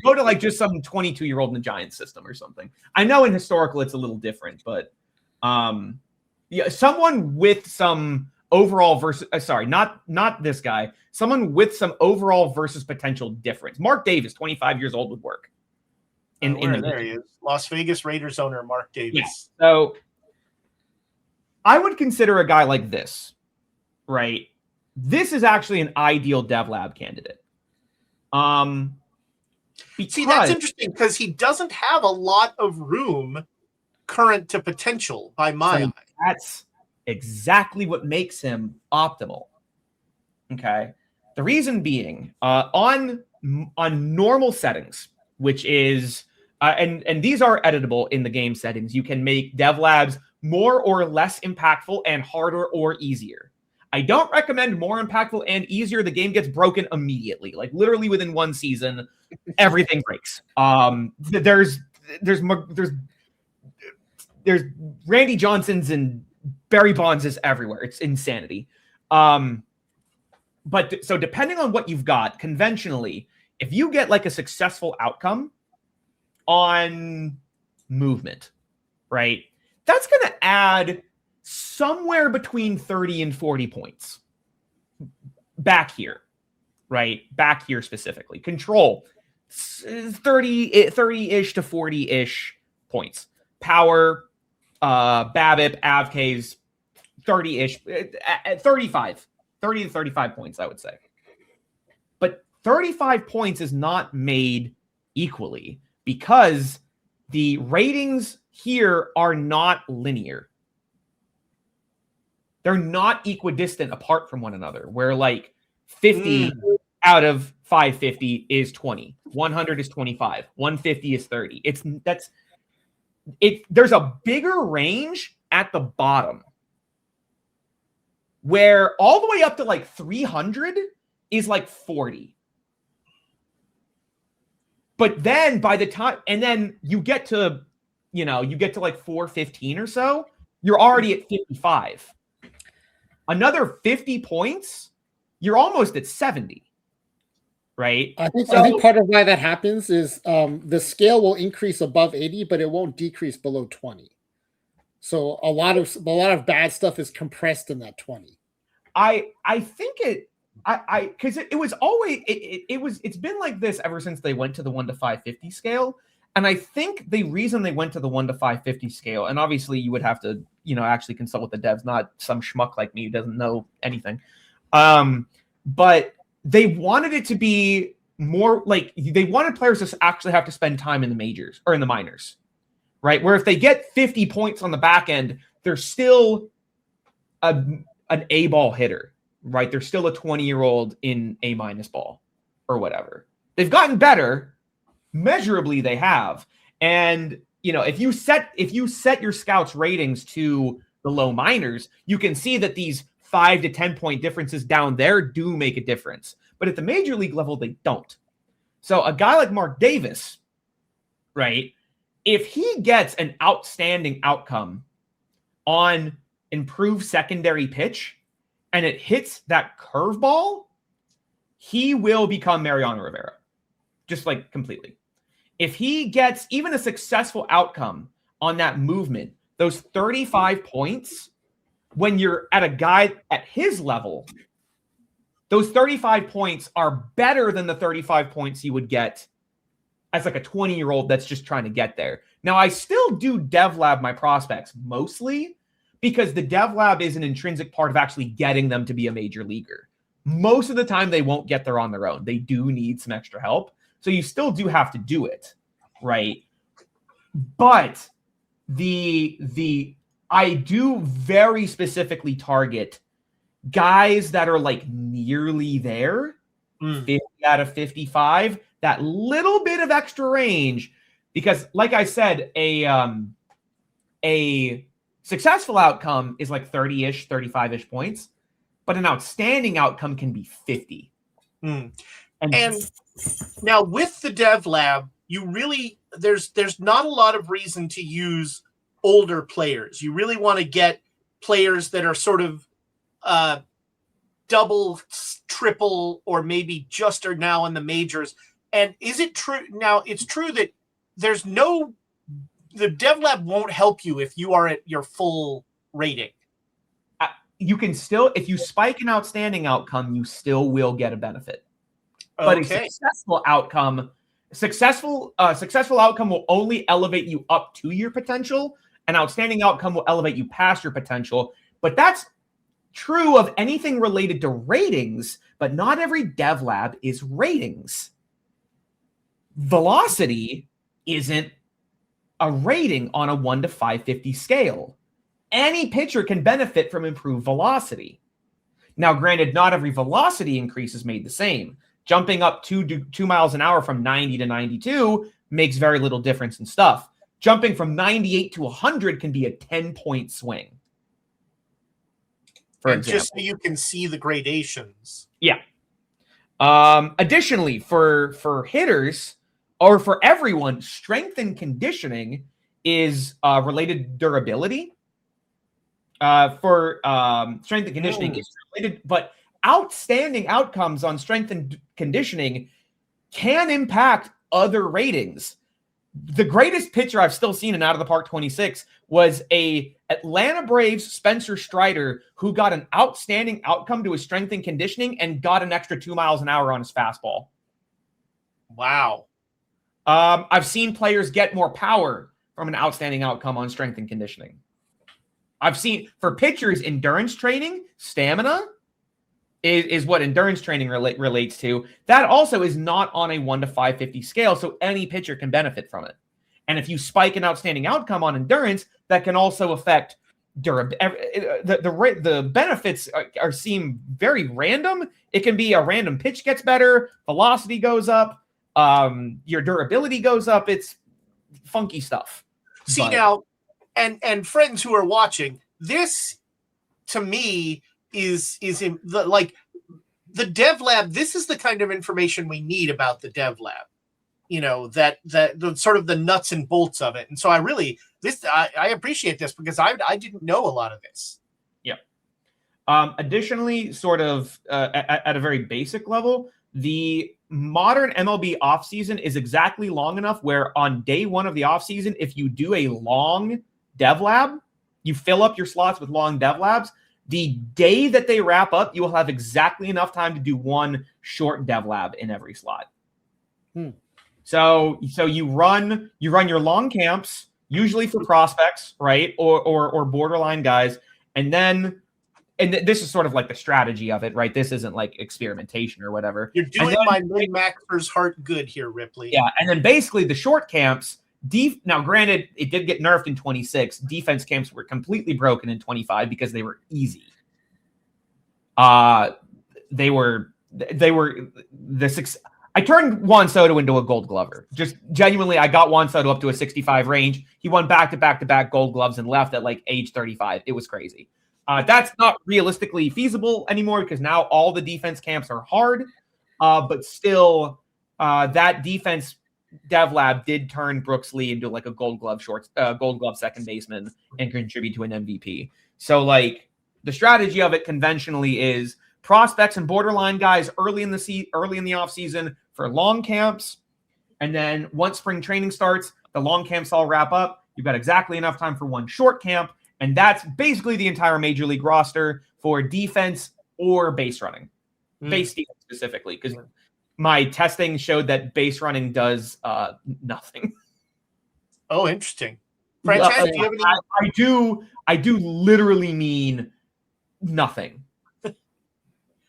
B: Go to like just some 22-year-old in the Giants system or something. I know in historical it's a little different, but yeah, someone with some overall versus not this guy. Someone with some overall versus potential difference. Mark Davis, 25 years old, would work.
A: There he is. Las Vegas Raiders owner Mark Davis.
B: Yeah. So I would consider a guy like this, right? This is actually an ideal dev lab candidate.
A: See, that's interesting because he doesn't have a lot of room current to potential by my eye.
B: That's exactly what makes him optimal. Okay. The reason being, on normal settings, which is and these are editable in the game settings, you can make dev labs more or less impactful and harder or easier. I don't recommend more impactful and easier. The game gets broken immediately. Like literally within one season, everything breaks. There's Randy Johnsons and Barry Bonds everywhere. It's insanity. But so depending on what you've got, conventionally, if you get like a successful outcome on movement, right? That's going to add somewhere between 30 and 40 points back here, right? Back here specifically. Control, 30-ish to 40-ish points. Power, BABIP, AvK's 30-ish, 35. 30 to 35 points, I would say. But 35 points is not made equally because the ratings here are not linear. They're not equidistant apart from one another, where like 50 out of 550 is 20, 100 is 25, 150 is 30. There's a bigger range at the bottom where all the way up to like 300 is like 40. But then by the time, and then you get to like 415 or so, you're already at 55. Another 50 points, you're almost at 70. Right?
C: I think part of why that happens is the scale will increase above 80, but it won't decrease below 20. So a lot of bad stuff is compressed in that 20.
B: I think because it was always it's been like this ever since they went to the 1 to 550 scale. And I think the reason they went to the 1 to 550 scale, and obviously you would have to, actually consult with the devs, not some schmuck like me who doesn't know anything. But they wanted it to be more like they wanted players to actually have to spend time in the majors or in the minors, right? Where if they get 50 points on the back end, they're still an A-ball hitter, right? They're still a 20-year-old in A- ball or whatever. They've gotten better. Measurably, they have. And, if you set your scouts ratings to the low minors, you can see that these 5 to 10 point differences down there do make a difference. But at the major league level, they don't. So a guy like Mark Davis, right? If he gets an outstanding outcome on improved secondary pitch and it hits that curveball, he will become Mariano Rivera. Just like completely. If he gets even a successful outcome on that movement, those 35 points, when you're at a guy at his level, those 35 points are better than the 35 points you would get as like a 20-year-old that's just trying to get there. Now, I still do dev lab my prospects mostly because the dev lab is an intrinsic part of actually getting them to be a major leaguer. Most of the time, they won't get there on their own. They do need some extra help. So you still do have to do it, right? But the I do very specifically target guys that are like nearly there, 50 out of 55, that little bit of extra range, because like I said, a successful outcome is like 30-ish, 35-ish points, but an outstanding outcome can be 50.
A: And now with the dev lab, you really there's not a lot of reason to use older players. You really want to get players that are sort of double, triple, or maybe just are now in the majors. And is it true now? It's true that the dev lab won't help you if you are at your full rating.
B: You can still, if you spike an outstanding outcome, you still will get a benefit. But a successful outcome will only elevate you up to your potential. An outstanding outcome will elevate you past your potential. But that's true of anything related to ratings, but not every dev lab is ratings. Velocity isn't a rating on a 1 to 550 scale. Any pitcher can benefit from improved velocity. Now, granted, not every velocity increase is made the same. Jumping up 2 miles an hour from 90 to 92 makes very little difference in stuff. Jumping from 98 to 100 can be a 10-point swing. For example.
A: Just so you can see the gradations.
B: Yeah. Additionally, for hitters, or for everyone, strength and conditioning is related to durability. For strength and conditioning is related, but outstanding outcomes on strength and conditioning can impact other ratings. The greatest pitcher I've still seen in Out of the Park 26 was a Atlanta Braves Spencer Strider who got an outstanding outcome to his strength and conditioning and got an extra 2 miles an hour on his fastball.
A: Wow.
B: I've seen players get more power from an outstanding outcome on strength and conditioning. I've seen, for pitchers, endurance training, stamina is what endurance training relates to. That also is not on a 1 to 550 scale, so any pitcher can benefit from it. And if you spike an outstanding outcome on endurance, that can also affect durability. The benefits seem very random. It can be a random pitch gets better, velocity goes up, your durability goes up. It's funky stuff.
A: See, now, and friends who are watching, this to me is in the dev lab. This is the kind of information we need about the dev lab. You know, that the sort of the nuts and bolts of it. And so I appreciate this because I didn't know a lot of this.
B: Yeah. Additionally, sort of at a very basic level, the modern MLB offseason is exactly long enough where on day one of the offseason, if you do a long dev lab, you fill up your slots with long dev labs. The day that they wrap up, you will have exactly enough time to do one short dev lab in every slot. So you run your long camps, usually for prospects, right? Or borderline guys. And this is sort of like the strategy of it, right? This isn't like experimentation or whatever.
A: You're doing my min-maxer's heart good here, Ripley.
B: Yeah, and then basically the short camps, now granted, it did get nerfed in 26. Defense camps were completely broken in 25 because they were easy. I turned Juan Soto into a Gold Glover. Just genuinely, I got Juan Soto up to a 65 range. He won back-to-back Gold Gloves and left at like age 35. It was crazy. That's not realistically feasible anymore because now all the defense camps are hard. But still, that defense dev lab did turn Brooks Lee into like a Gold Glove second baseman and contribute to an MVP. So like the strategy of it conventionally is prospects and borderline guys early in the off season for long camps, and then once spring training starts, the long camps all wrap up. You've got exactly enough time for one short camp, and that's basically the entire major league roster for defense or base running, base defense specifically, because my testing showed that base running does nothing.
A: Oh, interesting. Franchise, do you have any?
B: I do literally mean nothing.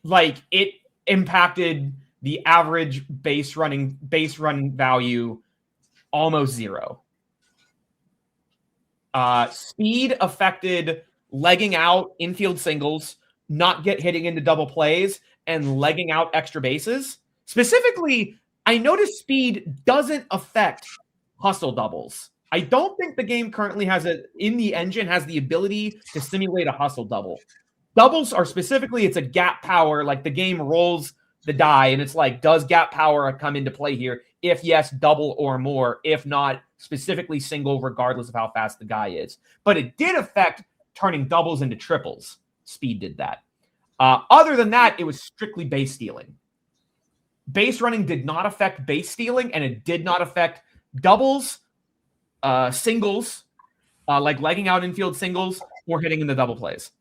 B: Like it impacted the average base run value almost zero. Speed affected legging out infield singles, not hitting into double plays, and legging out extra bases. Specifically, I noticed speed doesn't affect hustle doubles. I don't think the game currently has in the engine has the ability to simulate a hustle double. Doubles are specifically, it's a gap power, like the game rolls the die and it's like, does gap power come into play here? If yes, double or more. If not, specifically single, regardless of how fast the guy is. But it did affect turning doubles into triples. Speed did that. Other than that, it was strictly base stealing. Base running did not affect base stealing, and it did not affect doubles, singles, like legging out infield singles, or hitting in the double plays.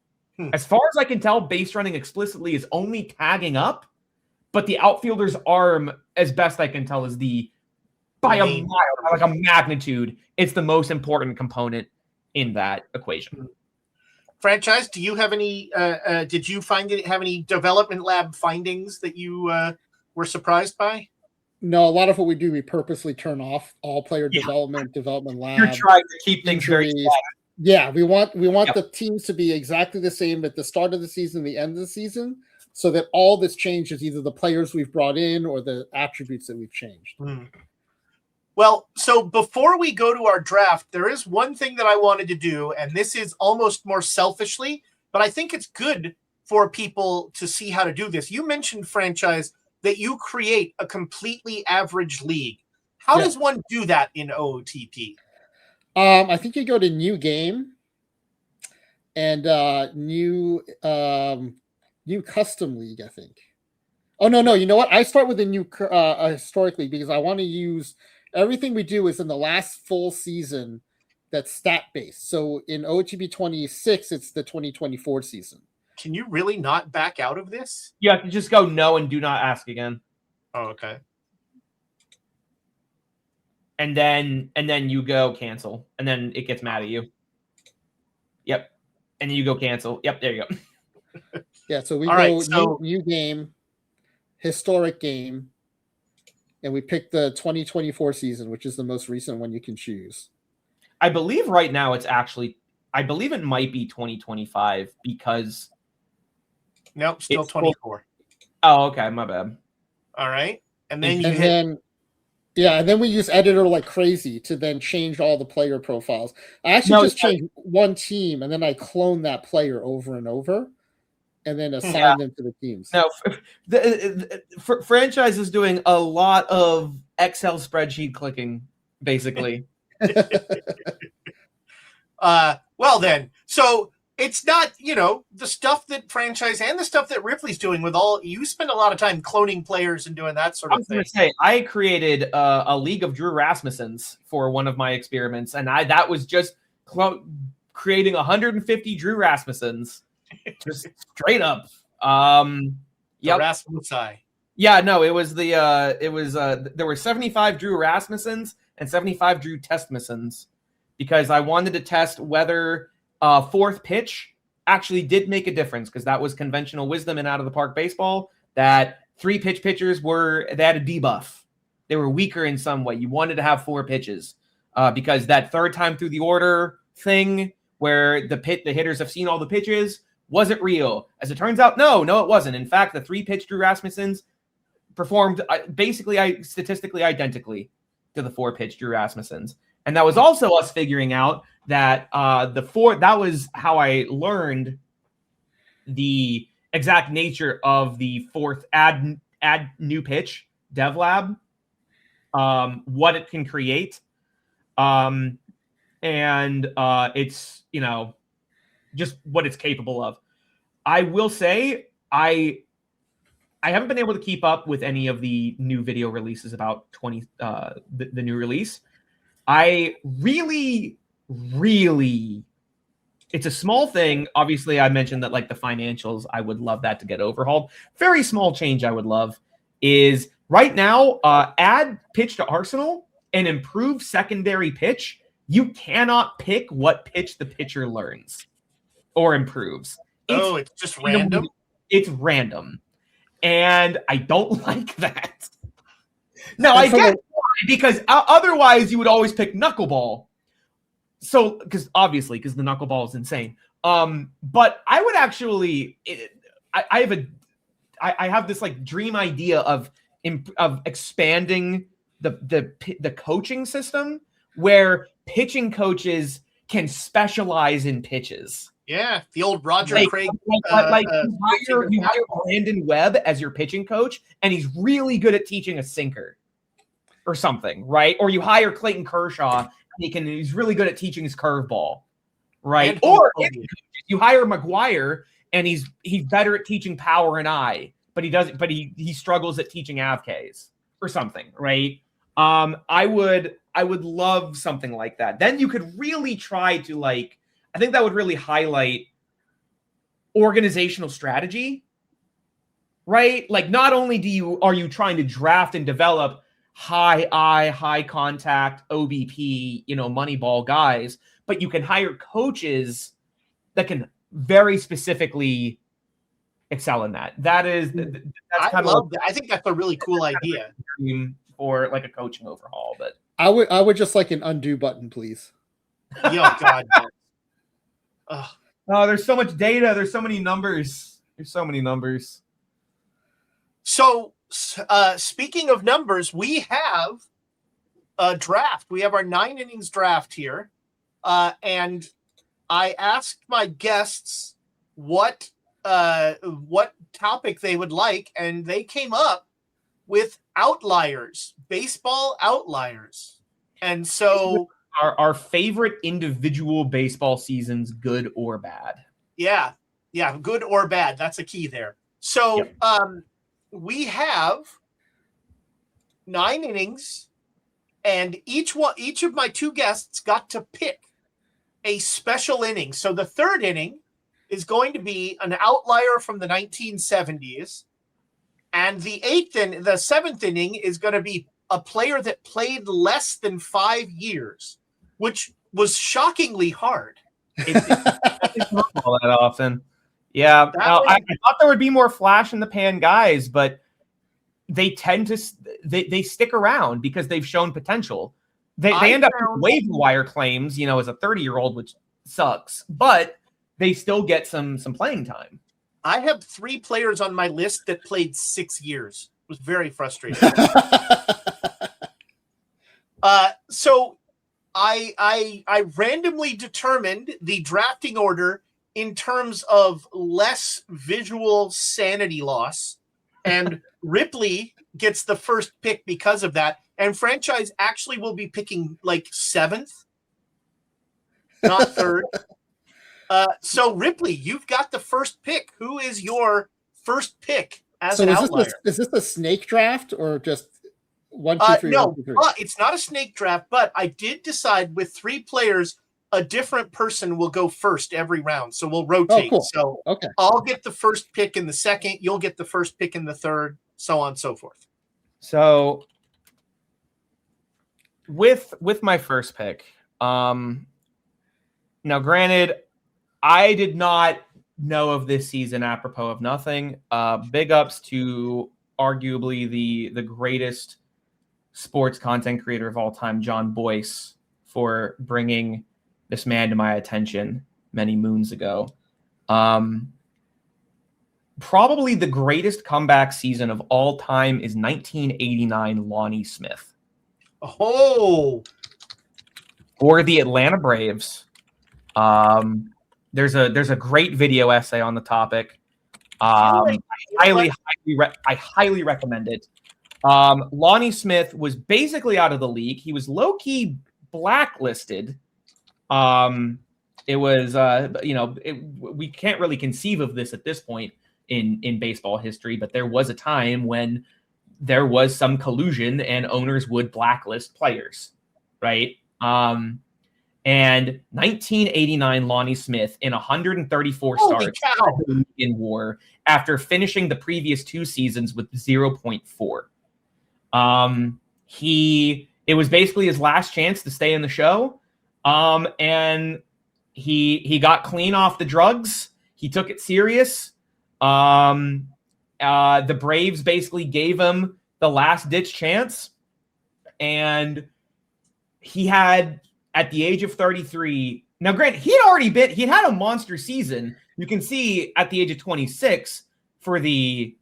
B: As far as I can tell, base running explicitly is only tagging up, but the outfielder's arm, as best I can tell, is by a mile, like a magnitude, it's the most important component in that equation.
A: Franchise, do you have any? Did you have any development lab findings that you were surprised by?
C: No, a lot of what we do, we purposely turn off all player development lab.
B: You're trying to keep things very flat.
C: Yeah, we want the teams to be exactly the same at the start of the season, the end of the season, so that all this change is either the players we've brought in or the attributes that we've changed.
A: Well, so before we go to our draft, there is one thing that I wanted to do, and this is almost more selfishly, but I think it's good for people to see how to do this. You mentioned, Franchise, that you create a completely average league. How does one do that in OOTP?
C: I think you go to new game and new custom league, I think. Oh, no. You know what? I start with a new historic league because I want to use everything we do is in the last full season that's stat based. So in OOTP 26, it's the 2024 season.
A: Can you really not back out of this?
B: You have to just go no and do not ask again.
A: Oh, okay.
B: And then you go cancel, and then it gets mad at you. Yep. And then you go cancel. Yep, there you go.
C: Yeah, so we go new game, historic game, and we pick the 2024 season, which is the most recent one you can choose.
B: I believe right now I believe it might be 2025 because
A: nope, still 24.
B: Oh, okay, my bad.
A: All right. And then
C: and then we use editor like crazy to then change all the player profiles. I actually changed one team and then I clone that player over and over and then assign them to the teams.
B: No, the Franchise is doing a lot of Excel spreadsheet clicking, basically.
A: Well then, so it's not, the stuff that Franchise and the stuff that Ripley's doing with you spend a lot of time cloning players and doing that sort of thing. I was
B: going to say, I created a league of Drew Rasmussens for one of my experiments, and that was just creating 150 Drew Rasmussens, just straight up.
A: Rasmussen.
B: Yeah, no, it was there were 75 Drew Rasmussens and 75 Drew Testmussens because I wanted to test whether fourth pitch actually did make a difference because that was conventional wisdom in out of the park baseball that 3-pitch pitchers they had a debuff. They were weaker in some way. You wanted to have 4 pitches because that third time through the order thing where the hitters have seen all the pitches wasn't real. As it turns out, no, it wasn't. In fact, the 3-pitch Drew Rasmussens performed basically statistically identically to the 4-pitch Drew Rasmussens. And that was also us figuring out that that was how I learned the exact nature of the fourth add new pitch dev lab, what it can create. And it's, just what it's capable of. I will say I haven't been able to keep up with any of the new video releases about the new release. I really, it's a small thing. Obviously, I mentioned that like the financials, I would love that to get overhauled. Very small change I would love is right now, add pitch to Arsenal and improve secondary pitch. You cannot pick what pitch the pitcher learns or improves.
A: It's just random?
B: It's random. And I don't like that. No, I get why, because otherwise you would always pick knuckleball. so because the knuckleball is insane. But I would actually, I have this like dream idea of expanding the coaching system where pitching coaches can specialize in pitches.
A: Yeah, the old Roger Craig.
B: You hire Brandon Webb as your pitching coach, and he's really good at teaching a sinker or something, right? Or you hire Clayton Kershaw, and he's really good at teaching his curveball, right? Or you hire McGuire, and he's better at teaching power and eye, but he struggles at teaching AvKs or something, right? I would love something like that. Then you could really try to I think that would really highlight organizational strategy, right? Like not only are you trying to draft and develop high contact OBP, Moneyball guys, but you can hire coaches that can very specifically excel in that. That's kind of
A: I think that's a really cool idea
B: for like a coaching overhaul. But
C: I would just like an undo button, please.
A: Yo, God.
B: Oh, there's so much data. There's so many numbers.
A: So, speaking of numbers, we have a draft. We have our 9 innings draft here. And I asked my guests what topic they would like, and they came up with outliers, baseball outliers. And so
B: our favorite individual baseball seasons, good or bad.
A: Yeah, good or bad. That's a key there. So we have 9 innings, and each of my 2 guests got to pick a special inning. So the 3rd inning is going to be an outlier from the 1970s, and the 7th inning is going to be a player that played less than 5 years, which was shockingly hard.
B: It's not all that often. Yeah. I thought there would be more flash in the pan guys, but they tend to they stick around because they've shown potential. They end up with waiver wire claims, as a 30-year-old, which sucks, but they still get some playing time.
A: I have 3 players on my list that played 6 years. It was very frustrating. So I randomly determined the drafting order in terms of less visual sanity loss, and Ripley gets the first pick because of that. And Franchise actually will be picking like 7th, not 3rd. So Ripley, you've got the first pick. Who is your first pick as an outlier?
C: Is this a snake draft or just 1, 2, 3?
A: No,
C: 1, 2, 3?
A: it's not a snake draft, but I did decide with 3 players, a different person will go first every round. So we'll rotate.
C: Oh, cool.
A: So
C: okay.
A: I'll get the first pick in the 2nd. You'll get the first pick in the 3rd, so on and so forth.
B: So with my first pick, now granted, I did not know of this season apropos of nothing. Big ups to arguably the greatest sports content creator of all time, John Boyce, for bringing this man to my attention many moons ago. Probably the greatest comeback season of all time is 1989 Lonnie Smith.
A: Oh,
B: For the Atlanta Braves. There's a great video essay on the topic. I highly recommend it. Lonnie Smith was basically out of the league. He was low-key blacklisted. It was we can't really conceive of this at this point in baseball history, but there was a time when there was some collusion and owners would blacklist players, right? And 1989 Lonnie Smith in 134 starts in WAR after finishing the previous 2 seasons with 0.4. It was basically his last chance to stay in the show. And he got clean off the drugs. He took it serious. The Braves basically gave him the last ditch chance, and he had at the age of 33. Now, granted, he'd had a monster season. You can see at the age of 26 for the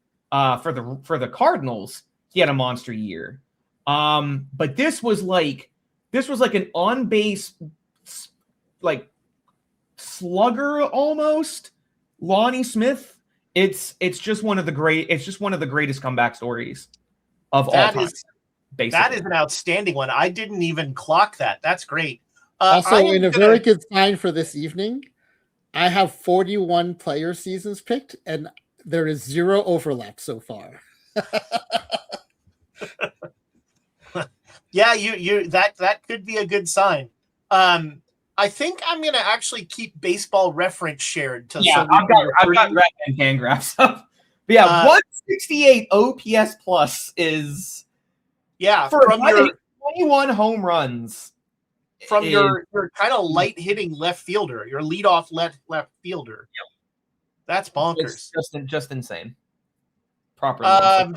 B: Cardinals, he had a monster year. But this was like an on-base like slugger almost. Lonnie Smith. It's just one of the greatest comeback stories of all time. Basically.
A: That is an outstanding one. I didn't even clock that. That's great.
C: Also, in a very good sign for this evening, I have 41 player seasons picked, and there is 0 overlap so far.
A: Yeah, you that could be a good sign. I think I'm gonna actually keep Baseball Reference shared.
B: I've got Red and Fangraphs up. But yeah, 168 OPS plus is from your 21 home runs.
A: From your kind of light hitting left fielder, your leadoff left fielder. Yep. That's bonkers.
B: It's just insane. Properly.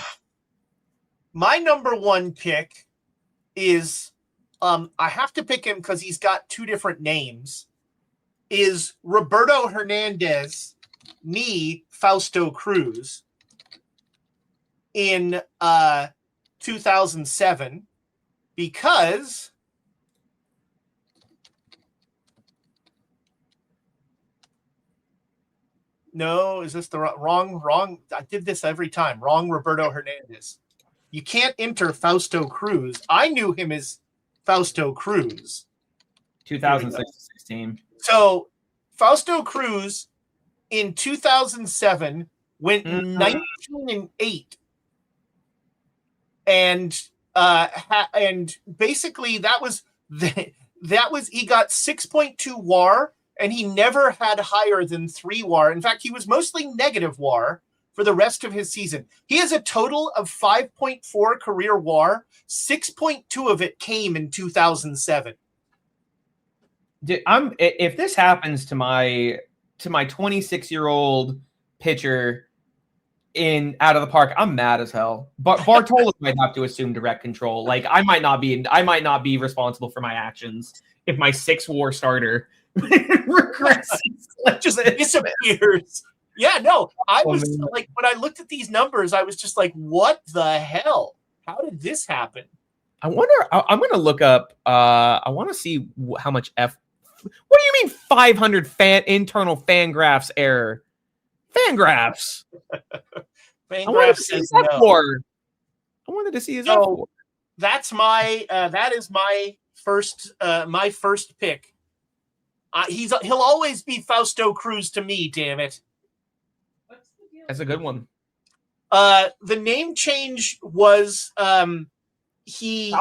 A: My number 1 pick is I have to pick him because he's got 2 different names. Is Roberto Hernandez, me, Fausto Cruz, in 2007, because no, is this the wrong? I did this every time. Wrong, Roberto Hernandez. You can't enter Fausto Cruz. I knew him as Fausto Cruz.
B: 2016.
A: So Fausto Cruz in 2007 went 19-8, and basically that was he got 6.2 WAR, and he never had higher than 3 WAR. In fact, he was mostly negative WAR for the rest of his season. He has a total of 5.4 career WAR. 6.2 of it came in 2007.
B: If this happens to my 26-year-old pitcher out of the park, I'm mad as hell. But Bartolo might have to assume direct control. Like I might not be responsible for my actions if my 6 WAR starter regresses,
A: just disappears. Yeah, no, I was like, when I looked at these numbers, I was just like, what the hell? How did this happen?
B: I wonder, I'm going to look up, I want to see how much what do you mean 500 internal Fangraphs error? Fangraphs.
A: Fangraphs says no.
B: I wanted to see his F4.
A: That's that is my first pick. He'll always be Fausto Cruz to me, damn it.
B: That's a good one.
A: The name change was
B: I didn't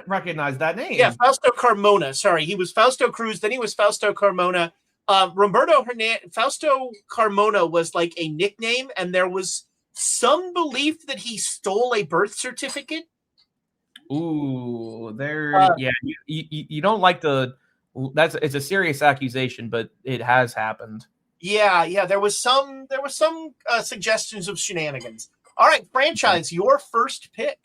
B: recognize that name.
A: Yeah, Fausto Carmona. Sorry, he was Fausto Cruz, then he was Fausto Carmona. Fausto Carmona was like a nickname, and there was some belief that he stole a birth certificate.
B: Ooh, you don't like it's a serious accusation, but it has happened.
A: Yeah, there was some suggestions of shenanigans. All right, franchise, your first pick.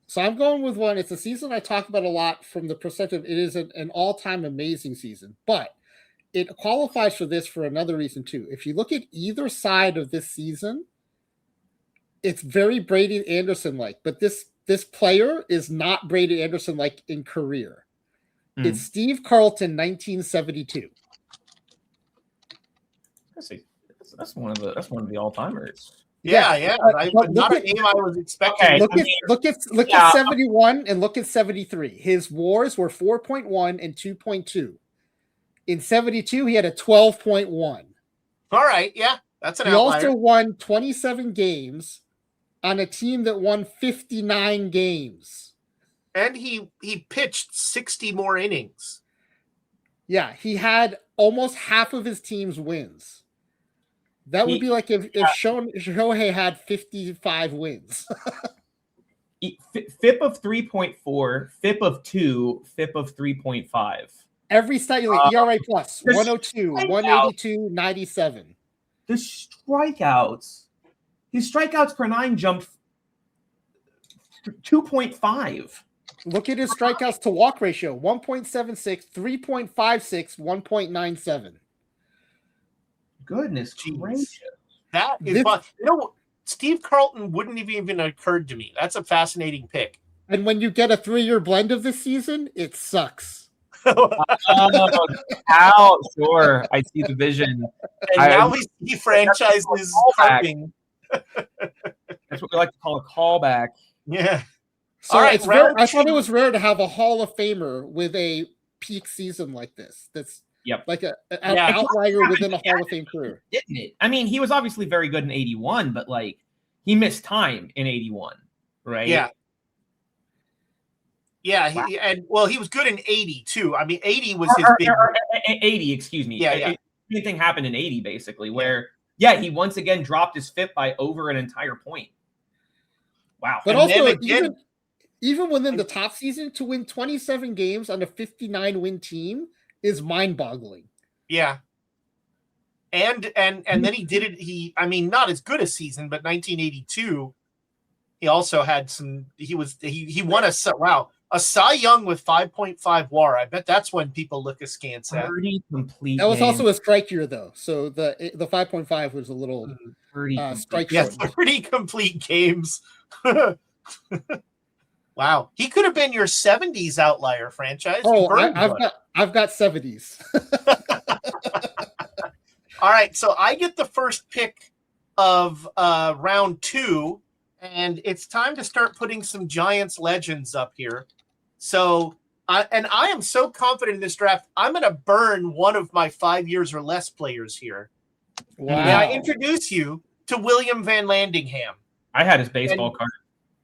C: So I'm going with one. It's a season I talk about a lot from the perspective. It is an all-time amazing season, but it qualifies for this for another reason too. If you look at either side of this season, it's very Brady Anderson-like, but this player is not Brady Anderson-like in career. It's Steve Carlton, 1972.
B: That's one of the all-timers.
A: Yeah. Not a name I was expecting.
C: Look at 71 and look at 73. His WARs were 4.1 and 2.2. In 72, he had a 12.1.
A: All right, yeah, that's an outlier.
C: He also won 27 games on a team that won 59 games.
A: And he pitched 60 more innings.
C: Yeah, he had almost half of his team's wins. That would be like if Shohei had 55 wins.
B: FIP of 3.4, FIP of 2, FIP of 3.5.
C: Every stat you like, ERA plus 102, 182, 97.
B: The strikeouts. his strikeouts per 9 jumped 2.5.
C: Look at his strikeouts to walk ratio: 1.76, 3.56, 1.97.
B: Goodness
A: Jeez.
B: gracious.
A: That is fun. Steve Carlton wouldn't have even occurred to me. That's a fascinating pick.
C: And when you get a 3-year blend of this season, it sucks.
B: Oh, out. Sure. I see the vision.
A: And now we see franchises carving.
B: That's what we like to call a callback.
A: Yeah.
C: So
A: All right,
C: I thought it was rare to have a Hall of Famer with a peak season like this. That's like an outlier within a Hall of Fame career.
B: Didn't it? I mean, he was obviously very good in 81, but like he missed time in 81, right?
A: Yeah. Yeah,
B: Wow.
A: He was good in 80 too. I mean, 80 was his big
B: 80, excuse me.
A: Yeah.
B: Same thing happened in 80, basically, where he once again dropped his FIP by over an entire point. Wow.
C: But also, even within the top season, to win 27 games on a 59-win team is mind-boggling.
A: Yeah. And then he did it. Not as good a season, but 1982, he also had some. He won a Cy Young with 5.5 WAR. I bet that's when people look askance at.
B: 30 complete.
C: That was also a strike year, though. So the 5.5 was a little strike.
A: Yeah, 30 complete games. Wow, he could have been your 70s outlier franchise.
C: Oh, I've got 70s.
A: All right, so I get the first pick of round 2, and it's time to start putting some Giants legends up here. So, I am so confident in this draft, I'm going to burn one of my 5 years or less players here.
C: Wow.
A: May I introduce you to William Van Landingham?
B: I had his baseball card.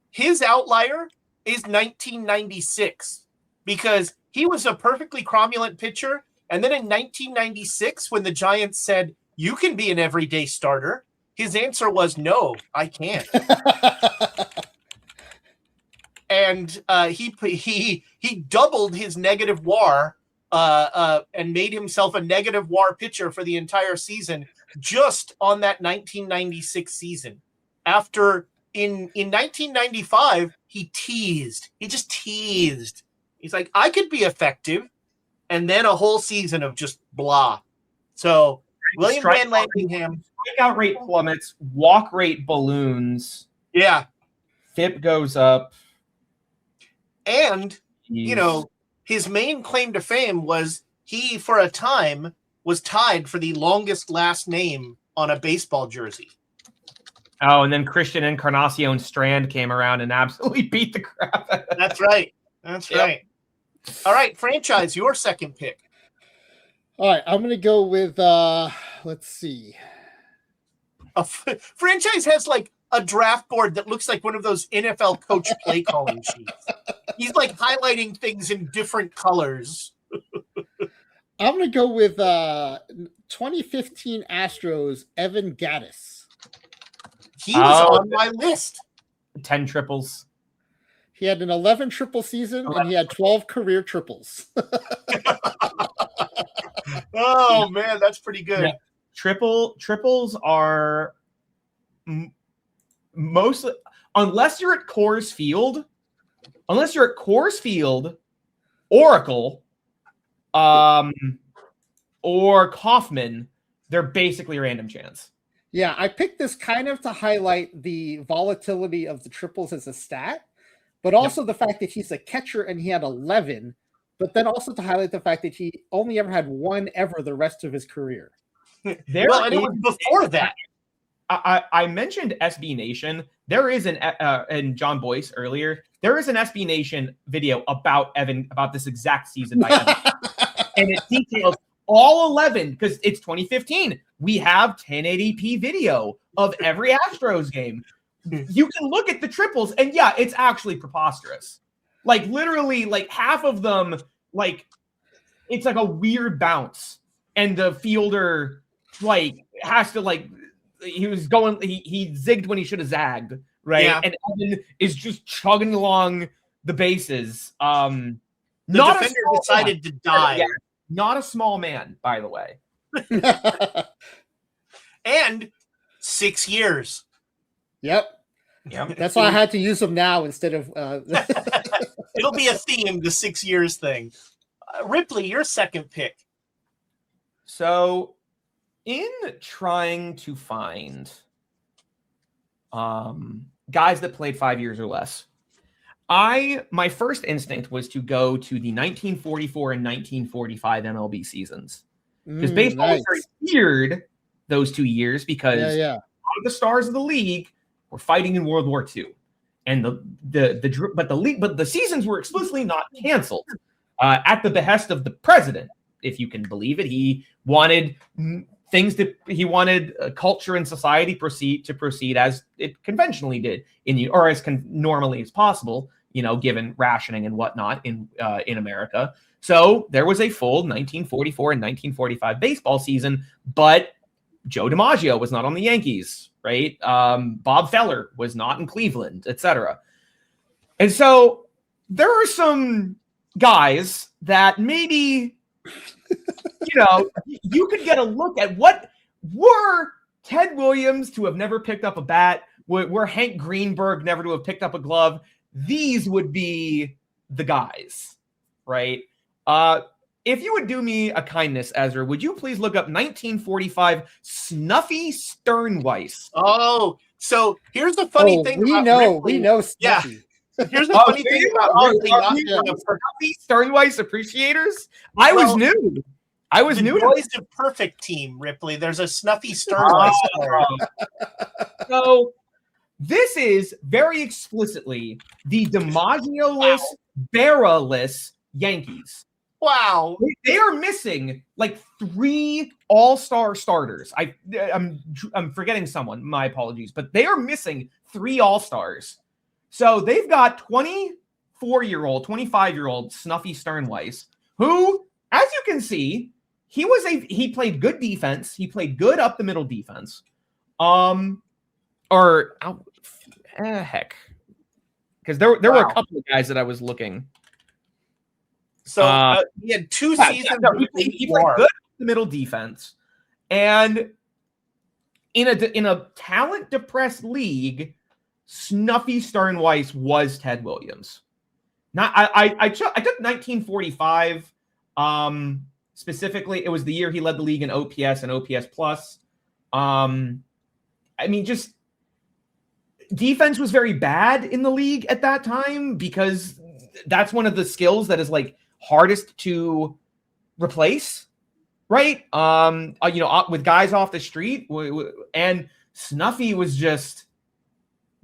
A: His outlier is 1996 because he was a perfectly cromulent pitcher. And then in 1996, when the Giants said, "You can be an everyday starter," his answer was, "No, I can't." And he doubled his negative WAR and made himself a negative WAR pitcher for the entire season just on that 1996 season. After in 1995, he just teased. He's like, I could be effective. And then a whole season of just blah. So William Van Landingham.
B: Strikeout rate plummets, walk rate balloons.
A: Yeah.
B: FIP goes up.
A: And, his main claim to fame was he, for a time, was tied for the longest last name on a baseball jersey.
B: Oh, and then Christian Encarnacion Strand came around and absolutely beat the crap out of him.
A: That's right. Right. All right, franchise, your second pick.
C: All right, I'm going to go with, let's see.
A: Franchise has like a draft board that looks like one of those NFL coach play calling sheets. He's like highlighting things in different colors.
C: I'm going to go with 2015 Astros, Evan Gattis.
A: He was on my list.
B: 10 triples.
C: He had an 11 triple season, and he had 12 career triples.
A: Oh, man, that's pretty good.
B: Yeah. Triples are mostly, unless you're at Coors Field, Oracle, or Kauffman, they're basically random chance.
C: Yeah, I picked this kind of to highlight the volatility of the triples as a stat, but also the fact that he's a catcher and he had 11, but then also to highlight the fact that he only ever had one ever the rest of his career.
A: And it was before that.
B: I mentioned SB Nation. There is and John Boyce earlier. There is an SB Nation video about this exact season by Evan, and it details all 11 because it's 2015. We have 1080p video of every Astros game. You can look at the triples, and yeah, it's actually preposterous. Like literally, like half of them, like it's like a weird bounce, and the fielder like has to like he zigged when he should have zagged, right?
A: Yeah.
B: And Evan is just chugging along the bases.
A: The defender decided to die.
B: Yeah, not a small man, by the way.
A: And 6 years.
C: Yep.
B: Yep.
C: That's why I had to use them now instead of.
A: It'll be a theme, the 6 years thing. Ripley, your second pick.
B: So, in trying to find guys that played 5 years or less, my first instinct was to go to the 1944 and 1945 MLB seasons, because baseball was very weird those 2 years because a lot of the stars of the league were fighting in World War II, and the seasons were explicitly not canceled at the behest of the president, if you can believe it. He wanted culture and society to proceed as it conventionally did or as normally as possible, given rationing and whatnot in America. So there was a full 1944 and 1945 baseball season, but Joe DiMaggio was not on the Yankees, right? Bob Feller was not in Cleveland, etc. And so there are some guys that maybe you could get a look at. What were Ted Williams to have never picked up a bat, were Hank Greenberg never to have picked up a glove. These would be the guys, right? If you would do me a kindness, Ezra, would you please look up 1945 Snuffy Sternweiss?
A: Oh, so here's the funny thing.
C: We know Snuffy.
A: Yeah. Here's the funny thing about Ripley.
B: Snuffy Sternweiss appreciators? I was new.
A: The Boys of Perfect team, Ripley. There's a Snuffy Sternweiss player.
B: So this is very explicitly the DiMaggio-less, Berra-less Yankees.
A: Wow.
B: They are missing like 3 all-star starters. I'm forgetting someone. My apologies. But they are missing 3 all-stars. So they've got 24-year-old, 25-year-old Snuffy Sternweiss, who, as you can see, he played good defense. He played good up the middle defense. Heck. Because there were a couple of guys that I was looking.
A: So he had 2 seasons.
B: He played good the middle defense, and in a talent depressed league, Snuffy Sternweiss was Ted Williams. I took 1945 specifically. It was the year he led the league in OPS and OPS plus. Just defense was very bad in the league at that time, because that's one of the skills that is like hardest to replace, right? With guys off the street, and Snuffy was just,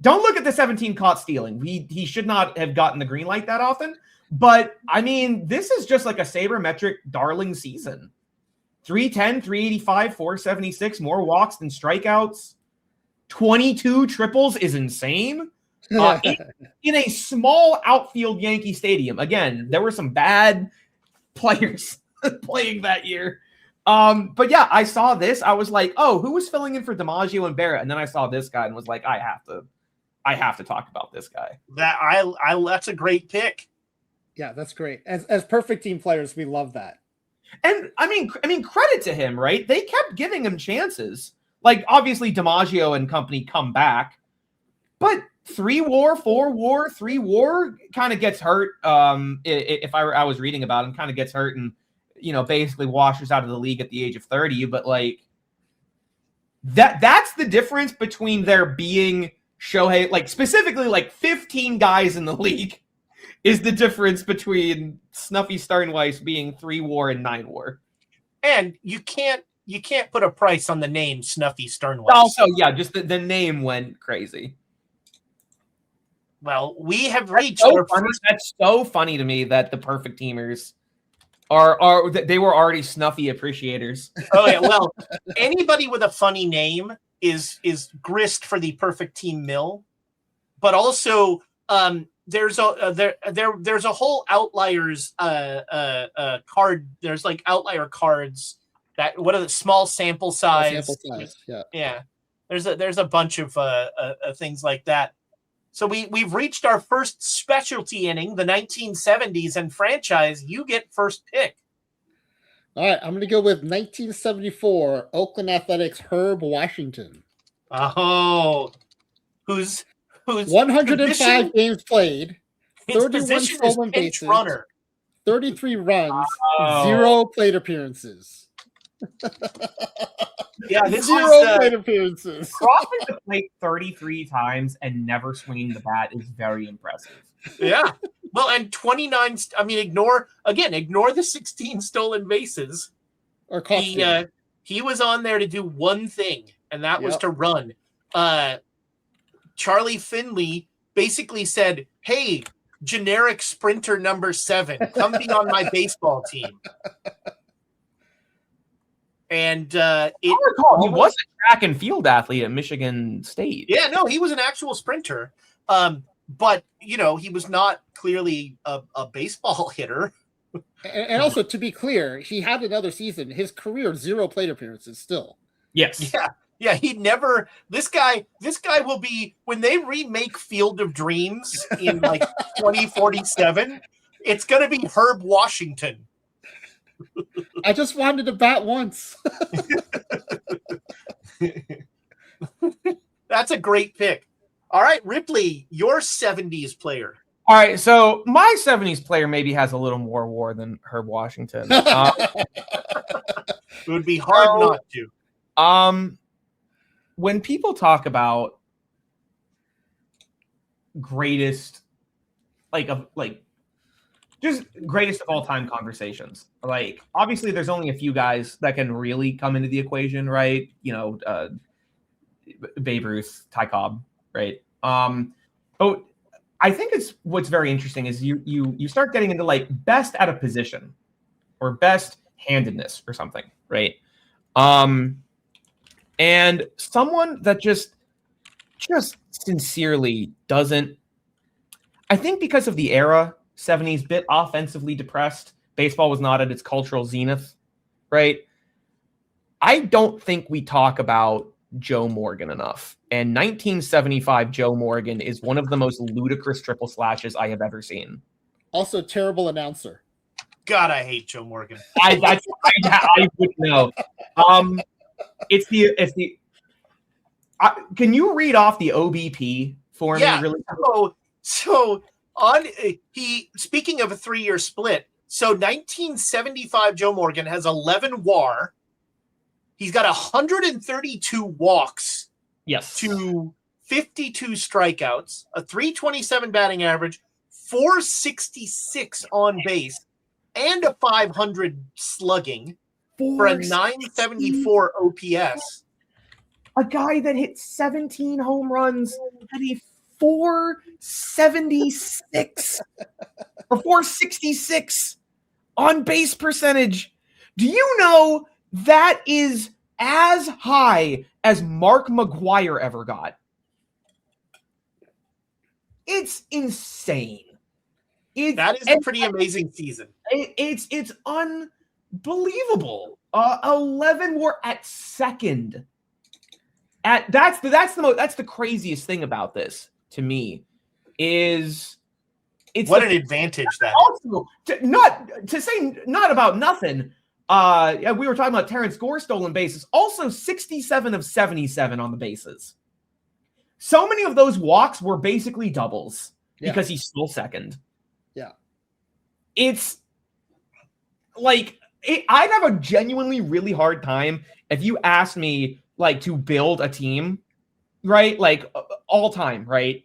B: don't look at the 17 caught stealing. He should not have gotten the green light that often, but this is just like a sabermetric darling season. 310, 385, 476, more walks than strikeouts. 22 triples is insane. In a small outfield Yankee Stadium. Again, there were some bad players playing that year. But yeah, I saw this. I was like, oh, who was filling in for DiMaggio and Barrett? And then I saw this guy and was like, I have to talk about this guy.
A: That's a great pick.
C: Yeah, that's great. As perfect team players, we love that.
B: And I mean, credit to him, right? They kept giving him chances. Like, obviously, DiMaggio and company come back, but 3 WAR, 4 WAR, 3 WAR kind of gets hurt. If I was reading about him, kind of gets hurt and basically washes out of the league at the age of 30. But like that's the difference between there being Shohei, like specifically like 15 guys in the league, is the difference between Snuffy Sternweiss being 3 WAR and 9 WAR.
A: And you can't put a price on the name Snuffy Sternweiss.
B: Also, yeah, just the name went crazy.
A: Well, we have reached
B: That's so funny to me that the perfect teamers they were already Snuffy appreciators.
A: Oh yeah, well, anybody with a funny name is grist for the perfect team mill. But also there's a whole outliers card. There's like outlier cards that, what are the small sample size? Yeah. There's a bunch of things like that. So we've reached our first specialty inning, the 1970s, and franchise. You get first pick.
C: All right, I'm going to go with 1974 Oakland Athletics Herb Washington.
A: Oh, who's
C: 105
A: position,
C: games played,
A: his
C: 31
A: position is
C: stolen
A: pinch
C: bases,
A: runner.
C: 33 runs,
B: Oh.
C: 0 plate appearances.
A: Yeah, this
C: 0
A: was
C: plate appearances.
B: Crossing the plate 33 times and never swinging the bat is very impressive.
A: yeah. Well, and 29. I mean, ignore the 16 stolen bases.
C: Or cost you.
A: He was on there to do one thing, and that was
C: Yep.
A: to run. Charlie Finley basically said, "Hey, generic sprinter number 7, come be on my baseball team." And
B: I recall he was a track and field athlete at Michigan State.
A: Yeah, no, he was an actual sprinter. But he was not clearly a baseball hitter.
C: And also, to be clear, he had another season. His career, 0 plate appearances still.
B: Yes.
A: Yeah, he never. This guy will be, when they remake Field of Dreams in like 2047. It's gonna be Herb Washington.
C: I just wanted to bat once.
A: That's a great pick. All right, Ripley, your 70s player.
B: All right, so my 70s player maybe has a little more war than Herb Washington.
A: It would be hard not to.
B: When people talk about greatest, just greatest of all time conversations, like obviously there's only a few guys that can really come into the equation, right? Babe Ruth, Ty Cobb, right? But I think what's very interesting is you start getting into like best at a position or best handedness or something, right? And someone that just sincerely doesn't, I think because of the era, 70s, bit offensively depressed, baseball was not at its cultural zenith, right? I don't think we talk about Joe Morgan enough. And 1975 Joe Morgan is one of the most ludicrous triple slashes I have ever seen. Also,
C: terrible announcer.
A: God, I hate Joe Morgan.
B: I would know. It's the. Can you read off the OBP for me? Really?
A: So on speaking of a 3-year split, so 1975 Joe Morgan has 11 WAR. He's got 132 walks.
B: Yes.
A: To 52 strikeouts, a 327 batting average, 466 on base, and a 500 slugging for a 974 OPS.
B: A guy that hit 17 home runs had a 476 or 466 on base percentage. Do you know that is as high as Mark McGwire ever got? It's insane.
A: That is a pretty amazing season.
B: It's unbelievable. 11 were at second. That's the craziest thing about this to me is it's
A: what an advantage that
B: also not about nothing. We were talking about Terrence Gore stolen bases. Also 67 of 77 on the bases. So many of those walks were basically doubles because he's still second.
C: Yeah.
B: It's like I'd have a genuinely really hard time if you asked me like to build a team, right? Like all time, right?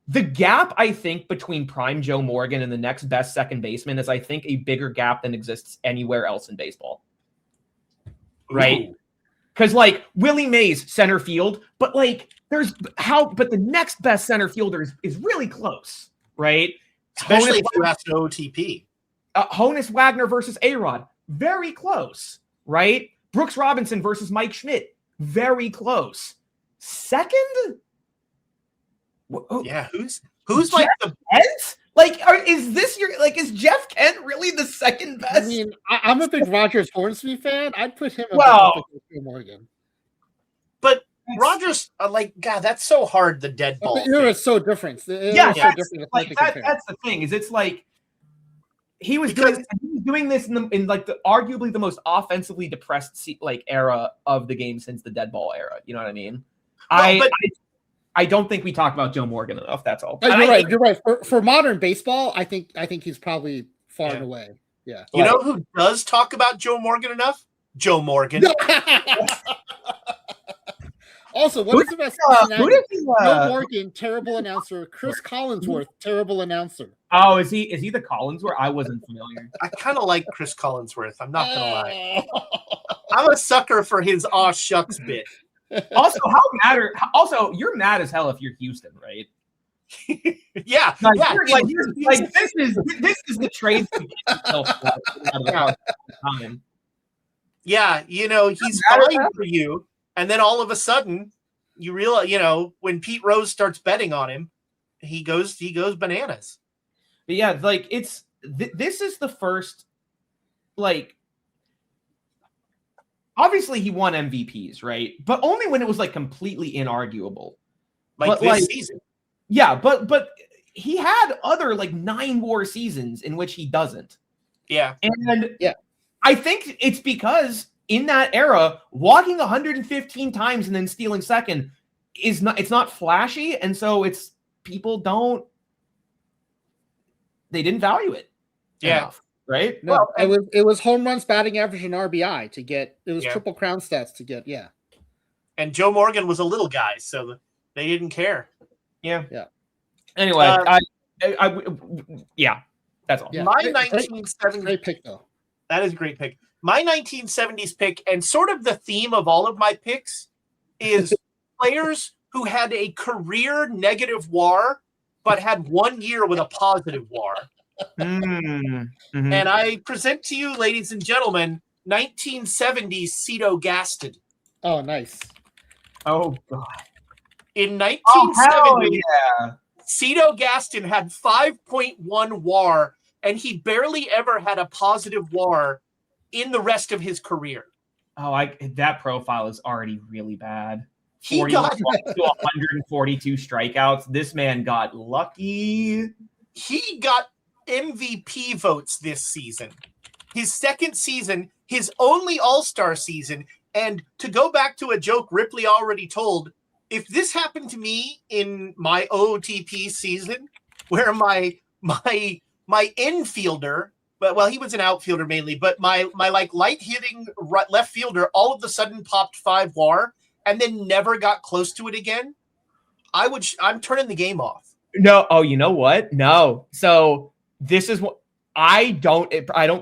B: The gap, I think, between prime Joe Morgan and the next best second baseman is, I think, a bigger gap than exists anywhere else in baseball. Right? Because, like, Willie Mays, center field, but, like, but the next best center fielder is really close, right?
A: Especially if you ask OOTP.
B: Honus Wagner versus A-Rod, very close, right? Brooks Robinson versus Mike Schmidt, very close. Second?
A: Yeah, who's
B: Jeff
A: like the
B: Kent? Like, is Jeff Kent really the second best?
C: I mean, I'm a big Rogers Hornsby fan. I'd put him
B: well,
C: Morgan.
A: But Rogers, God, that's so hard. The dead ball.
C: The era is so different.
B: That's the thing. Is it's like he was doing this in like the arguably the most offensively depressed era of the game since the dead ball era. You know what I mean? I don't think we talk about Joe Morgan enough. That's all.
C: You're right. You're right. For modern baseball, I think he's probably far and away. Yeah.
A: You know who does talk about Joe Morgan enough? Joe Morgan.
C: Also, what is it about Cincinnati? Joe Morgan, terrible announcer. Chris Collinsworth, terrible announcer.
B: Oh, is he the Collinsworth? I wasn't familiar.
A: I kind of like Chris Collinsworth. I'm not gonna lie. I'm a sucker for his aw shucks bit.
B: Also, you're mad as hell if you're Houston, right?
A: Yeah.
B: This is the trade.
A: Yeah, he's fine for you, and then all of a sudden, you realize, when Pete Rose starts betting on him, he goes bananas.
B: But yeah, this is the first, obviously he won MVPs, right? But only when it was completely inarguable.
A: This season.
B: Yeah, but he had other 9 WAR seasons in which he doesn't.
A: Yeah.
B: And I think it's because in that era, walking 115 times and then stealing second it's not flashy, and so people didn't value it. Enough, right?
C: No, it was home runs, batting average, and RBI to get. It was Triple Crown stats to get. Yeah.
A: And Joe Morgan was a little guy, so they didn't care.
B: Yeah.
C: Yeah.
B: Anyway, that's all.
A: Yeah. My 1970s
C: great pick though.
A: That is a great pick. My 1970s pick, and sort of the theme of all of my picks, is players who had a career negative WAR, but had 1 year with a positive WAR.
B: Mm-hmm.
A: And I present to you, ladies and gentlemen, 1970s Cito Gaston.
C: Oh, nice.
B: Oh, God.
A: In 1970,
B: yeah.
A: Cito Gaston had 5.1 WAR, and he barely ever had a positive WAR in the rest of his career.
B: Oh, that profile is already really bad.
A: He
B: 41
A: got
B: to 142 strikeouts. This man got lucky.
A: He got MVP votes this season. His second season, his only All-Star season. And to go back to a joke Ripley already told, if this happened to me in my OOTP season, where my infielder, well, he was an outfielder mainly, but my light hitting left fielder all of a sudden popped 5 WAR and then never got close to it again, I'm turning the game off.
B: No, oh, you know what? No. So this is what I don't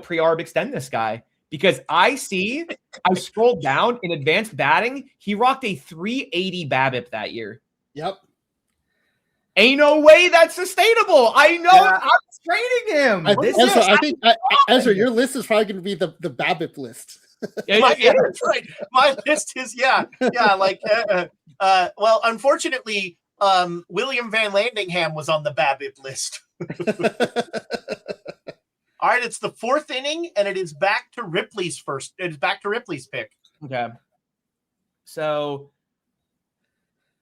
B: pre-arb extend this guy, because I scrolled down in advanced batting. He rocked a 380 BABIP that year.
C: Yep.
B: Ain't no way that's sustainable. I know.
A: Yeah.
B: I'm trading him.
C: I think Ezra, your list is probably going to be the BABIP list.
A: That's right. My list is well, unfortunately, William Van Landingham was on the BABIP list. All right, it's the 4th inning, and it is back to Ripley's first. It is back to Ripley's pick.
B: Okay. So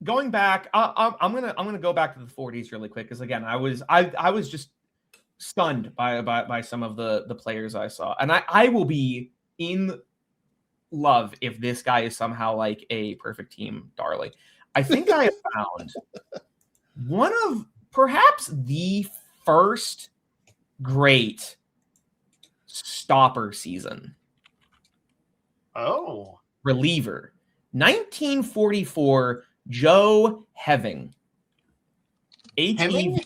B: going back, I'm gonna go back to the 40s really quick, because again, I was just stunned by some of the players I saw, and I will be in love if this guy is somehow like a perfect team darling. I think I have found one of perhaps the first great stopper season.
A: Oh.
B: Reliever. 1944 Joe Heving. Heving?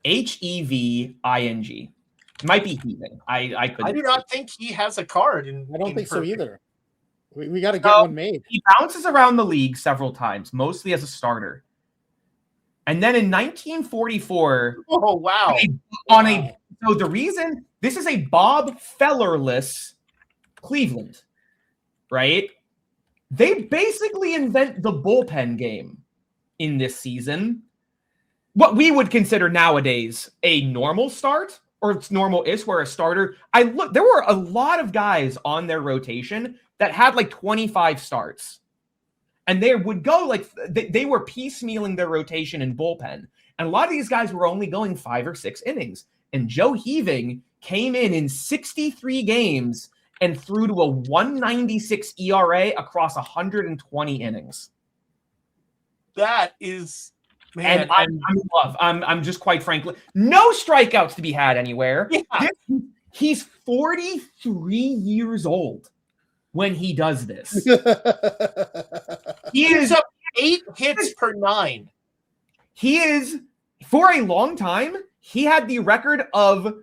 B: Heving. Might be Heving. I couldn't.
A: I do not think he has a card.
C: I don't think so either. We got to get one made.
B: He bounces around the league several times, mostly as a starter. And then in 1944,
A: oh wow!
B: So the reason this is a Bob Fellerless Cleveland, right? They basically invent the bullpen game in this season. What we would consider nowadays a normal start, or it's normal-ish, where a starter. There were a lot of guys on their rotation that had 25 starts. And they would go they were piecemealing their rotation in bullpen. And a lot of these guys were only going 5 or 6 innings. And Joe Heving came in 63 games and threw to a 196 ERA across 120 innings.
A: That is, man.
B: And I'm in love. I'm just quite frankly, no strikeouts to be had anywhere.
A: Yeah.
B: He's 43 years old when he does this.
A: He's up 8 hits per 9.
B: He is, for a long time, he had the record of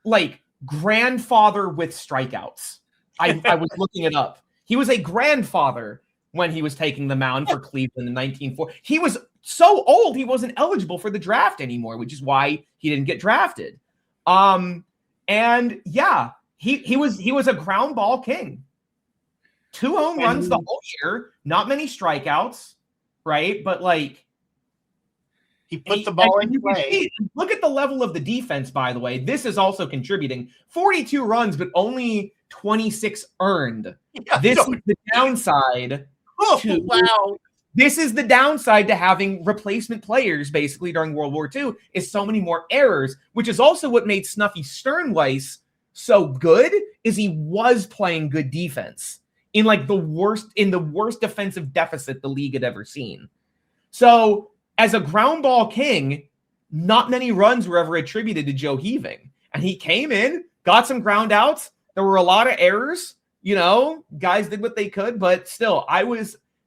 B: like grandfather with strikeouts. I was looking it up. He was a grandfather when he was taking the mound for Cleveland in 1940. He was so old he wasn't eligible for the draft anymore, which is why he didn't get drafted. And yeah, he was a ground ball king. 2 home runs the whole year, not many strikeouts, right? But like
A: he put the ball in play.
B: Look at the level of the defense, by the way. This is also contributing. 42 runs, but only 26 earned.
A: Yeah,
B: this is the downside.
A: Wow.
B: This is the downside to having replacement players basically during World War II is so many more errors, which is also what made Snuffy Sternweiss so good is he was playing good defense in like the worst defensive deficit the league had ever seen. So as a ground ball king, not many runs were ever attributed to Joe Heaving. And he came in, got some ground outs. There were a lot of errors, guys did what they could, but still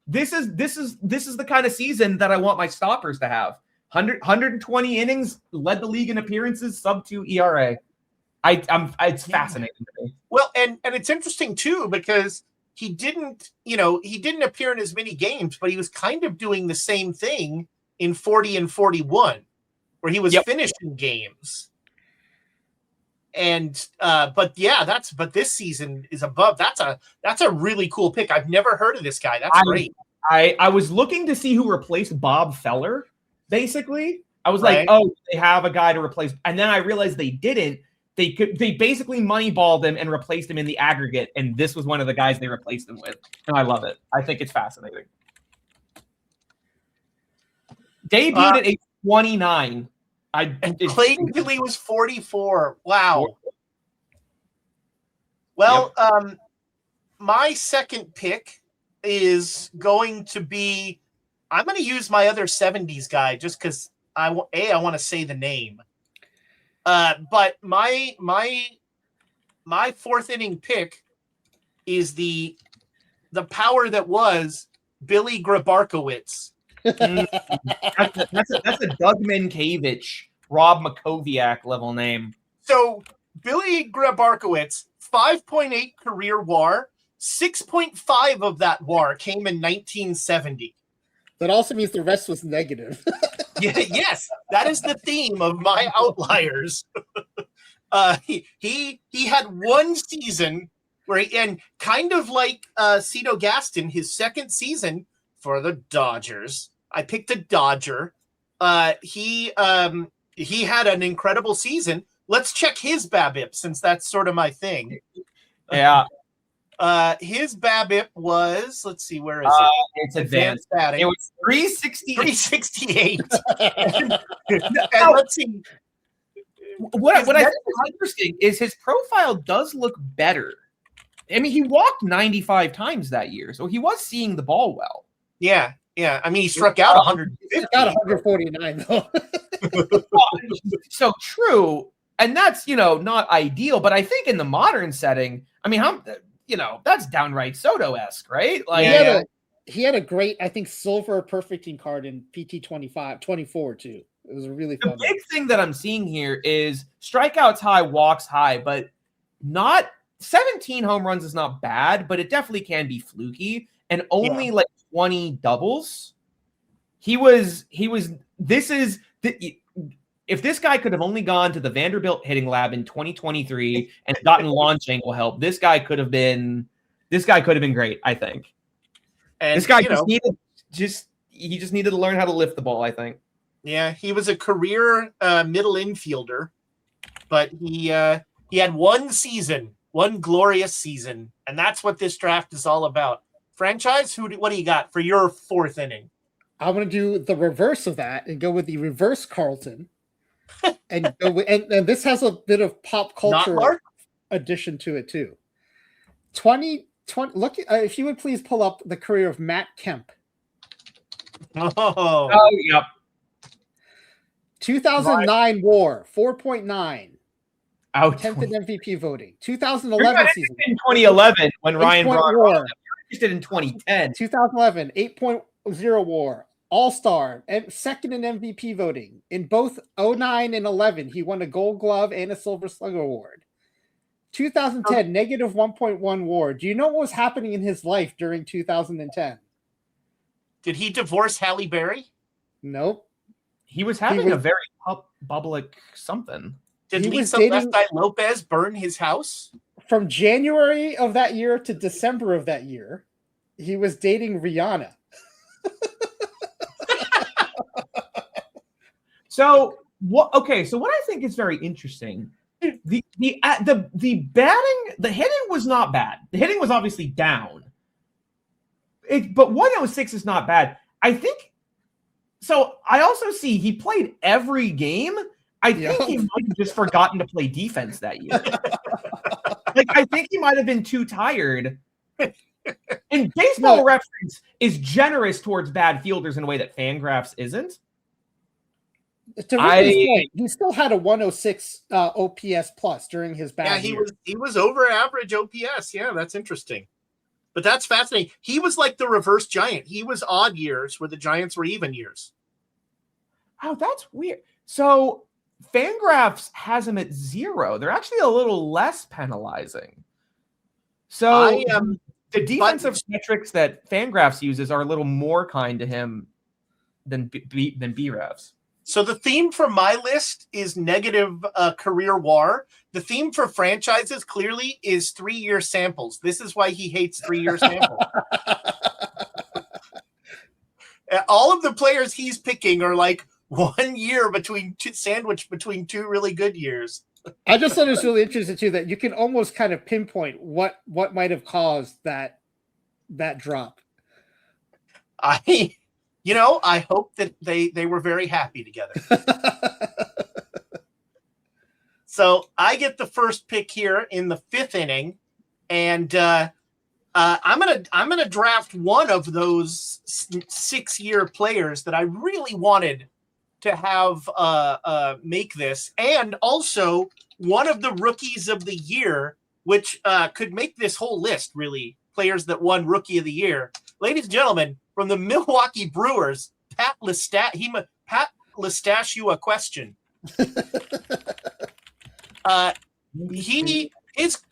B: this is the kind of season that I want my stoppers to have. 120 innings, led the league in appearances, sub-2 ERA. It's fascinating to me.
A: Well, and it's interesting too because he didn't appear in as many games, but he was kind of doing the same thing in 40 and 41, where he was finishing games. And but this season is above. That's a really cool pick. I've never heard of this guy. That's great.
B: I was looking to see who replaced Bob Feller. Basically, I was like, oh, they have a guy to replace, and then I realized they didn't. They basically moneyballed him and replaced him in the aggregate, and this was one of the guys they replaced him with, and I love it. I think it's fascinating. Debuted at age 29.
A: Clayton Keeley was 44. Wow. Well, my second pick is going to be. I'm going to use my other 70s guy just because I want to say the name. But my fourth inning pick is the power that was Billy Grabarkowitz.
B: That's a Doug Minkiewicz, Rob Makoviak level name.
A: So Billy Grabarkowitz, 5.8 career WAR, 6.5 of that WAR came in 1970.
C: That also means the rest was negative.
A: Yes, that is the theme of my outliers. He had one season where and kind of like Cito Gaston, his second season for the Dodgers. I picked a Dodger. He had an incredible season. Let's check his BABIP since that's sort of my thing.
B: Yeah.
A: His BABIP was, let's see, where is it?
B: It's advanced batting. It was 368.
A: 368. And let's see.
B: What I think is interesting is his profile does look better. I mean, he walked 95 times that year, so he was seeing the ball well.
A: Yeah. I mean, he struck out 150.
C: He got 149 though.
B: So true, and that's not ideal. But I think in the modern setting, I mean, that's downright Soto-esque, right? Like,
C: he had a great, I think, silver perfecting card in PT 24 too. It was a really fun.
B: The big thing that I'm seeing here is strikeouts high, walks high, but not 17 home runs is not bad, but it definitely can be fluky. And only like 20 doubles. If this guy could have only gone to the Vanderbilt hitting lab in 2023 and gotten launch angle help, this guy could have been great, I think. And this guy just needed to learn how to lift the ball, I think.
A: Yeah, he was a career middle infielder, but he had one glorious season, and that's what this draft is all about. Franchise, what do you got for your fourth inning?
C: I'm going to do the reverse of that and go with the reverse Carlton. and this has a bit of pop culture addition to it too. 2020. Look, if you would please pull up the career of Matt Kemp.
A: Oh,
B: Oh, yep.
C: 2009 WAR 4.9.
B: Out
C: 10th in MVP voting.
B: You're
C: 2011
B: not
C: season.
B: interested in 2011 when Ryan
C: 8-point
B: Braun.
C: WAR.
B: You're interested in 2010.
C: 2011 8.0 WAR. All-Star and second in MVP voting. In both 09 and 11, he won a Gold Glove and a Silver Slugger Award. 2010 negative 1.1 WAR. Do you know what was happening in his life during 2010?
A: did he divorce Halle Berry?
C: Nope.
B: He was having a very public something.
A: Did
C: He was
A: Lisa
C: dating-
A: Left Eye Lopez burn his house?
C: From January of that year to December of that year, he was dating Rihanna.
B: So what? Okay, so what I think is very interesting, the batting, the hitting was not bad. The hitting was obviously down. But 106 is not bad. I think. So I also see he played every game. I think he might have just forgotten to play defense that year. Like I think he might have been too tired. And Baseball Reference is generous towards bad fielders in a way that Fangraphs isn't.
C: To Ripley's point, he still had a 106 OPS plus during his bad year.
A: He was over average OPS. Yeah, that's interesting. But that's fascinating. He was like the reverse Giant. He was odd years where the Giants were even years.
B: Oh, that's weird. So Fangraphs has him at 0. They're actually a little less penalizing. So the defensive metrics that Fangraphs uses are a little more kind to him than BREVs.
A: So the theme for my list is negative career WAR. The theme for franchises clearly is 3-year samples. This is why he hates 3-year samples. All of the players he's picking are like 1 year sandwiched between 2 really good years.
C: I just thought it was really interesting too that you can almost kind of pinpoint what might have caused that drop.
A: I hope that they were very happy together. So I get the first pick here in the 5th inning, and I'm gonna draft one of those 6-year players that I really wanted to have make this, and also one of the rookies of the year, which could make this whole list really. Players that won Rookie of the Year, ladies and gentlemen, from the Milwaukee Brewers, Pat Lestache, you a question.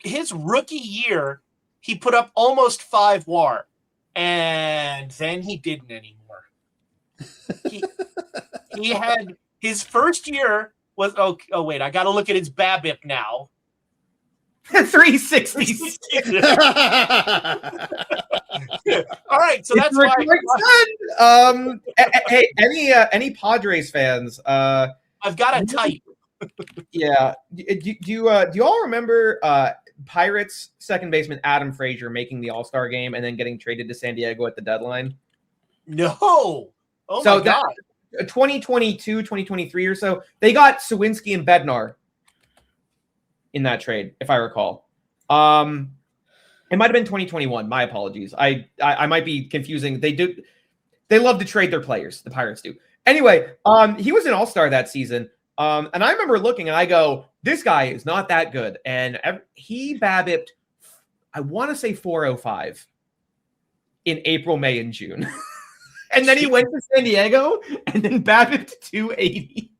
A: His rookie year, he put up almost 5 WAR, and then he didn't anymore. He had his first year was oh wait, I got to look at his BABIP now.
B: 360.
A: All right, so that's why.
B: Hey, any Padres fans?
A: I've got a type.
B: Yeah. Do you all remember Pirates second baseman Adam Frazier making the All-Star game and then getting traded to San Diego at the deadline?
A: No. Oh my God.
B: 2022, 2023 or so, they got Sawinski and Bednar in that trade, if I recall. It might have been 2021. My apologies. I might be confusing. They love to trade their players. The Pirates do. Anyway, he was an all-star that season. And I remember looking and I go, this guy is not that good. And he BABIP'd, I want to say 405 in April, May, and June. And then he went to San Diego and then BABIP'd 280.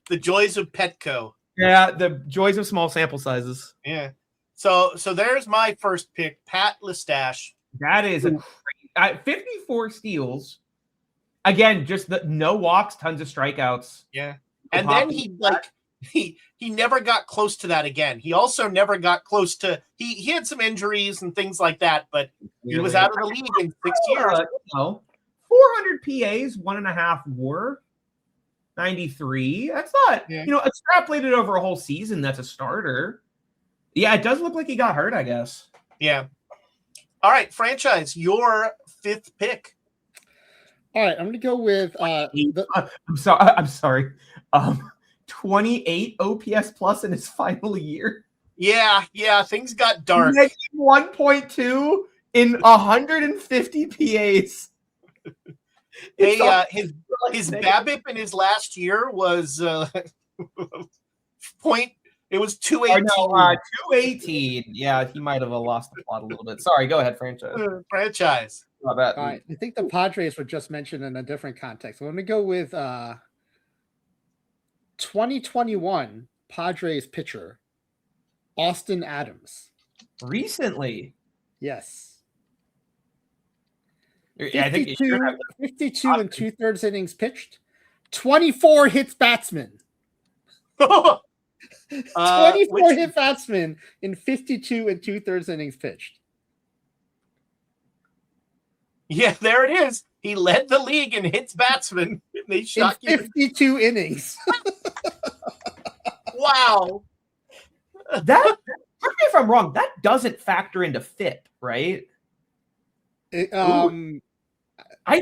A: The joys of Petco.
B: Yeah, the joys of small sample sizes.
A: Yeah. So there's my first pick, Pat Lestache.
B: That is a crazy, 54 steals. Again, just no walks, tons of strikeouts.
A: Yeah. And then he never got close to that again. He also never got close to he had some injuries and things like that, but he was out of the league in 6 years.
B: 400 PAs, 1.5 WAR. 93. That's not, extrapolated over a whole season. That's a starter. Yeah, it does look like he got hurt, I guess.
A: Yeah. All right, franchise, your 5th pick.
C: All right, I'm going to go with
B: I'm sorry. 28 OPS plus in his final year.
A: Yeah, things got dark.
B: 1.2 in 150 PAs.
A: his BABIP in his last year was point. It was 218.
B: Oh, no, 218. Yeah, he might have lost the plot a little bit. Sorry, go ahead,
A: franchise.
C: All right, I think the Padres were just mentioned in a different context. I'm going to go with 2021 Padres pitcher Austin Adams.
B: Recently,
C: yes.
B: 52
C: and 2/3 innings pitched, 24 hits batsman. 24 hit batsman in 52 and 2/3 innings pitched.
A: Yeah, there it is. He led the league in hits batsman. They shot
C: in 52 innings.
A: Wow.
B: That, correct me if I'm wrong, that doesn't factor into FIP, right? I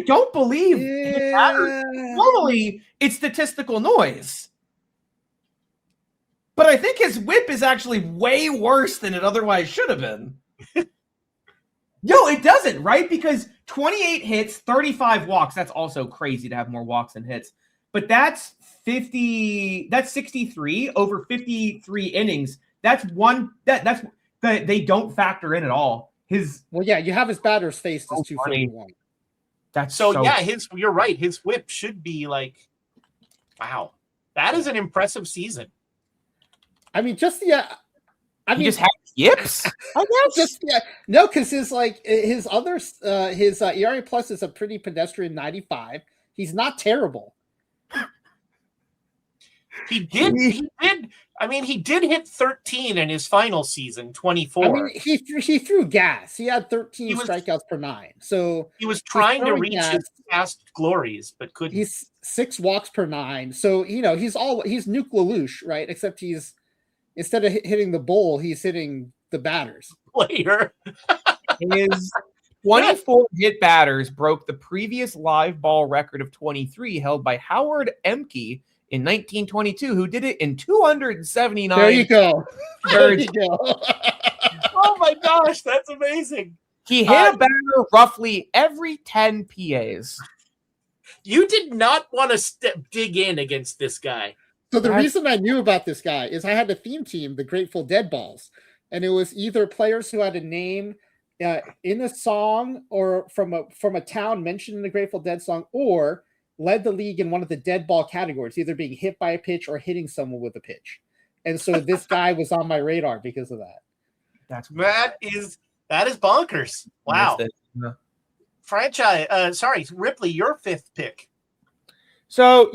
B: don't believe it matters. Normally it's statistical noise. But I think his whip is actually way worse than it otherwise should have been. No, it doesn't, right? Because 28 hits, 35 walks. That's also crazy to have more walks than hits. But that's 63 over 53 innings. That's they don't factor in at all.
C: Well, yeah, you have his batters faced as 241.
B: That's
A: you're right. His whip should be like, wow, that is an impressive season.
C: I mean, just
B: had yips. I guess
C: no, because his ERA plus is a pretty pedestrian 95. He's not terrible.
A: He did hit 13 in his final season, 24.
C: I mean, he threw gas. He had 13 strikeouts per 9. So
A: he was trying to reach his past glories, but couldn't.
C: He's 6 walks per 9. So, he's Nuke Lelouch, right? Except instead of hitting the bowl, he's hitting the batters.
A: Player.
B: His 24 hit batters broke the previous live ball record of 23 held by Howard Emke in 1922, who did it in 279.
C: There you go. There you go.
A: Oh my gosh, that's amazing.
B: He hit a batter roughly every 10 PAs.
A: You did not want to dig in against this guy.
C: So the reason I knew about this guy is I had a theme team, the Grateful Dead Balls, and it was either players who had a name in a song or from a town mentioned in the Grateful Dead song, or led the league in one of the dead ball categories, either being hit by a pitch or hitting someone with a pitch. And so this guy was on my radar because of that.
A: That is bonkers. Wow. Franchise. Ripley, your 5th pick.
B: So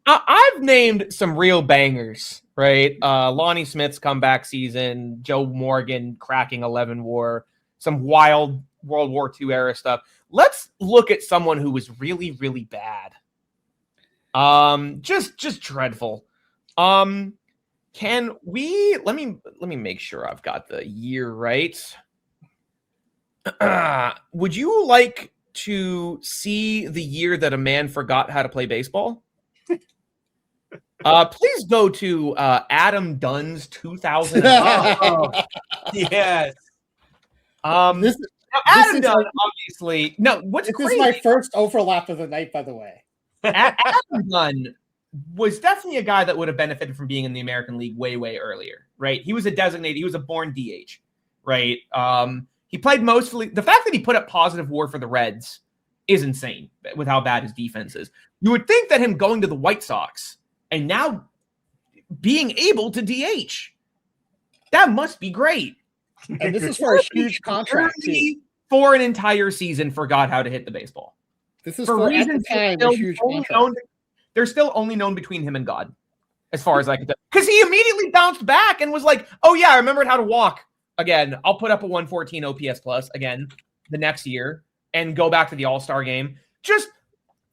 B: I've named some real bangers, right? Lonnie Smith's comeback season, Joe Morgan cracking 11 WAR, some wild World War II era stuff. Let's look at someone who was really, really bad. Just dreadful. Can we let me make sure I've got the year right. Would you like to see the year that a man forgot how to play baseball? Please go to Adam Dunn's 2000.
A: Yes.
B: Adam Dunn, obviously. No, what's crazy?
C: This is my first overlap of the night, by the way.
B: Adam Dunn was definitely a guy that would have benefited from being in the American League way, way earlier, right? He was a designated, he was a born DH, right? He played mostly, the fact that he put up positive WAR for the Reds is insane with how bad his defense is. You would think that him going to the White Sox and now being able to DH, that must be great.
C: And this is for a huge contract too.
B: For an entire season, forgot how to hit the baseball.
C: This is for at the time a huge contract.
B: They're still only known between him and God, as far as I can tell. Because he immediately bounced back and was like, "Oh yeah, I remembered how to walk again. I'll put up a 114 OPS plus again the next year and go back to the All-Star game. Just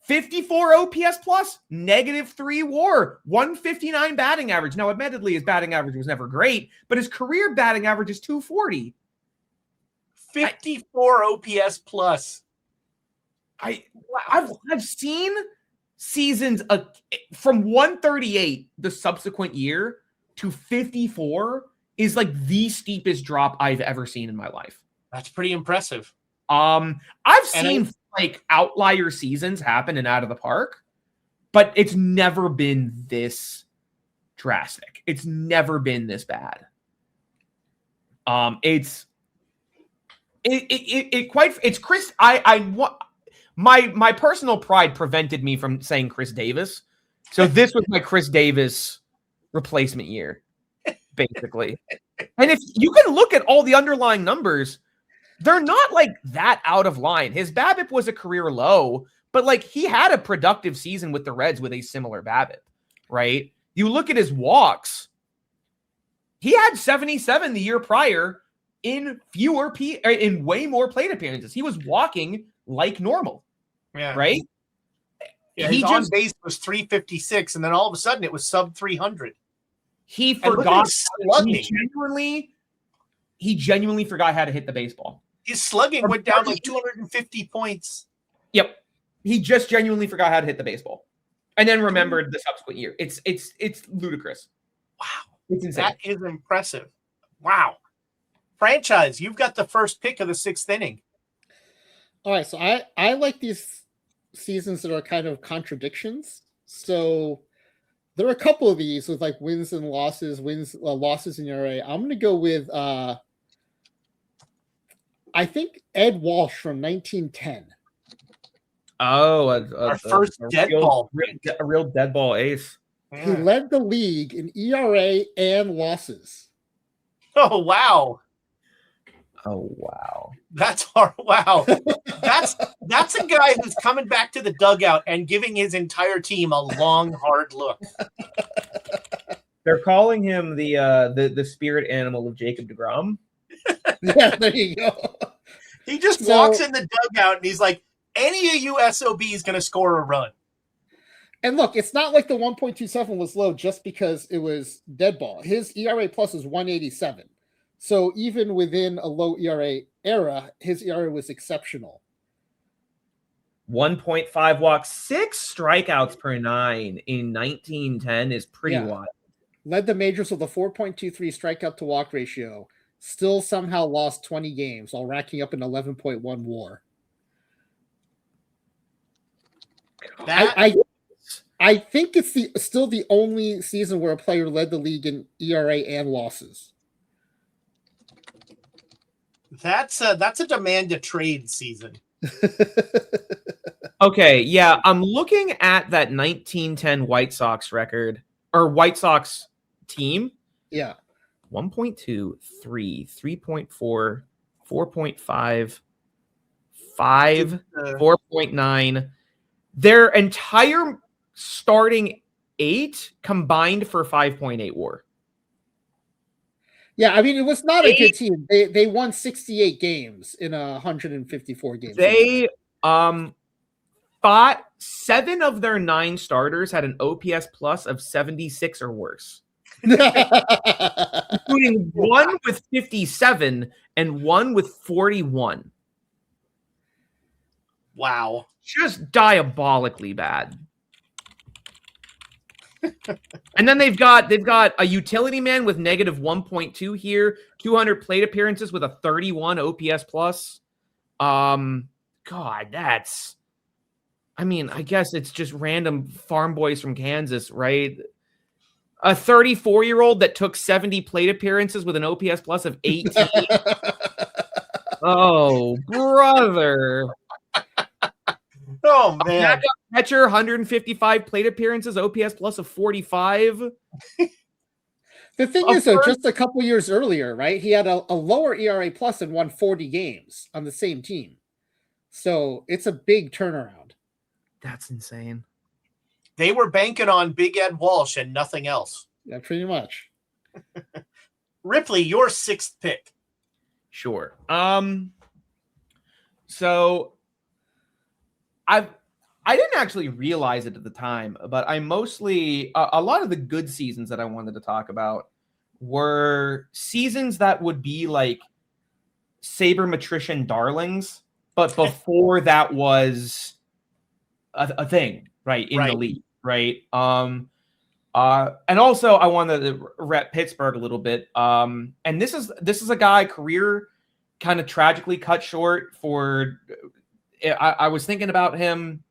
B: 54 OPS plus, -3 WAR, 159 batting average. Now, admittedly, his batting average was never great, but his career batting average is 240.
A: 54 OPS plus.
B: I've seen seasons from 138 the subsequent year to 54 is like the steepest drop I've ever seen in my life.
A: That's pretty impressive.
B: I've seen like outlier seasons happen and out of the park, but it's never been this drastic. It's never been this bad. It's Chris. My personal pride prevented me from saying Chris Davis. So this was my Chris Davis replacement year, basically. And if you can look at all the underlying numbers, they're not like that out of line. His BABIP was a career low, but like he had a productive season with the Reds with a similar BABIP, right? You look at his walks, he had 77 the year prior in in way more plate appearances. He was walking like normal, right?
A: Yeah, his on base was 356, and then all of a sudden it was sub 300.
B: He forgot. He genuinely forgot how to hit the baseball.
A: His slugging went down like 250 points.
B: Yep, he just genuinely forgot how to hit the baseball, and then remembered the subsequent year. It's ludicrous.
A: Wow,
B: it's insane.
A: That is impressive. Wow, franchise, you've got the first pick of the 6th inning.
C: All right, so I like these seasons that are kind of contradictions. So there are a couple of these with like wins and losses, losses in ERA. I'm going to go with I think Ed Walsh from 1910.
B: Oh,
A: our first dead ball,
B: a real dead ball ace.
C: Yeah. He led the league in ERA and losses.
A: Oh wow!
B: Oh wow!
A: That's hard. Wow, that's a guy who's coming back to the dugout and giving his entire team a long, hard look.
B: They're calling him the spirit animal of Jacob deGrom.
C: Yeah, there you go.
A: He just walks in the dugout and he's like, any of you SOB is going to score a run.
C: And look, it's not like the 1.27 was low just because it was dead ball. His ERA plus is 187. So even within a low ERA era, his ERA was exceptional.
B: 1.5 walks, 6 strikeouts per 9 in 1910 is pretty wild.
C: Led the majors with a 4.23 strikeout to walk ratio. Still somehow lost 20 games while racking up an 11.1 WAR. I think it's still the only season where a player led the league in ERA and losses.
A: That's a demand to trade season.
B: Okay, yeah, I'm looking at that 1910 White Sox record or White Sox team.
C: Yeah.
B: 1.2, 3, 3.4, 4.5, 5, 4.9. Their entire starting 8 combined for 5.8 WAR.
C: Yeah, I mean, it was not a good team. They won 68 games in 154 games.
B: They fought 7 of their 9 starters had an OPS plus of 76 or worse. Including 1 with 57 and 1 with 41.
A: Wow.
B: Just diabolically bad. And then they've got a utility man with negative 1.2 here, 200 plate appearances with a 31 OPS plus. God, I guess it's just random farm boys from Kansas, right? A 34-year-old that took 70 plate appearances with an OPS plus of 18. Oh, brother.
A: Oh, man.
B: Catcher, 155 plate appearances, OPS plus of 45.
C: The thing is, though, just a couple years earlier, right, he had a lower ERA plus and won 40 games on the same team. So it's a big turnaround.
B: That's insane.
A: They were banking on Big Ed Walsh and nothing else.
C: Yeah, pretty much.
A: Ripley, your 6th pick.
B: Sure. So I didn't actually realize it at the time, but I mostly a lot of the good seasons that I wanted to talk about were seasons that would be like sabermetrician darlings, but before that was a thing, right, in the league, right? And also I wanted to rep Pittsburgh a little bit. And this is a guy career kind of tragically cut short for I was thinking about him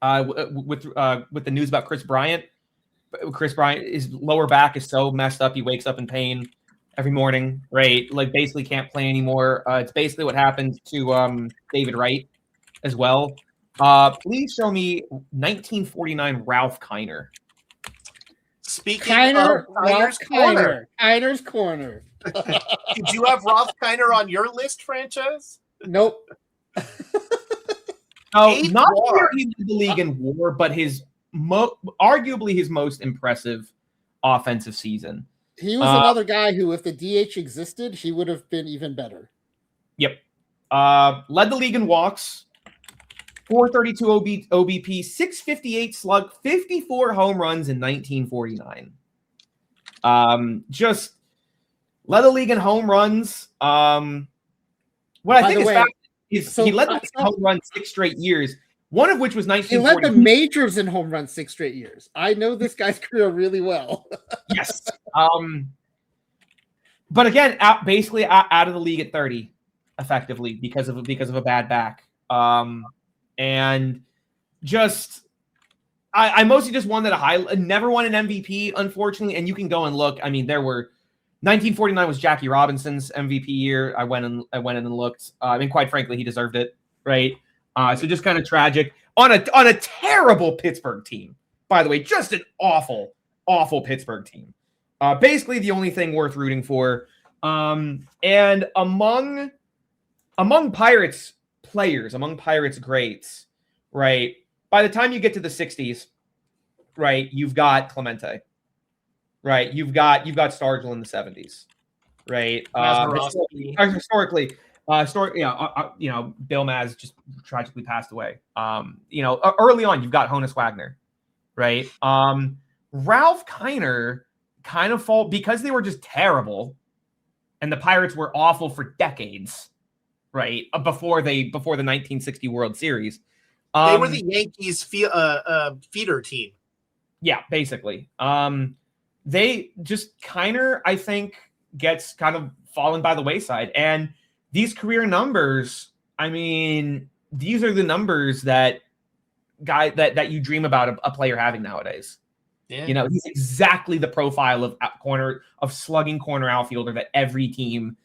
B: with the news about Chris Bryant. Chris Bryant, his lower back is so messed up. He wakes up in pain every morning, right? Like basically can't play anymore. It's basically what happened to David Wright as well. Please show me 1949 Ralph Kiner.
A: Speaking
C: Kiner,
A: of
C: Ralph
A: Kiner's Corner,
C: Kiner's Corner.
A: did you have Ralph Kiner on your list, Frances?
C: Nope.
B: Oh,
A: 8
B: not
A: WAR.
B: where he led the league in WAR, but his arguably his most impressive offensive season.
C: He was another guy who, if the DH existed, he would have been even better.
B: Yep. Led the league in walks, 432 OBP, 658 slug, 54 home runs in 1949. Just led the league in home runs. What I think is fascinating is he led the league in home runs 6 straight years, one of which was 1940.
C: He led the majors in home runs 6 straight years. I know this guy's career really well.
B: Yes. But again, basically out of the league at 30, effectively because of a bad back. And just I mostly just wanted to never won an MVP, unfortunately. And you can go and look. I mean, there were 1949 was Jackie Robinson's MVP year. I went in and looked. I mean, quite frankly, he deserved it, right? So just kind of tragic on a terrible Pittsburgh team. By the way, just an awful Pittsburgh team. Basically, the only thing worth rooting for. And among Pirates players, among Pirates greats, right? By the time you get to the 60s, right, you've got Clemente, right? You've got Stargell in the 70s, right? Historically, Bill Maz just tragically passed away. Early on, you've got Honus Wagner, right? Ralph Kiner kind of fall because they were just terrible, and the Pirates were awful for decades, right? Before the 1960 World Series.
A: They were the Yankees feeder team.
B: Yeah, basically. They just Kiner, I think, gets kind of fallen by the wayside. And these career numbers, I mean, these are the numbers that you dream about a player having nowadays. Yeah. He's exactly the profile of slugging corner outfielder that every team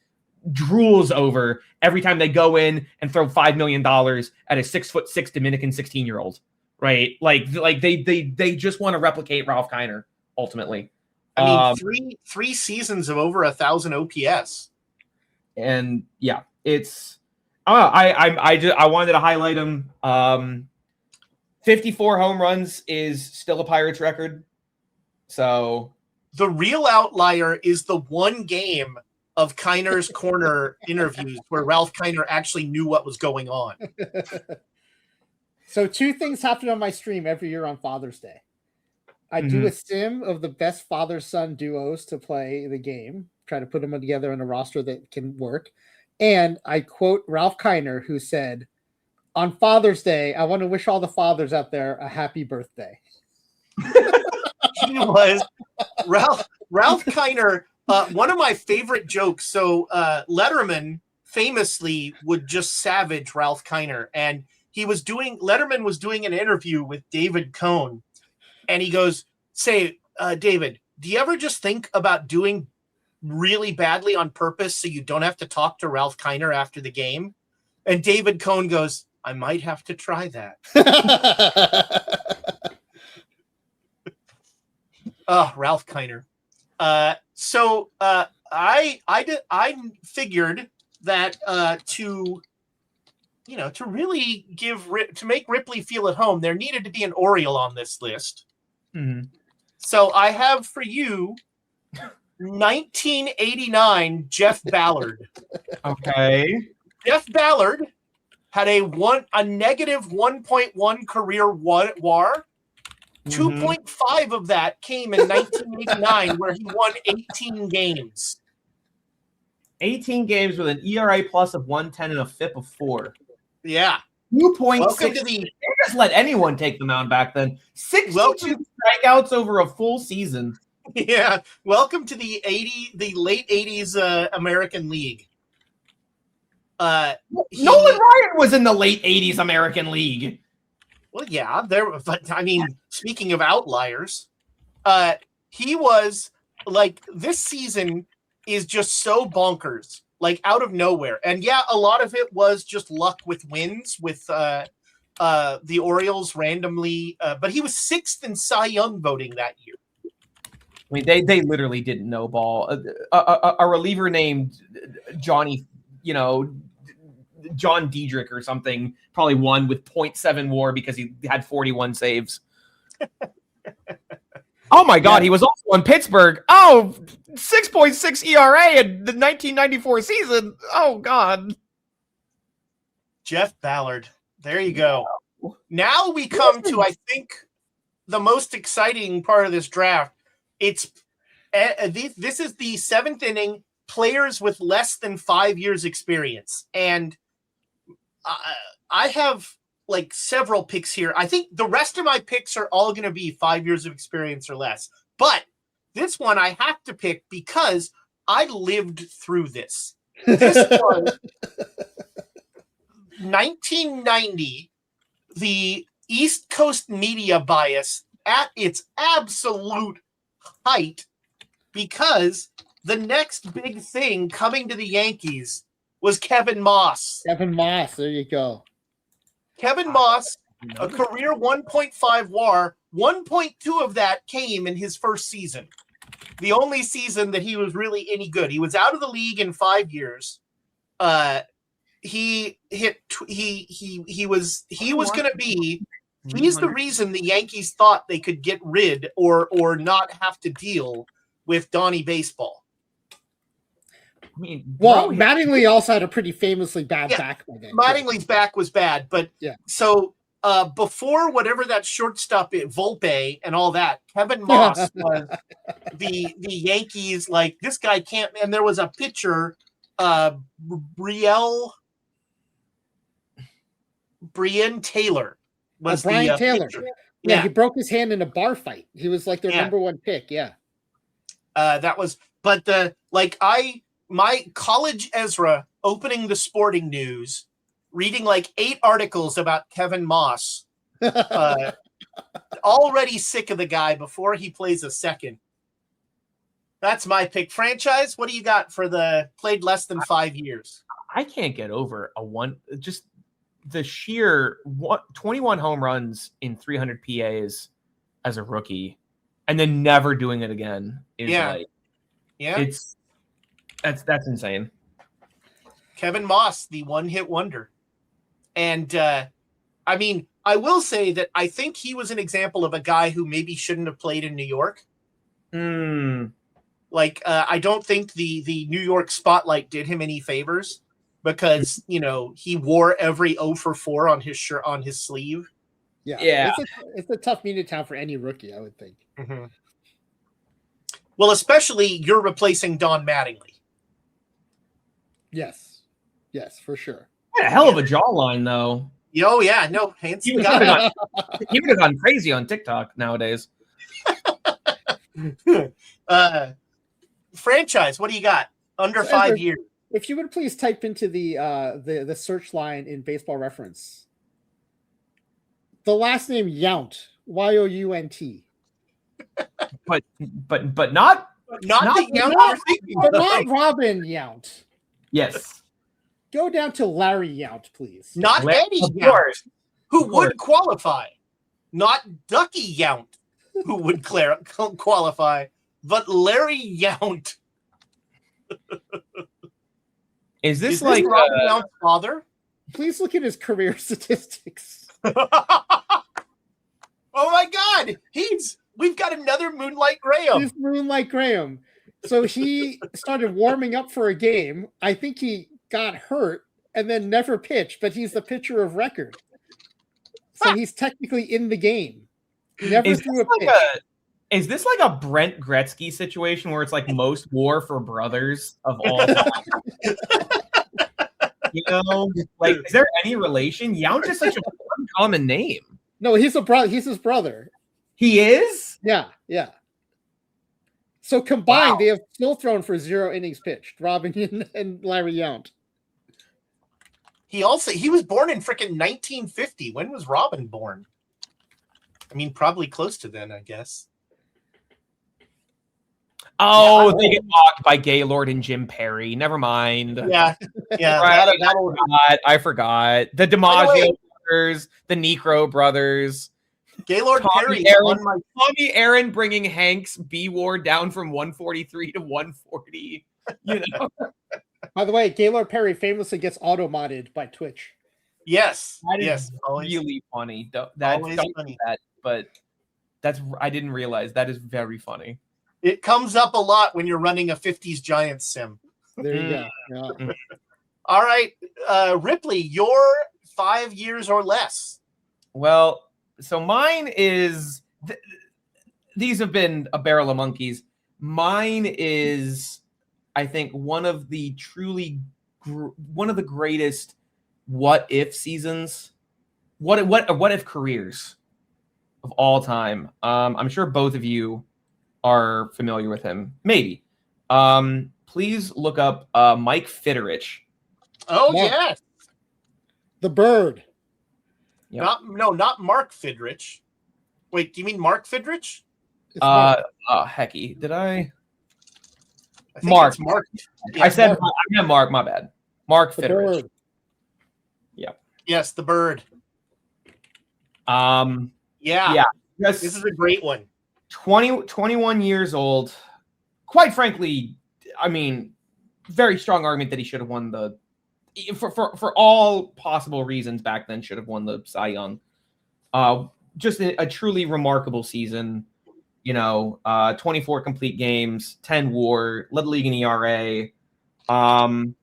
B: drools over every time they go in and throw $5 million at a 6'6" Dominican 16-year-old, right? Like they just want to replicate Ralph Kiner ultimately.
A: I mean, three seasons of over 1,000 OPS,
B: and yeah, it's. I wanted to highlight him. 54 home runs is still a Pirates record. So
A: the real outlier is the one game of Kiner's Corner interviews where Ralph Kiner actually knew what was going on.
C: So 2 things happen on my stream every year on Father's Day. I do a sim of the best father-son duos to play the game, try to put them together in a roster that can work. And I quote Ralph Kiner, who said, "On Father's Day, I want to wish all the fathers out there a happy birthday."
A: He was Ralph Kiner. One of my favorite jokes. So Letterman famously would just savage Ralph Kiner, and Letterman was doing an interview with David Cohn, and he goes, "Say, David, do you ever just think about doing really badly on purpose so you don't have to talk to Ralph Kiner after the game?" And David Cohn goes, "I might have to try that." Ralph Kiner. So I figured that to really to make Ripley feel at home, there needed to be an Oriole on this list.
B: Mm-hmm.
A: So I have for you 1989 Jeff Ballard.
B: Okay.
A: Jeff Ballard had a negative 1.1 career WAR. 2.5 of that came in 1989, where he won 18 games.
B: 18 games with an ERA plus of 110 and a FIP of 4.
A: Yeah.
B: 2.6. They just let anyone take the mound back then. 62 strikeouts over a full season.
A: Yeah. Welcome to the late 80s American League.
B: Nolan Ryan was in the late 80s American League.
A: Well, yeah, but I mean, speaking of outliers, he was like, this season is just so bonkers, like out of nowhere. And yeah, a lot of it was just luck with wins with the Orioles randomly, but he was 6th in Cy Young voting that year.
B: I mean, they literally didn't know ball. A reliever named Johnny, John Diedrich or something, probably won with 0.7 WAR because he had 41 saves. Oh my God, he was also in Pittsburgh. Oh, 6.6 ERA in the 1994 season. Oh God.
A: Jeff Ballard. There you go. Now we come to, I think, the most exciting part of this draft. It's this is the 7th inning, players with less than 5 years experience. And I have like several picks here. I think the rest of my picks are all going to be 5 years of experience or less. But this one I have to pick because I lived through this. This was 1990, the East Coast media bias at its absolute height, because the next big thing coming to the Yankees was Kevin Moss.
C: Kevin Moss, there you go.
A: Kevin Moss, a career 1.5 WAR, 1.2 of that came in his first season. The only season that he was really any good. He was out of the league in 5 years. He was going to be. He's the reason the Yankees thought they could get rid or not have to deal with Donnie Baseball.
B: I mean,
C: well, Mattingly also had a pretty famously bad back by then.
A: Mattingly's back was bad, but so before whatever that shortstop, Volpe and all that, Kevin Moss was the Yankees, like, this guy can't. And there was a pitcher, Brian Taylor.
C: Brian Taylor. Yeah, he broke his hand in a bar fight. He was like their number one pick. Yeah.
A: That was, but my college Ezra opening the Sporting News, reading like 8 articles about Kevin Moss, already sick of the guy before he plays a second. That's my pick. Franchise, what do you got for the played less than 5 years?
B: I can't get over just the sheer 21 home runs in 300 PAs as a rookie, and then never doing it again is that's insane.
A: Kevin Moss, the one-hit wonder. And I mean, I will say that I think he was an example of a guy who maybe shouldn't have played in New York. Like, I don't think the New York spotlight did him any favors, because, he wore every 0 for 4 on his shirt, on his sleeve.
C: Yeah. It's a tough media town for any rookie, I would think.
A: Mm-hmm. Well, especially you're replacing Don Mattingly.
C: Yes, for sure.
B: What a hell of a jawline, though.
A: Oh yeah, no, handsome
B: he
A: guy.
B: He would have gone crazy on TikTok nowadays.
A: Franchise, what do you got? Under 5 years.
C: If you would please type into the search line in Baseball Reference the last name Yount, Y-O-U-N-T.
B: But not
A: the Yount you're thinking.
C: But not Robin Yount.
B: Yes.
C: Go down to Larry Yount, please.
A: Not Eddie Yount, who would qualify. Not Ducky Yount, who would qualify, but Larry Yount.
B: Is this like
A: Robin Yount's father?
C: Please look at his career statistics.
A: Oh my God, we've got another Moonlight Graham.
C: He's Moonlight Graham. So he started warming up for a game. I think he got hurt and then never pitched, but he's the pitcher of record. So he's technically in the game. Never threw a pitch.
B: Is this like a Brent Gretzky situation where it's like most WAR for brothers of all time? Like, is there any relation? Yount is such a uncommon name.
C: No, he's his brother.
B: He is?
C: Yeah. So combined, they have still thrown for 0 innings pitched, Robin and Larry Yount.
A: He was born in freaking 1950. When was Robin born? I mean, probably close to then, I guess.
B: Oh, they get mocked by Gaylord and Jim Perry. Never mind.
A: Yeah.
B: Right, I forgot. The DiMaggio brothers, the Necro brothers.
A: Gaylord Perry
B: Tommy Aaron bringing Hank's B Ward down from 143 to 140. You know.
C: By the way, Gaylord Perry famously gets auto-modded by Twitch.
A: Yes.
B: That is
A: yes.
B: really funny.
A: Always funny.
B: But I didn't realize that is very funny.
A: It comes up a lot when you're running a 50s Giants sim.
C: There you go. Yeah.
A: All right, Ripley, your 5 years or less.
B: Well, so mine is. These have been a barrel of monkeys. Mine is, I think, one of the greatest what if seasons, what if careers of all time. I'm sure both of you are familiar with him. Maybe. Please look up Mike Fitterich.
A: Oh, yes.
C: The Bird.
B: Yep.
A: Not Mark Fidrich. Wait, do you mean Mark Fidrich?
B: Hecky. Did I?
A: Think
B: Mark.
A: it's Mark.
B: I said Mark. I meant Mark. My bad. Mark
C: The
B: Fitterich.
C: Bird.
B: Yep.
A: Yes, the Bird. Yeah.
B: Yes.
A: This is a great one.
B: 21 years old. Quite frankly, I mean, very strong argument that he should have won the for all possible reasons back then should have won the Cy Young. Just a truly remarkable season. 24 complete games, 10 WAR, led the league in ERA. Again,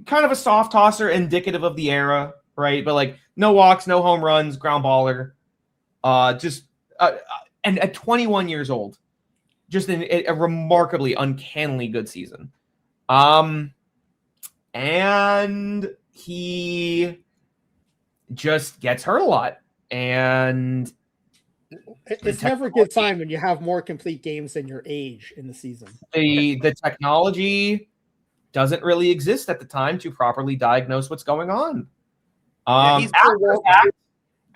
B: kind of a soft tosser, indicative of the era, right? But like no walks, no home runs, ground baller. And at 21 years old, just a remarkably, uncannily good season. And he just gets hurt a lot. And
C: it's never a good sign when you have more complete games than your age in the season.
B: The technology doesn't really exist at the time to properly diagnose what's going on.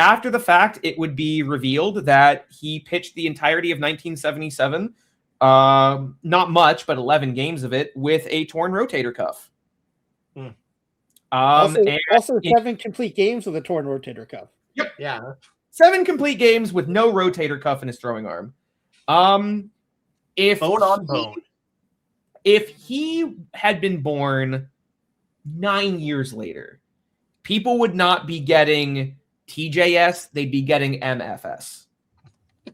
B: After the fact, it would be revealed that he pitched the entirety of 1977, not much, but 11 games of it, with a torn rotator cuff.
C: Also 7 complete games with a torn rotator cuff.
B: Yep.
A: Yeah.
B: 7 complete games with no rotator cuff in his throwing arm. If
A: bone on bone.
B: If he had been born 9 years later, people would not be getting TJS, they'd be getting MFS,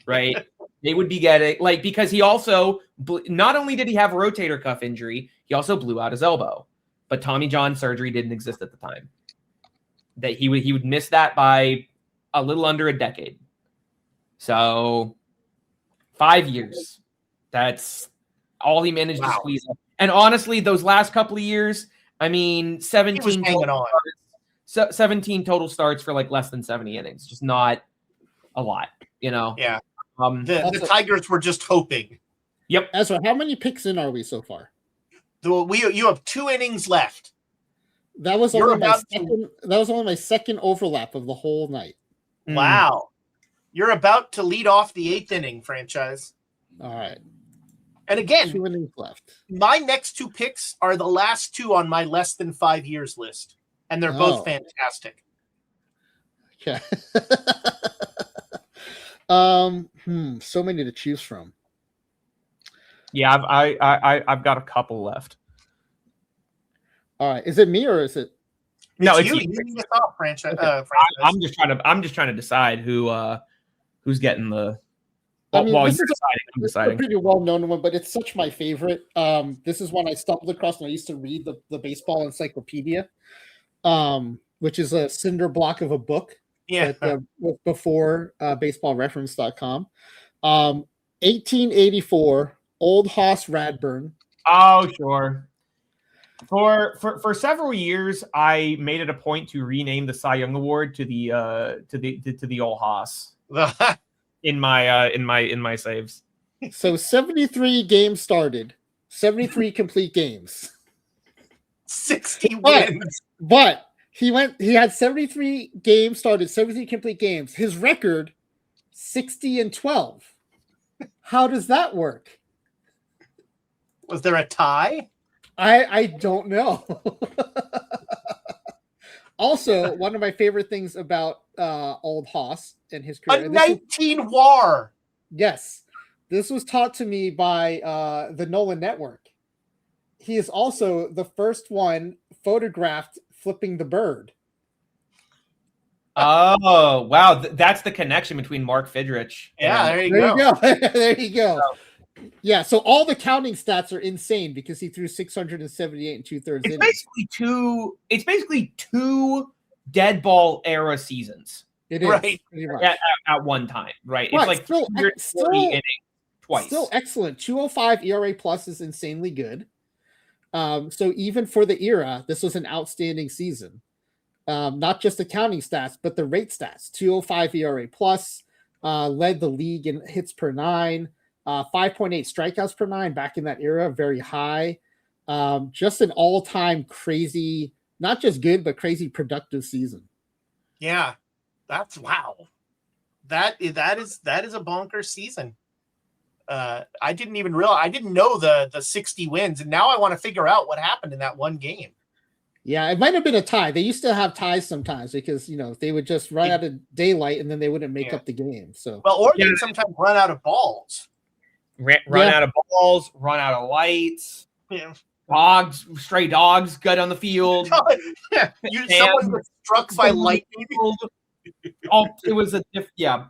B: right? They would be getting, because he also, not only did he have a rotator cuff injury, he also blew out his elbow. But Tommy John surgery didn't exist at the time. That he would miss that by a little under a decade. So 5 years. That's all he managed to squeeze up. And honestly, those last couple of years, I mean, 17 total starts for like less than 70 innings. Just not a lot,
A: Yeah. The Tigers were just hoping.
B: Yep.
C: Ezra, how many picks in are we so far?
A: You have 2 innings left.
C: That was only my second overlap of the whole night.
A: Wow. You're about to lead off the 8th inning, franchise.
C: All right.
A: And again,
C: 2 innings left.
A: My next 2 picks are the last 2 on my less than 5 years list. And they're both fantastic.
C: Okay. So many to choose from.
B: Yeah, I've got a couple left.
C: All right. Is it me or is it?
B: No,
A: it's you. You need to stop, franchise.
C: Okay.
B: I'm just trying to decide who's getting the. I'm deciding.
C: A pretty well-known one, but it's such my favorite. This is one I stumbled across when I used to read the baseball encyclopedia, which is a cinder block of a book.
A: Yeah.
C: Before baseballreference.com. 1884, Old Hoss Radburn.
B: Oh, sure. For several years, I made it a point to rename the Cy Young Award to the Old Hoss in my saves.
C: So 73 games started, 73 complete games.
A: 60
C: But-
A: wins.
C: But he had 73 games started, 73 complete games. His record, 60-12. How does that work?
A: Was there a tie?
C: I don't know. Also, one of my favorite things about old Haas and his career.
A: A 19 war.
C: Yes. This was taught to me by the Nolan Network. He is also the first one photographed flipping the bird.
B: Oh, wow. That's the connection between Mark Fidrich.
A: Yeah, there you
C: There
A: go.
C: you go. There you go. Yeah, so all the counting stats are insane because he threw 678 and 2/3
B: It's
C: innings.
B: basically two dead ball era seasons
C: It is
A: Right.
C: pretty much.
B: at one time, right?
C: Right,
B: It's like
C: still-
B: 340 innings twice.
C: Still excellent. 205 ERA plus is insanely good. So even for the era, this was an outstanding season. Not just the counting stats, but the rate stats. 205 ERA plus, led the league in hits per nine, 5.8 strikeouts per nine back in that era, very high. Just an all-time crazy, not just good, but crazy productive season.
A: Yeah. That's wow. That is a bonkers season. I didn't even realize, I didn't know the 60 wins, and now I want to figure out what happened in that one game.
C: Yeah, it might have been a tie. They used to have ties sometimes because they would just run out of daylight and then they wouldn't make up the game. So
A: Or they'd sometimes run out of balls.
B: Run out of balls, run out of lights.
A: Yeah.
B: Dogs, stray dogs, gut on the field.
A: Yeah. Someone gets struck by lightning.
B: It was yeah.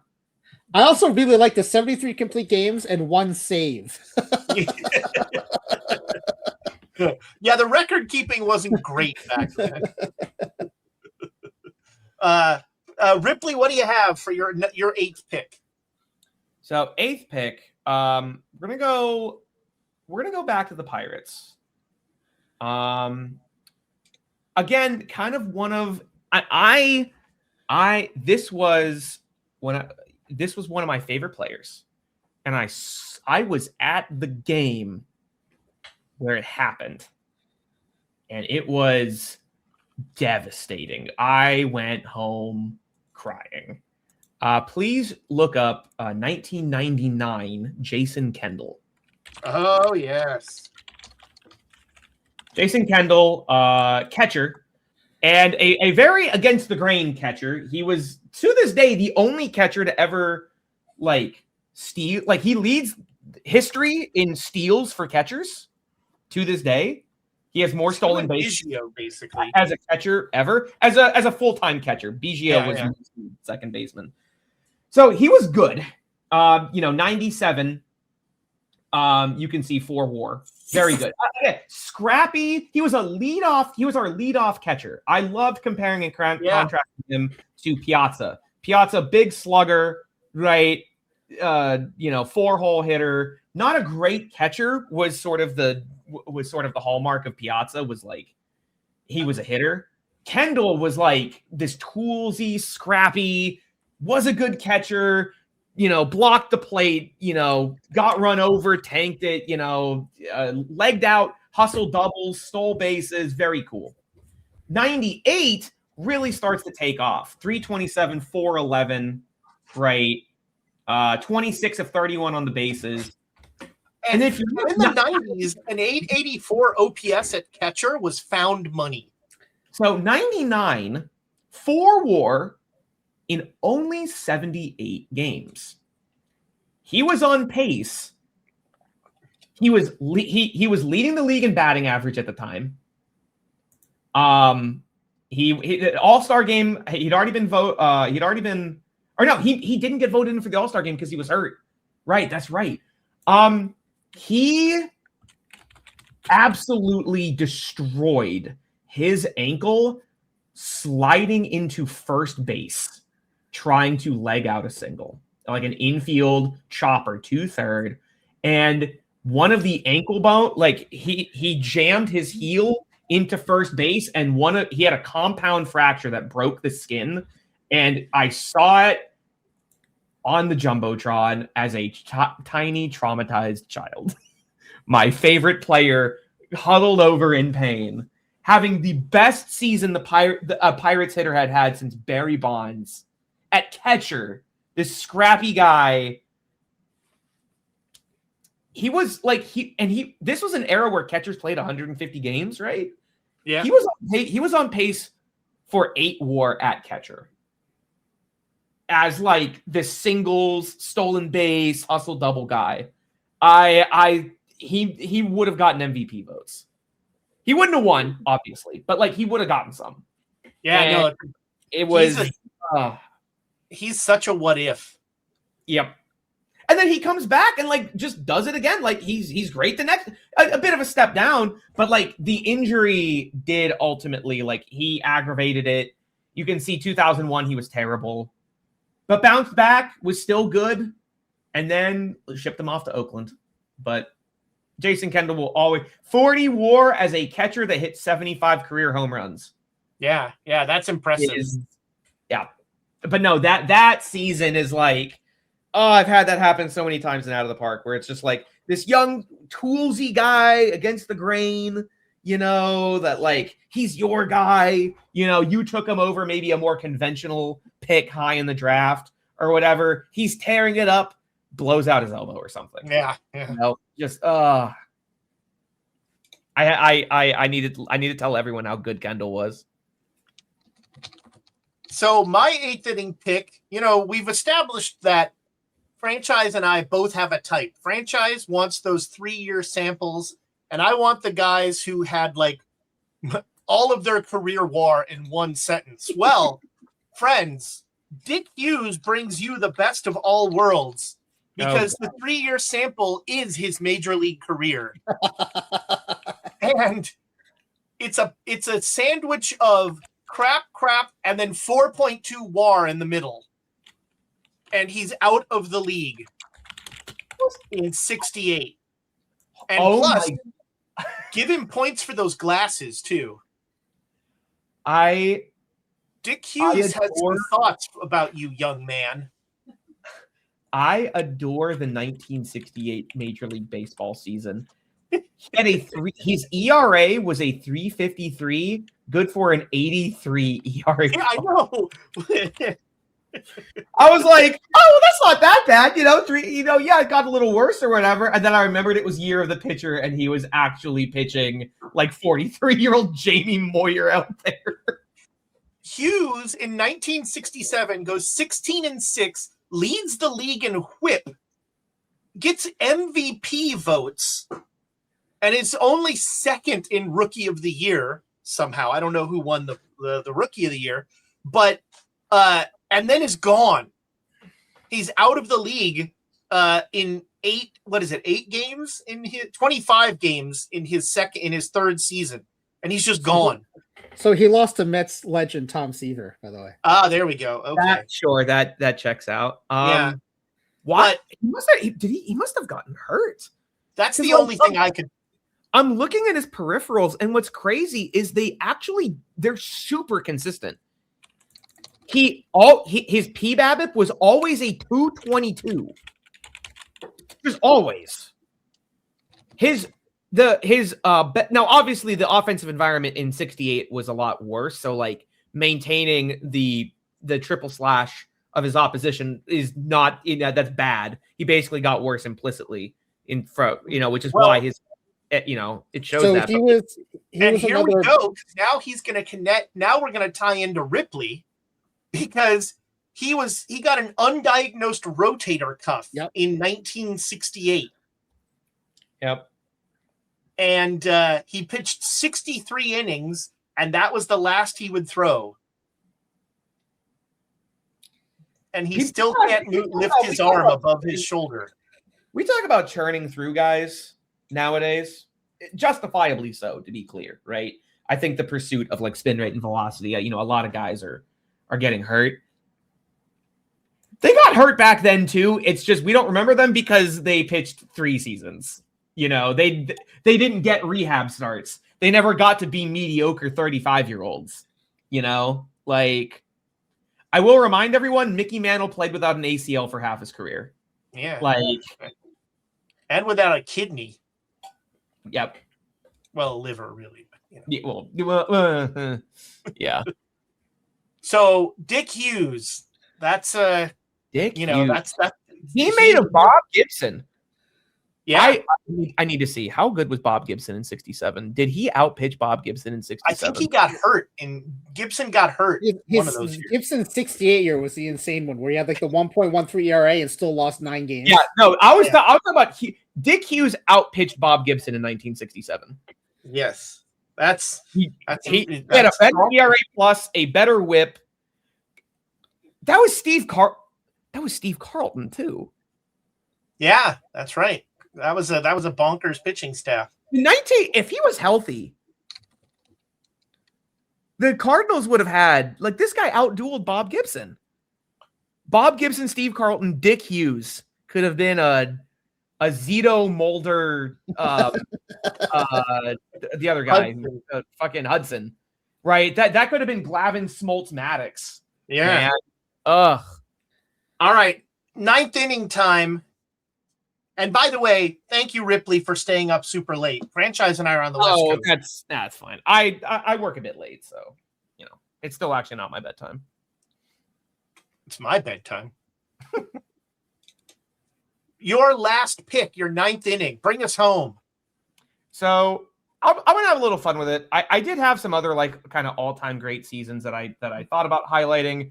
C: I also really like the 73 complete games and 1 save.
A: Yeah, the record keeping wasn't great back then. Ripley, what do you have for your 8th pick?
B: So 8th pick, we're gonna go back to the Pirates. Again, kind of one of this was one of my favorite players, and I was at the game where it happened, and it was devastating. I went home crying. Please look up 1999 Jason Kendall.
A: Oh, yes.
B: Jason Kendall, catcher, and a very against the grain catcher. He was, to this day, the only catcher to ever steal. He leads history in steals for catchers to this day. He has more stolen bases
A: basically
B: as a catcher ever, as a full-time catcher. Biggio was second baseman. So he was good. 97. You can see 4 WAR. Very good. Scrappy. He was our leadoff catcher. I loved comparing and contrasting him to Piazza. Piazza, big slugger, right? 4-hole hitter. Not a great catcher. Was sort of the hallmark of Piazza. He was a hitter. Kendall was like this toolsy, scrappy. Was a good catcher. Blocked the plate, got run over, tanked it, legged out, hustled doubles, stole bases. Very cool. 98 really starts to take off. 327, 411, right? 26 of 31 on the bases.
A: And if you're in the 90s, an 884 OPS at catcher was found money.
B: So 99, 4 WAR in only 78 games. He was on pace. He was leading the league in batting average at the time. He All-Star game, he didn't get voted in for the All-Star game because he was hurt. Right, that's right. He absolutely destroyed his ankle sliding into first base, trying to leg out a single, like an infield chopper to third. And one of the ankle bone, he jammed his heel into first base, and he had a compound fracture that broke the skin. And I saw it on the Jumbotron as a tiny traumatized child. My favorite player huddled over in pain. having the best season the Pirates hitter had since Barry Bonds at catcher. This scrappy guy. He was like this was an era where catchers played 150 games, right?
A: Yeah.
B: He was on pace for 8 WAR at catcher. As like the singles, stolen base, hustle double guy. He would have gotten MVP votes. He wouldn't have won, obviously, but like he would have gotten some.
A: Yeah,
B: And
A: no,
B: it was
A: he's such a what if.
B: Yep. And then he comes back and like just does it again. Like he's great the next a bit of a step down, but like the injury did ultimately like he aggravated it. You can see 2001 he was terrible. But bounced back, was still good, and then shipped him off to Oakland. But Jason Kendall will always 40 WAR as a catcher that hit 75 career home runs.
A: Yeah, that's impressive.
B: Yeah. But no, that season is like, oh, I've had that happen so many times in Out of the Park, where it's just like this young toolsy guy against the grain, you know, that like he's your guy, you know, you took him over maybe a more conventional pick high in the draft or whatever. He's tearing it up, blows out his elbow or something.
A: Yeah.
B: You know, just I need to tell everyone how good Kendall was.
A: So my 8th inning pick, you know, we've established that Franchise and I both have a type. Franchise wants those 3-year samples, and I want the guys who had like all of their career WAR in one sentence. Well, friends, Dick Hughes brings you the best of all worlds because the 3-year sample is his major league career. And it's a sandwich of crap, and then 4.2 WAR in the middle. And he's out of the league in 68. And plus, give him points for those glasses, too. Dick Hughes has some thoughts about you, young man.
B: I adore the 1968 Major League Baseball season. His ERA was a 3.53, good for an 83 ERA.
A: Yeah, I know.
B: I was like, oh, well, that's not that bad, you know. Yeah, it got a little worse or whatever. And then I remembered it was year of the pitcher, and he was actually pitching like 43-year-old Jamie Moyer out there.
A: Hughes in 1967 goes 16-6, leads the league in WHIP, gets MVP votes, and is only second in Rookie of the Year somehow. I don't know who won the Rookie of the Year, but and then is gone. He's out of the league in 8 games in his 25 games in his third season, and he's just gone.
C: So he lost to Mets legend Tom Seaver, by the way.
A: Ah, there we go. Okay,
B: that checks out.
A: Yeah.
B: What? He must have gotten hurt.
A: That's the only thing I could.
B: I'm looking at his peripherals, and what's crazy is they're super consistent. His PBABIP was always a 222. Just always. Now obviously the offensive environment in 68 was a lot worse. So like maintaining the triple slash of his opposition is not, that's bad. He basically got worse implicitly in front, which is why his, it shows
C: so
B: that.
C: He was
A: here we go. Now he's going to connect. Now we're going to tie into Ripley because he got an undiagnosed rotator cuff in 1968.
B: Yep.
A: And he pitched 63 innings, and that was the last he would throw. And he still can't lift his arm above his shoulder.
B: We talk about churning through guys nowadays, justifiably so, to be clear, right? I think the pursuit of like spin rate and velocity, a lot of guys are getting hurt. They got hurt back then too. It's just we don't remember them because they pitched 3 seasons. They didn't get rehab starts. They never got to be mediocre 35-year-olds. Like I will remind everyone, Mickey Mantle played without an ACL for half his career.
A: Yeah.
B: And
A: without a kidney.
B: Yep.
A: Well, a liver, really.
B: Yeah.
A: So Dick Hughes, that's
B: Dick
A: you know,
B: Hughes.
A: that's
B: He made a Bob Gibson.
A: yeah.
B: I need to see how good was Bob Gibson in '67. Did he outpitch Bob Gibson in '67?
A: I think he got hurt, and Gibson got hurt one of those years.
C: Gibson's 68 year was the insane one where he had like the 1.13 ERA and still lost 9 games.
B: Yeah, no, I was talking about Dick Hughes outpitched Bob Gibson in 1967.
A: Yes, that's
B: he had a better ERA plus, a better WHIP. That was Steve Carlton too.
A: Yeah, that's right. That was a bonkers pitching staff.
B: If he was healthy, the Cardinals would have had this guy outdueled Bob Gibson. Bob Gibson, Steve Carlton, Dick Hughes could have been a Zito Mulder, the other guy, fucking Hudson, right? That could have been Glavin, Smoltz, Maddox.
A: Yeah.
B: Man. Ugh.
A: All right, 9th inning time. And by the way, thank you, Ripley, for staying up super late. Franchise and I are on the West Coast.
B: That's fine. I work a bit late, so it's still actually not my bedtime.
A: It's my bedtime. Your last pick, your 9th inning. Bring us home.
B: So I'm gonna have a little fun with it. I did have some other kind of all-time great seasons that I thought about highlighting.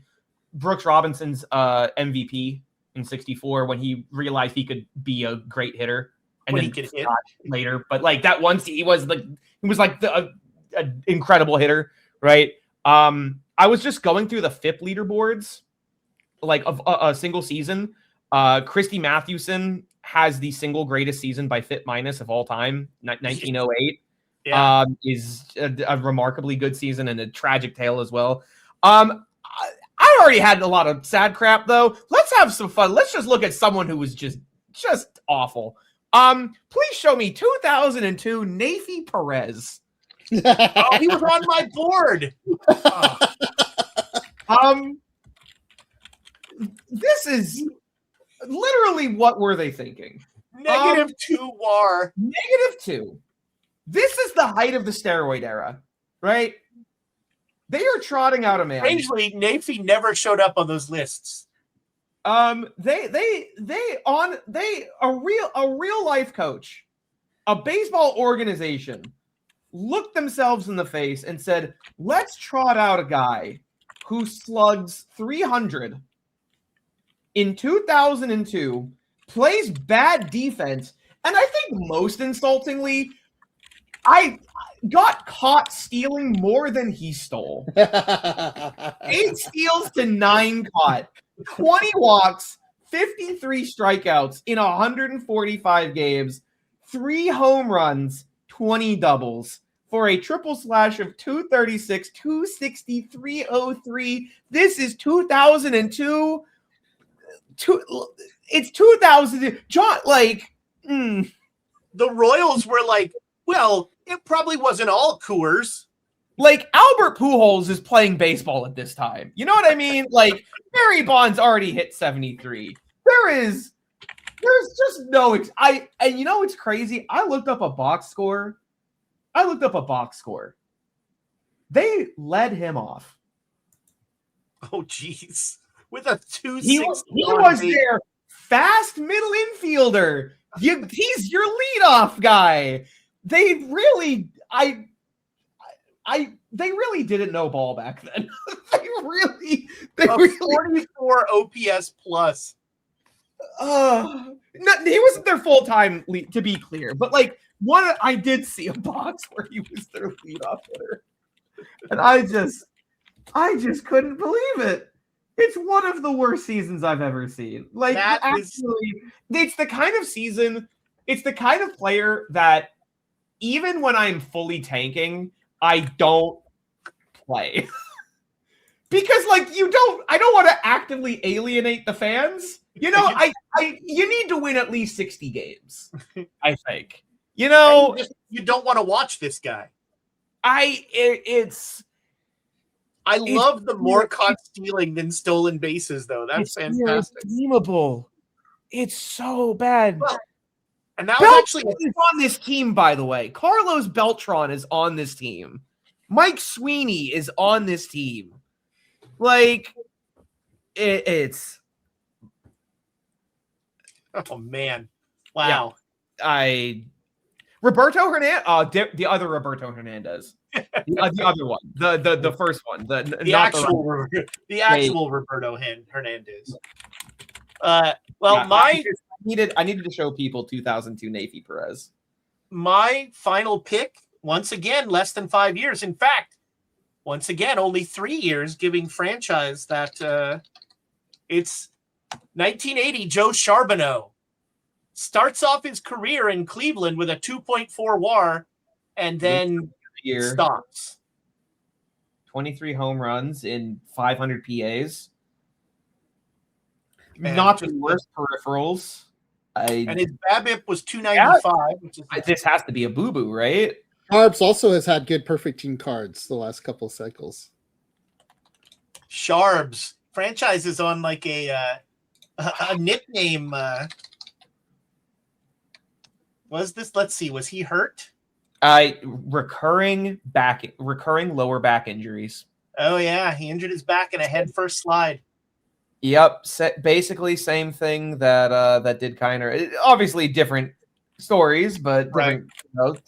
B: Brooks Robinson's MVP in '64 when he realized he could be a great hitter, and
A: when
B: then
A: he could hit
B: later. But that once he was an incredible hitter, right? I was just going through the FIP leaderboards, of a single season. Christy Mathewson has the single greatest season by FIP minus of all time, 1908.
A: Yeah.
B: Is a remarkably good season and a tragic tale as well. I already had a lot of sad crap though. Let's have some fun. Let's just look at someone who was just awful. Please show me 2002 Nafi Perez.
A: Oh, he was on my board.
B: This is literally what were they thinking?
A: -2 WAR.
B: -2. This is the height of the steroid era, right? They are trotting out a man.
A: Strangely, Nafi never showed up on those lists.
B: A real life coach, a baseball organization, looked themselves in the face and said, let's trot out a guy who slugs 300 in 2002, plays bad defense, and I think most insultingly, I got caught stealing more than he stole. 8 steals to 9 caught, 20 walks, 53 strikeouts in 145 games, 3 home runs, 20 doubles for a triple slash of 236, 260, 303. This is 2002. It's 2000. John,
A: the Royals were well, it probably wasn't all Coors.
B: Albert Pujols is playing baseball at this time. You know what I mean? Barry Bonds already hit 73. There's just no. And you know what's crazy? I looked up a box score. They led him off.
A: Oh, jeez. With a 260.
B: He was their fast middle infielder. He's your leadoff guy. They really didn't know ball back then. they really
A: 44 OPS plus.
B: No, he wasn't their full-time lead, to be clear. But I did see a box where he was their leadoff hitter, and I just couldn't believe it. It's one of the worst seasons I've ever seen. It's the kind of season. It's the kind of player that even when I'm fully tanking, I don't play. Because I don't want to actively alienate the fans. You need to win at least 60 games, I think. You
A: don't want to watch this guy.
B: I
A: love the more caught stealing than stolen bases, though. That's fantastic.
B: Irredeemable. It's so bad.
A: Well, And that was actually
B: is on this team, by the way. Carlos Beltran is on this team. Mike Sweeney is on this team. Like, it's...
A: Oh, man. Wow.
B: Yeah, Roberto Hernandez, the other Roberto Hernandez, the other one, the first one,
A: The actual Roberto Hernandez. Well,
B: I needed to show people 2002 Navy Perez.
A: My final pick, once again, less than 5 years. In fact, once again, only 3 years, giving franchise that it's 1980. Joe Charbonneau starts off his career in Cleveland with a 2.4 WAR, and then stops.
B: 23 home runs in 500 PAs.
A: Man,
B: not the worst peripherals.
A: And his BABIP was 295. Which is
B: this has to be a boo-boo, right?
C: Harbs also has had good perfect team cards the last couple of cycles.
A: Sharbs. Franchise is on like a nickname. Was this? Let's see. Was he hurt?
B: Recurring lower back injuries.
A: Oh yeah, he injured his back in a head first slide.
B: Yep, basically same thing that did Kiner. Obviously different stories, but different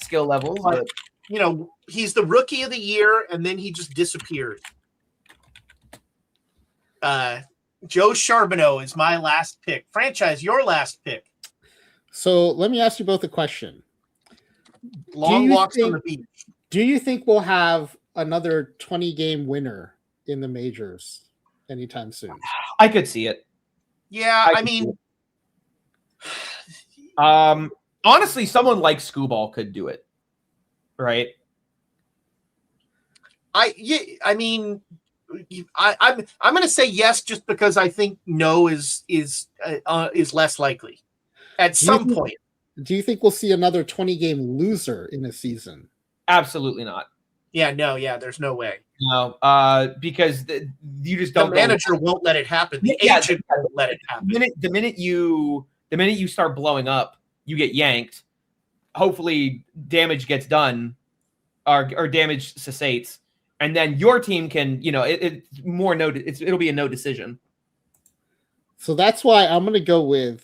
B: skill levels. But
A: he's the rookie of the year, and then he just disappeared. Joe Charbonneau is my last pick. Franchise, your last pick.
C: So let me ask you both a question.
A: Long walks on the beach.
C: Do you think we'll have another 20-game winner in the majors anytime soon?
B: I could see it.
A: Yeah, I mean,
B: honestly, someone like Scooball could do it, right?
A: I'm going to say yes, just because I think no is less likely at some point.
C: Do you think we'll see another 20-game loser in a season?
B: Absolutely not.
A: Yeah, no, there's no way.
B: No, because you just don't.
A: The manager won't let it happen. The agent won't let it happen.
B: The minute you start blowing up, you get yanked. Hopefully, damage gets done, or damage cessates, and then your team can, it'll be a no decision.
C: So that's why I'm going to go with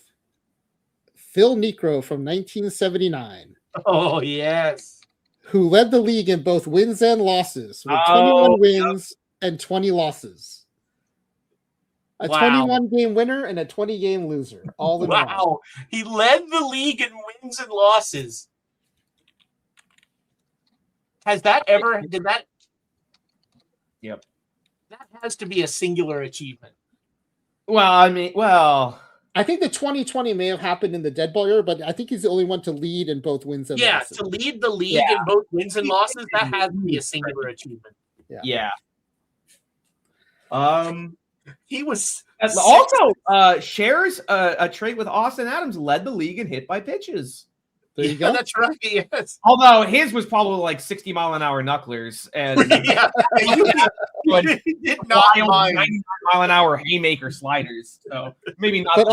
C: Phil Niekro from 1979.
A: Oh yes.
C: Who led the league in both wins and losses with 21 wins and 20 losses. A 21-game winner and a 20-game loser. All in one.
A: Wow. He led the league in wins and losses. Did that?
B: Yep.
A: That has to be a singular achievement.
C: I think the 2020 may have happened in the dead ball era, but I think he's the only one to lead in both wins and losses.
A: To lead the league in both wins and losses, that has to be a singular achievement.
C: Yeah.
A: He was
B: also shares a trait with Austin Adams, led the league in hit by pitches.
C: There you go.
A: That's right. Yes.
B: Although his was probably like 60-mile-an-hour knucklers, and
A: he did not mind
B: 90-mile-an-hour haymaker sliders. So maybe not.
C: But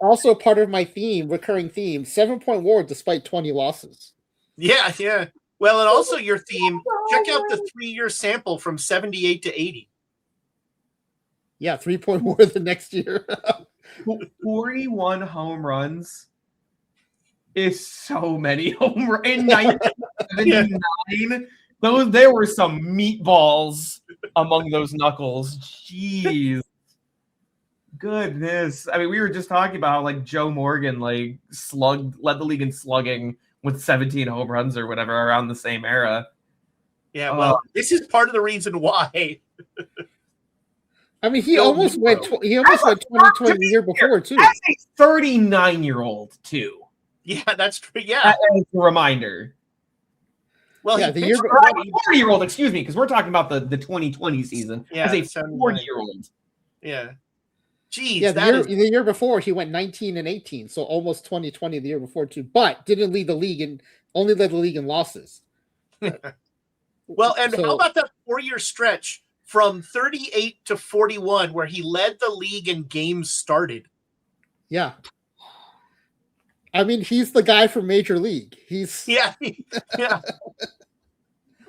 C: also part of my recurring theme, 7-point WAR despite 20 losses.
A: Yeah. Well, and also your theme. Check out the 3-year sample from 78 to 80.
C: Yeah, 3-point WAR the next year.
B: 41 home runs. Is so many home runs in 1979. There were some meatballs among those knuckles. Jeez, goodness. I mean, we were just talking about how, like, Joe Morgan led the league in slugging with 17 home runs or whatever around the same era.
A: Yeah, well, this is part of the reason why.
C: I mean, he almost went 2020 the year before too.
B: As a 39-year-old too.
A: Yeah, that's true. Yeah,
B: as a reminder.
A: Well,
C: yeah,
A: the
C: year
B: 40-year-old, excuse me, because we're talking about the 2020 season.
A: Yeah,
B: as a 40-year-old.
A: Yeah. Geez,
C: yeah, the year before he went 19 and 18, so almost 2020 the year before too, but didn't lead the league and only led the league in losses.
A: Well, and how about that 4-year stretch from 38 to 41 where he led the league in games started?
C: Yeah. I mean, he's the guy from Major League. He's
A: Yeah.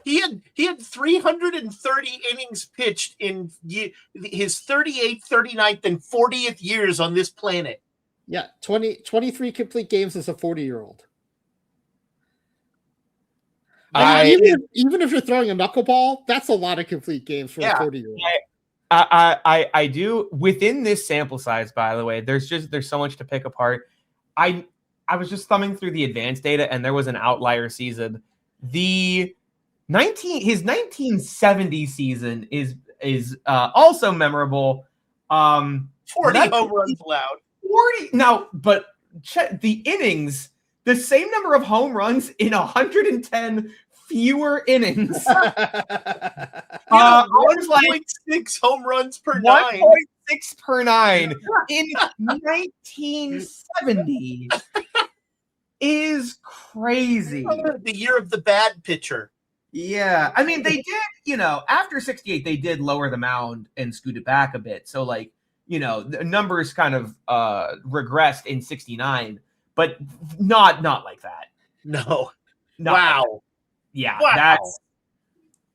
A: He had 330 innings pitched in his 38th, 39th, and 40th years on this planet.
C: Yeah, 23 complete games as a 40-year-old. Even if you're throwing a knuckleball, that's a lot of complete games for a 40-year-old.
B: I do within this sample size, by the way, there's so much to pick apart. I was just thumbing through the advanced data and there was an outlier season. His 1970 season is also memorable.
A: 40 home runs allowed.
B: 40 now, but check the innings, the same number of home runs in 110 fewer innings.
A: 1.6 home runs per 9.
B: 1.6 per 9 in 1970 is crazy.
A: The year of the bad pitcher.
B: Yeah, I mean they did, after 68 they did lower the mound and scoot it back a bit. So the numbers kind of regressed in 69, but not like that.
A: No.
B: Wow.
A: Like
B: yeah,
A: wow.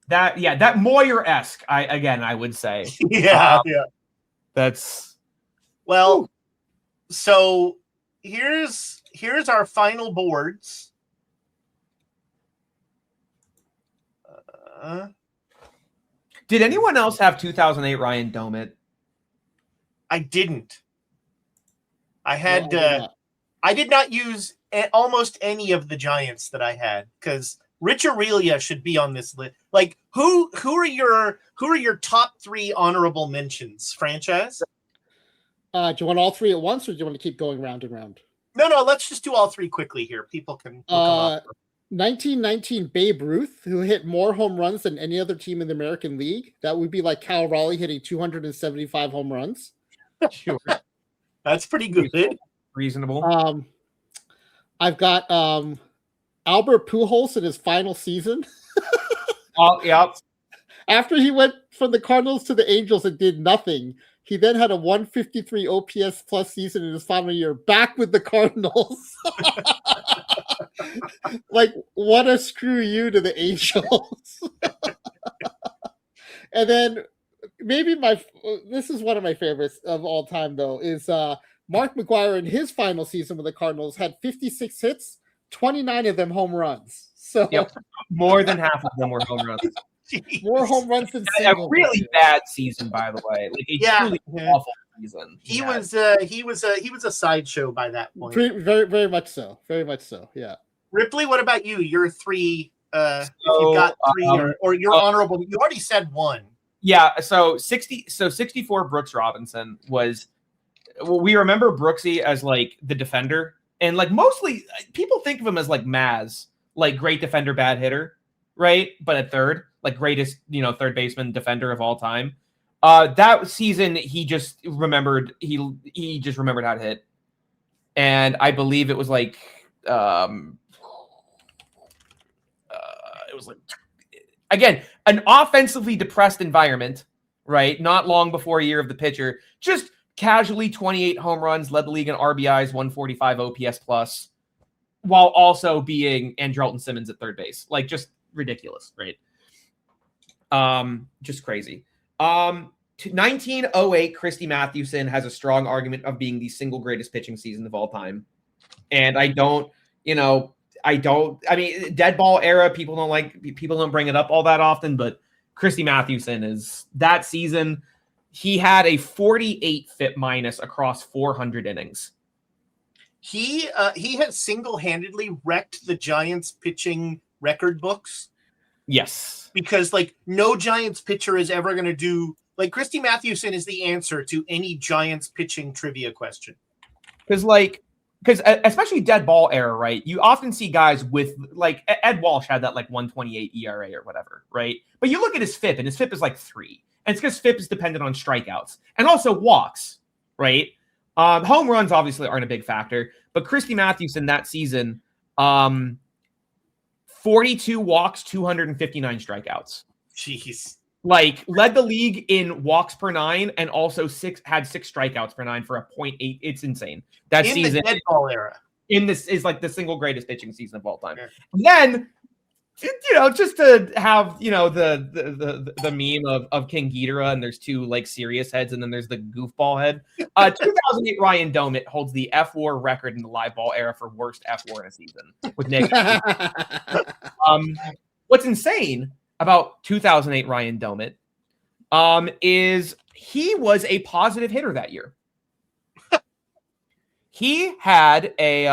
B: That Moyer-esque, I would say.
A: Yeah.
B: That's
A: well. So here's our final boards.
B: Did anyone else have 2008 Ryan Domit?
A: I didn't. I had. I did not use almost any of the Giants that I had because Rich Aurelia should be on this list. Like, who are your top 3 honorable mentions? Franchise?
C: Do you want all 3 at once, or do you want to keep going round and round?
A: No. Let's just do all 3 quickly here. People can look them up.
C: 1919 Babe Ruth, who hit more home runs than any other team in the American League. That would be like Cal Raleigh hitting 275 home runs.
B: Sure.
A: That's pretty good.
B: Reasonable.
C: I've got Albert Pujols in his final season.
B: Oh, yeah.
C: After he went from the Cardinals to the Angels and did nothing, he then had a 153 OPS plus season in his final year, back with the Cardinals. Like, what a screw you to the Angels. And then maybe this is one of my favorites of all time, though, is Mark McGwire in his final season with the Cardinals had 56 hits, 29 of them home runs. So
B: more than half of them were home runs.
A: Jeez.
C: More home runs than
B: a really bad season, by the way. Like truly awful season.
A: He was a sideshow by that point.
C: Very, very much so. Very much so. Yeah.
A: Ripley, what about you? Your 3. If you've got 3, or your honorable. You already said 1.
B: Yeah. So 64 Brooks Robinson was. Well, we remember Brooksy as like the defender, and like mostly people think of him as like Maz, like great defender, bad hitter, right? But at third, like greatest, third baseman defender of all time. That season, he just remembered he just remembered how to hit, and I believe it was like it was like again an offensively depressed environment, right? Not long before a year of the pitcher, just casually 28 home runs, led the league in RBIs, 145 OPS plus, while also being Andrelton Simmons at third base. Like, just ridiculous, right? Just crazy. 1908, Christy Mathewson has a strong argument of being the single greatest pitching season of all time. And I mean, dead ball era, people don't bring it up all that often, but Christy Mathewson is that season. He had a 48 FIP minus across 400 innings.
A: He has single-handedly wrecked the Giants pitching record books.
B: Yes.
A: Because like no Giants pitcher is ever going to do like Christy Mathewson is the answer to any Giants pitching trivia question. Because
B: especially dead ball era, right? You often see guys with like Ed Walsh had that like 128 ERA or whatever, right? But you look at his FIP and his FIP is like 3. And it's because FIP is dependent on strikeouts and also walks, right? Home runs obviously aren't a big factor, but Christy Mathewson that season, 42 walks, 259 strikeouts.
A: Jeez.
B: Like led the league in walks per 9 and also had 6 strikeouts per 9 for a 0.8. It's insane. That
A: in
B: season,
A: the dead ball era.
B: in this is like the single greatest pitching season of all time.
A: Yeah.
B: And then, just to have, the meme of King Ghidorah, and there's two like serious heads, and then there's the goofball head. 2008 Ryan Domit holds the F-WAR record in the live ball era for worst F-WAR in a season with Nick. What's insane about 2008 Ryan Domit is he was a positive hitter that year. He had a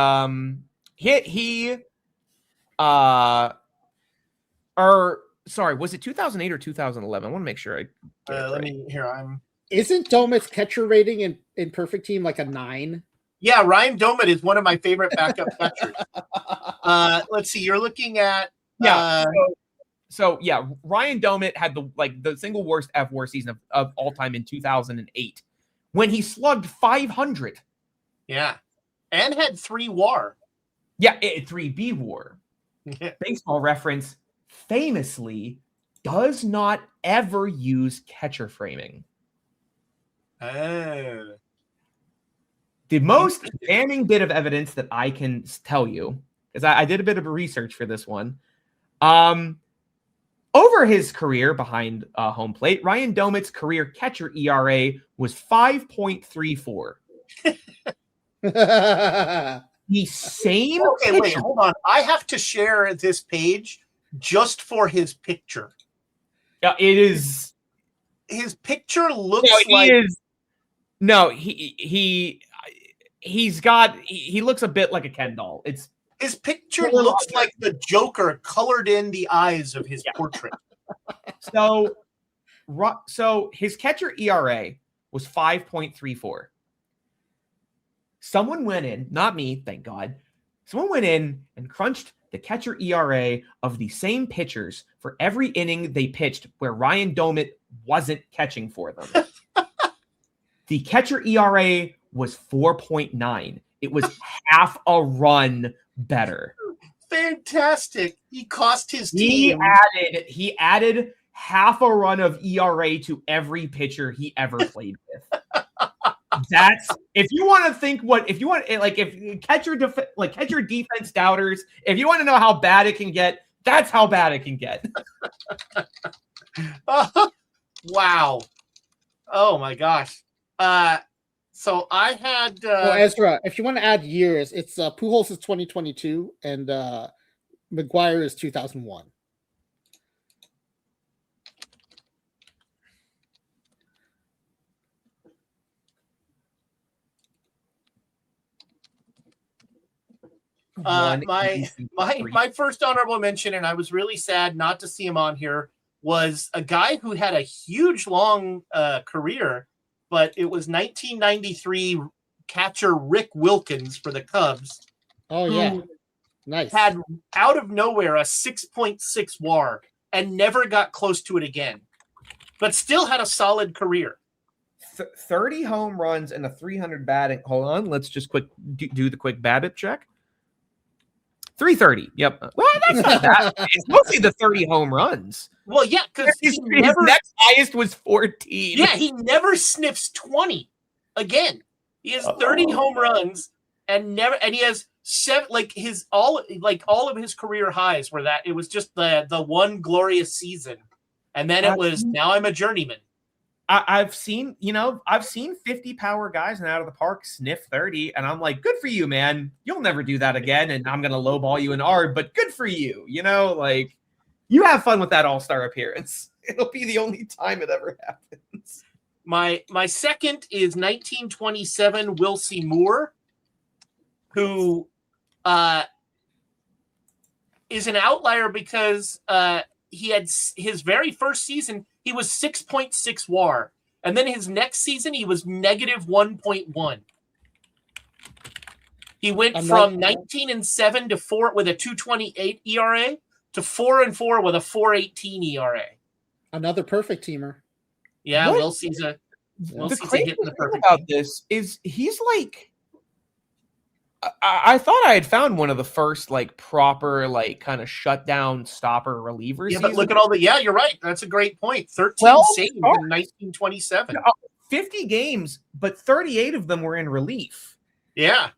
B: was it 2008 or 2011? I want to make sure I get it right.
C: Isn't Domit's catcher rating in Perfect Team like a 9?
A: Yeah, Ryan Domit is one of my favorite backup catchers. Let's see, you're looking at
B: So Ryan Domit had the single worst F-WAR season of all time in 2008 when he slugged 500.
A: Yeah, and had 3 WAR.
B: Yeah, 3B WAR. Baseball Reference famously does not ever use catcher framing.
A: Oh.
B: The most damning bit of evidence that I can tell you, because I did a bit of research for this one. Over his career behind home plate, Ryan Domit's career catcher ERA was 5.34. The same.
A: Okay, wait, hold on. I have to share this page just for his picture.
B: Yeah, it is.
A: His picture looks
B: he looks a bit like a Ken doll.
A: His picture looks like the Joker colored in the eyes of his portrait.
B: So his catcher ERA was 5.34. Someone went in, not me, thank God. Someone went in and crunched the catcher ERA of the same pitchers for every inning they pitched where Ryan Domit wasn't catching for them. The catcher ERA was 4.9. It was half a run better.
A: Fantastic. He cost his team.
B: He added half a run of ERA to every pitcher he ever played with. That's if catcher defense doubters, if you want to know how bad it can get, that's how bad it can get.
A: Wow. Oh my gosh. So I had
C: Ezra, if you want to add years, it's Pujols is 2022 and McGuire is 2001.
A: My first honorable mention, and I was really sad not to see him on here, was a guy who had a huge long career, but it was 1993 catcher Rick Wilkins for the Cubs.
C: Oh yeah, nice.
A: Had out of nowhere a 6.6 WAR and never got close to it again, but still had a solid career.
B: 30 home runs and a 300 batting. Hold on, let's just do the quick BABIP check. 330. Yep. Well, that's not that. It's mostly the 30 home runs.
A: Well, yeah, because
B: his next highest was 14.
A: Yeah, he never sniffs 20 again. He has 30 home runs and he has 7. All of his career highs were that. It was just the one glorious season, and then it was now I'm a journeyman.
B: I've seen 50 power guys and out of the park sniff 30, and I'm like, good for you, man. You'll never do that again, and I'm gonna lowball you in ARB, but good for you. You have fun with that all-star appearance. It'll be the only time it ever happens.
A: My second is 1927 Wilcie Moore, who is an outlier because he had his very first season. He was 6.6 WAR. And then his next season, he was negative 1.1. He went from 19-7 to 4 with a 2.28 ERA to 4-4 with a 4.18 ERA.
C: Another perfect teamer.
A: Yeah, Wilcie's
B: the crazy thing about this is he's like, I thought I had found one of the first proper kind of shutdown stopper relievers.
A: Yeah, but look at you're right. That's a great point. 13 saves in 1927.
B: 50 games, but 38 of them were in relief.
A: Yeah.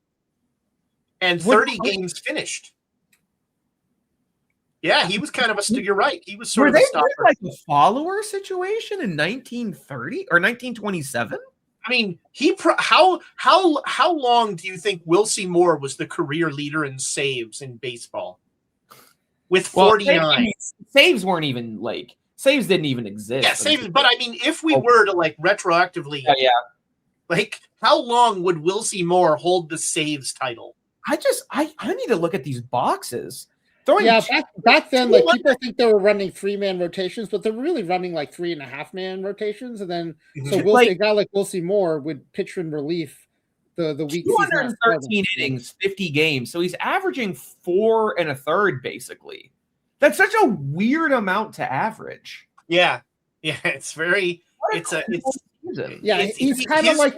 A: and 30 games finished. Yeah, he was kind of a. You're right. He was sort of a stopper.
B: Like a follower situation in 1930 or 1927.
A: I mean, how long do you think Wilcie Moore was the career leader in saves in baseball? With 49.
B: Saves weren't even like saves didn't even exist.
A: Yeah, saves. But I mean, if we were to like retroactively, like how long would Wilcie Moore hold the saves title?
B: I need to look at these boxes.
C: Back then, like people think they were running 3-man rotations, but they're really running like 3.5-man rotations. And then so a guy like Wilcie Moore would pitch in relief the week.
B: 213 innings, 50 games. So he's averaging 4 1/3 basically. That's such a weird amount to average.
A: Yeah, it's very. He's
C: kind of like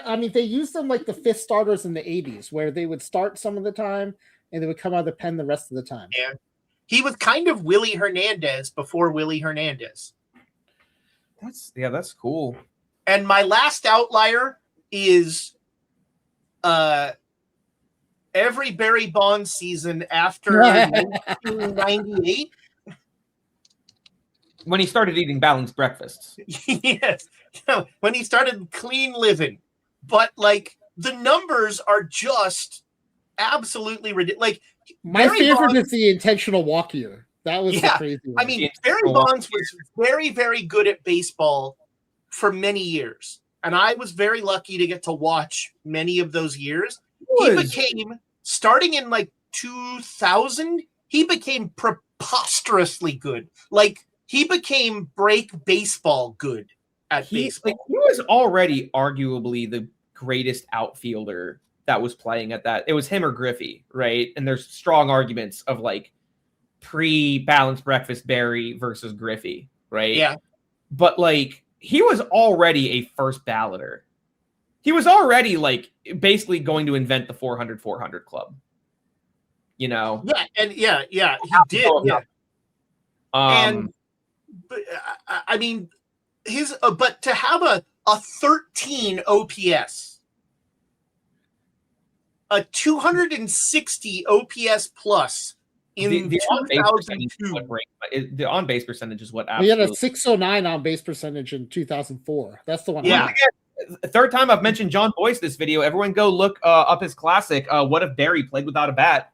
C: I mean, they used them like the fifth starters in the 80s, where they would start some of the time and they would come out of the pen the rest of the time.
A: Yeah, he was kind of Willie Hernandez before Willie Hernandez.
B: That's cool.
A: And my last outlier is every Barry Bonds season after 1998.
B: When he started eating balanced breakfasts.
A: Yes. When he started clean living. But like the numbers are just absolutely ridiculous. Like
C: my favorite is the intentional walk year. That was the crazy one.
A: I mean, Barry Bonds was very, very good at baseball for many years. And I was very lucky to get to watch many of those years. He became, starting in like 2000, he became preposterously good. Like, he became break baseball good at baseball.
B: He was already arguably the greatest outfielder that was playing at that. It was him or Griffey, right? And there's strong arguments of like pre-balanced breakfast Barry versus Griffey, right?
A: Yeah.
B: But like he was already a first balloter. He was already like basically going to invent the 400-400 club. You know?
A: Yeah, and he did. Yeah. But I mean, but to have a 13 OPS, a 260 OPS plus in 2002.
B: The on base percentage is what
C: we had a 609 on base percentage in 2004. That's the one.
A: Yeah.
B: Third time I've mentioned John Boyce this video. Everyone go look up his classic. What if Barry played without a bat?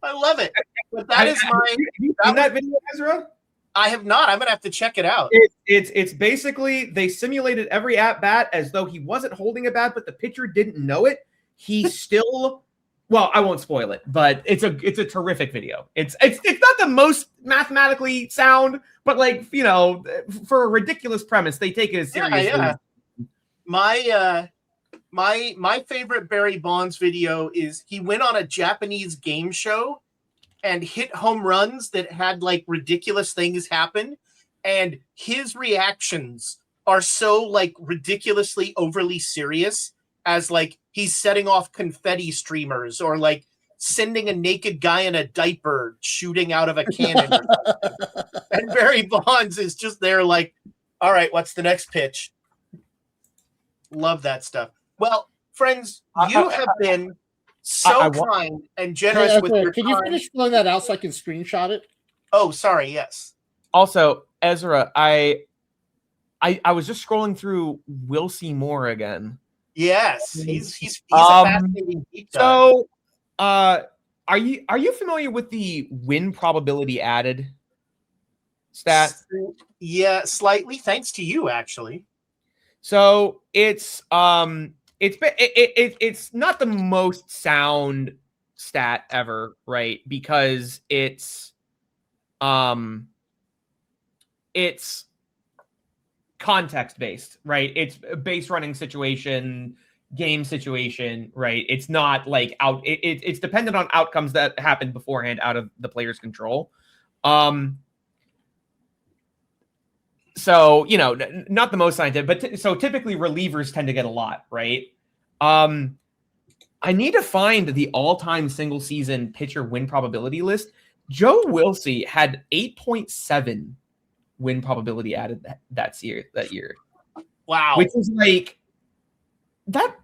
A: I love it. But that is my.
B: Have you seen that video, Ezra?
A: I have not. I'm gonna have to check it out.
B: It's basically they simulated every at bat as though he wasn't holding a bat, but the pitcher didn't know it. He still. Well, I won't spoil it, but it's a terrific video. It's not the most mathematically sound, but like for a ridiculous premise, they take it as seriously.
A: Yeah. My favorite Barry Bonds video is he went on a Japanese game show and hit home runs that had like ridiculous things happen, and his reactions are so like ridiculously overly serious, as like he's setting off confetti streamers or like sending a naked guy in a diaper shooting out of a cannon. And Barry Bonds is just there like, all right, what's the next pitch? Love that stuff. Well, friends, you have been so kind and generous with your time.
C: Can you finish filling that out so I can screenshot it?
A: Oh, sorry. Yes.
B: Also, Ezra, I was just scrolling through Wilcie Moore again.
A: Yes, he's a fascinating deep dive.
B: So, are you familiar with the win probability added stat?
A: Yeah, slightly. Thanks to you, actually.
B: So it's not the most sound stat ever, right? Because it's context based, right? It's base running situation, game situation, right? It's not like it's dependent on outcomes that happened beforehand out of the player's control. So, not the most scientific, but so typically relievers tend to get a lot, right? I need to find the all-time single season pitcher win probability list. Joe Wilcie had 8.7 win probability added that year.
A: Wow.
B: Which is like, that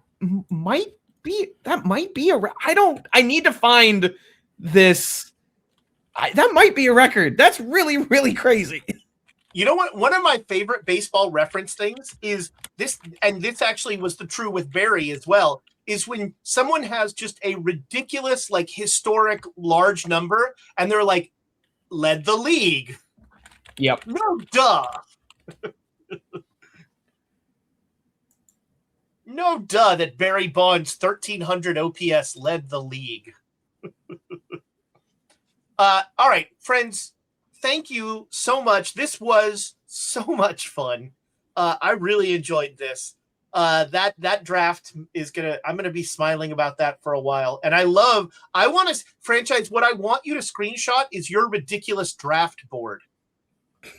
B: might be a. I need to find this. That might be a record. That's really, really crazy.
A: You know what? One of my favorite baseball reference things is this, and this actually was true with Barry as well, is when someone has just a ridiculous, like historic large number, and they're like, led the league.
B: Yep.
A: No, duh. No, duh, that Barry Bonds' 1,300 OPS led the league. All right, friends. Thank you so much. This was so much fun. I really enjoyed this. That draft I'm gonna be smiling about that for a while. And I want to franchise. What I want you to screenshot is your ridiculous draft board.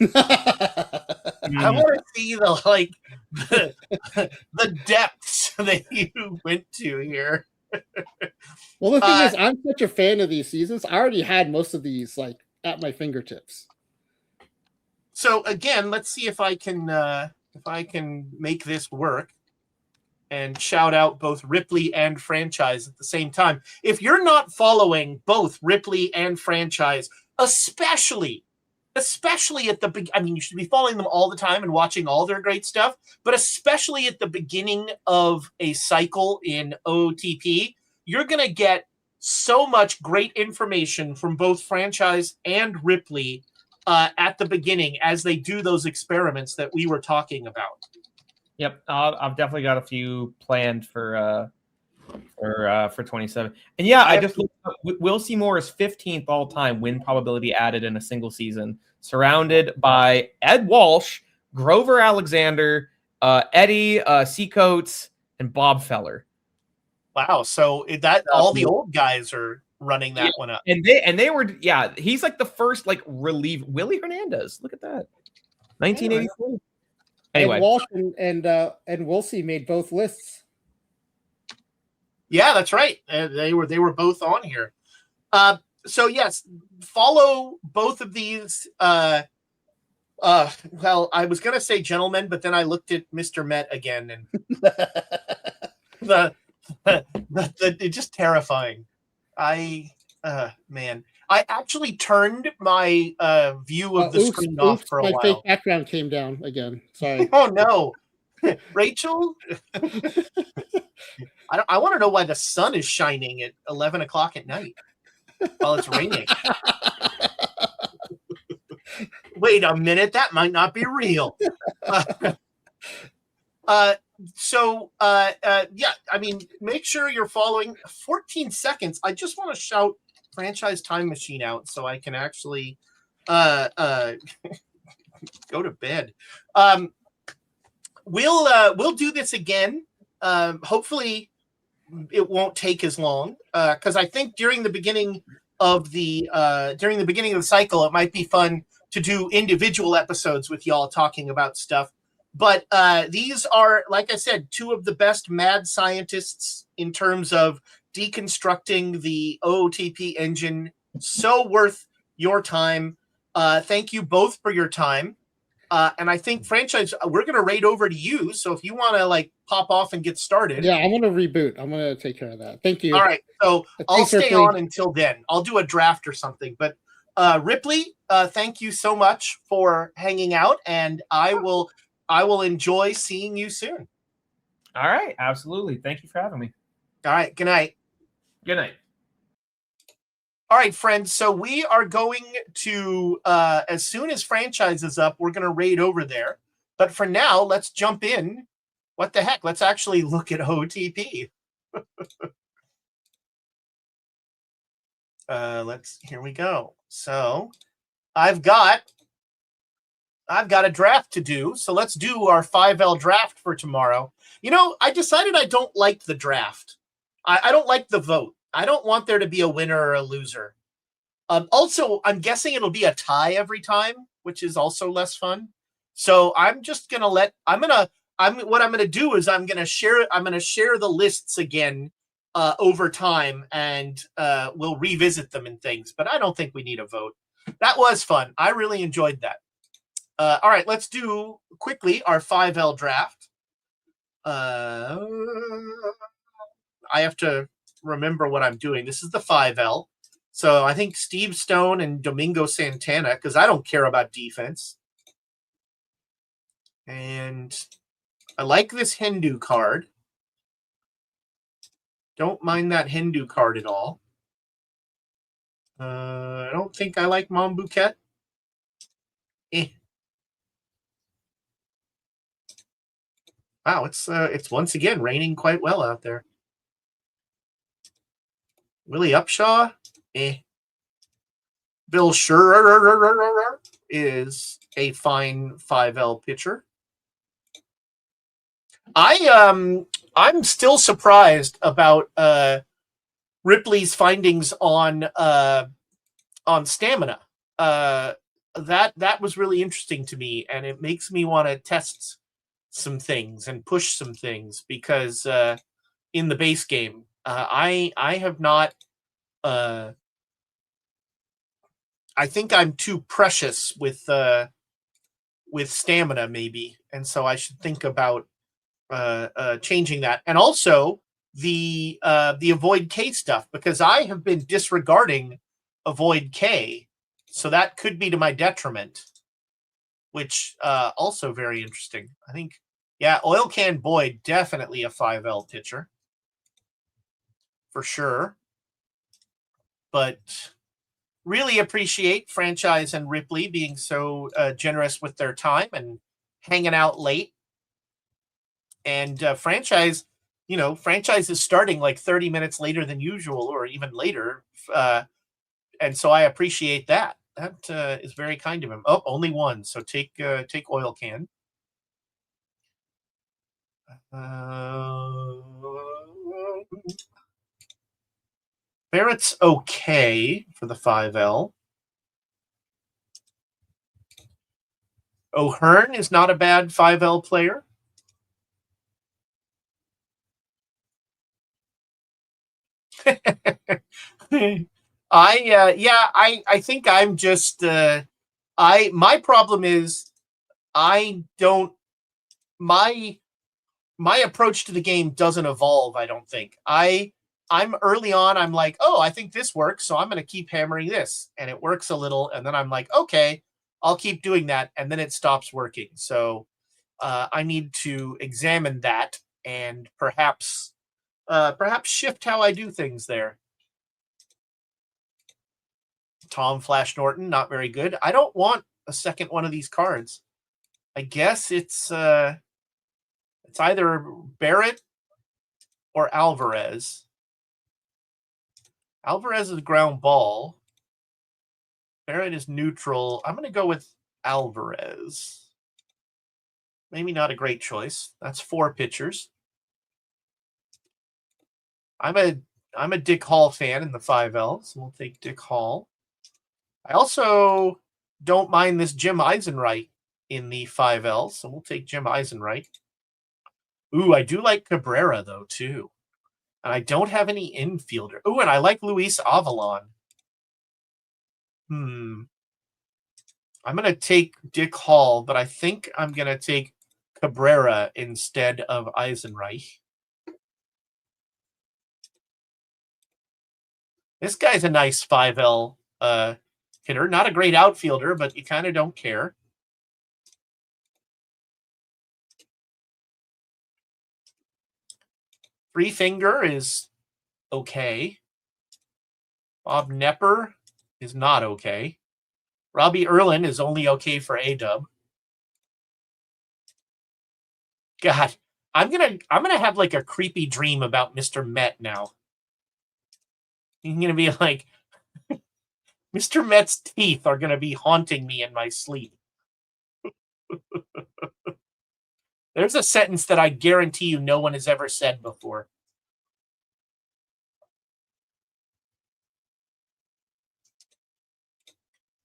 A: I want to see the depths that you went to here.
C: Well, the thing is, I'm such a fan of these seasons. I already had most of these at my fingertips.
A: So again, let's see if I can make this work and shout out both Ripley and Franchise at the same time. If you're not following both Ripley and Franchise, especially at the beginning, I mean, you should be following them all the time and watching all their great stuff, but especially at the beginning of a cycle in OOTP, you're going to get so much great information from both Franchise and Ripley at the beginning as they do those experiments that we were talking about.
B: Yep, I've definitely got a few planned for 27. And yeah, I just looked up, Will Seymour is 15th all time win probability added in a single season, surrounded by Ed Walsh, Grover Alexander, Eddie Seacoates, and Bob Feller.
A: Wow, so that all the old guys are running that one up.
B: And they were he's like the first relief. Willie Hernandez. Look at that. 1984. Anyway.
C: And Walsh and Wilsey made both lists.
A: Yeah, that's right. They were both on here. So yes, follow both of these. Well, I was gonna say gentlemen, but then I looked at Mr. Met again, and it's just terrifying. Man, I actually turned my view of the screen off for a while.
C: My fake background came down again. Sorry.
A: Oh no, Rachel. I want to know why the sun is shining at 11 o'clock at night while it's raining. Wait a minute, that might not be real. Yeah, I mean, make sure you're following 14 seconds. I just want to shout Franchise Time Machine out so I can actually go to bed. We'll do this again. Hopefully it won't take as long because I think during the beginning of the cycle, it might be fun to do individual episodes with y'all talking about stuff. But these are, like I said, two of the best mad scientists in terms of deconstructing the OOTP engine. So worth your time. Thank you both for your time. And I think Franchise, we're going to raid over to you. So if you want to pop off and get started.
C: Yeah, I'm going to reboot. I'm going to take care of that. Thank you.
A: All right. So I'll stay on until then. I'll do a draft or something. But Ripley, thank you so much for hanging out. And I will enjoy seeing you soon.
B: All right. Absolutely. Thank you for having me.
A: All right. Good night.
B: Good night.
A: All right, friends. So we are going to, as soon as Franchise is up, we're going to raid over there. But for now, let's jump in. What the heck? Let's actually look at OTP. Here we go. So I've got a draft to do. So let's do our 5L draft for tomorrow. You know, I decided I don't like the draft. I don't like the vote. I don't want there to be a winner or a loser. Also, I'm guessing it'll be a tie every time, which is also less fun. So I'm just gonna what I'm gonna do is I'm gonna share the lists again over time, and we'll revisit them and things. But I don't think we need a vote. That was fun. I really enjoyed that. All right, let's do quickly our 5L draft. I have to remember what I'm doing. This is the 5L. So I think Steve Stone and Domingo Santana, because I don't care about defense. And I like this Hindu card. Don't mind that Hindu card at all. I don't think I like Mom Bouquet. Wow, it's once again raining quite well out there. Willie Upshaw, Bill Scherr is a fine 5L pitcher. I'm still surprised about Ripley's findings on stamina. That was really interesting to me, and it makes me want to test some things and push some things because in the base game, I have not. I think I'm too precious with stamina, maybe, and so I should think about changing that. And also the avoid K stuff, because I have been disregarding avoid K, so that could be to my detriment, which also very interesting. I think, yeah, Oil Can Boyd, definitely a 5L pitcher for sure. But really appreciate Franchise and Ripley being so generous with their time and hanging out late. And Franchise is starting like 30 minutes later than usual, or even later. And so I appreciate that. That is very kind of him. Oh, only one. So take Oil Can. Barrett's okay for the 5L. O'Hearn is not a bad 5L player. I think I'm just my problem is I don't my approach to the game doesn't evolve. I don't think I'm early on. I'm like, oh, I think this works, so I'm going to keep hammering this, and it works a little, and then I'm like, okay, I'll keep doing that, and then it stops working. So I need to examine that and perhaps shift how I do things there. Tom Flash Norton, not very good. I don't want a second one of these cards. I guess it's either Barrett or Alvarez. Alvarez is ground ball. Barrett is neutral. I'm going to go with Alvarez. Maybe not a great choice. That's 4 pitchers. I'm a Dick Hall fan in the 5L, so we'll take Dick Hall. I also don't mind this Jim Eisenreich in the 5L, so we'll take Jim Eisenreich. Ooh, I do like Cabrera, though, too. And I don't have any infielder. Ooh, and I like Luis Avalon. I'm going to take Dick Hall, but I think I'm going to take Cabrera instead of Eisenreich. This guy's a nice 5L hitter. Not a great outfielder, but you kind of don't care. Three Finger is okay. Bob Nepper is not okay. Robbie Erlin is only okay for A-dub. God, I'm gonna have like a creepy dream about Mr. Met now. I'm gonna be like, Mr. Met's teeth are gonna be haunting me in my sleep. There's a sentence that I guarantee you no one has ever said before.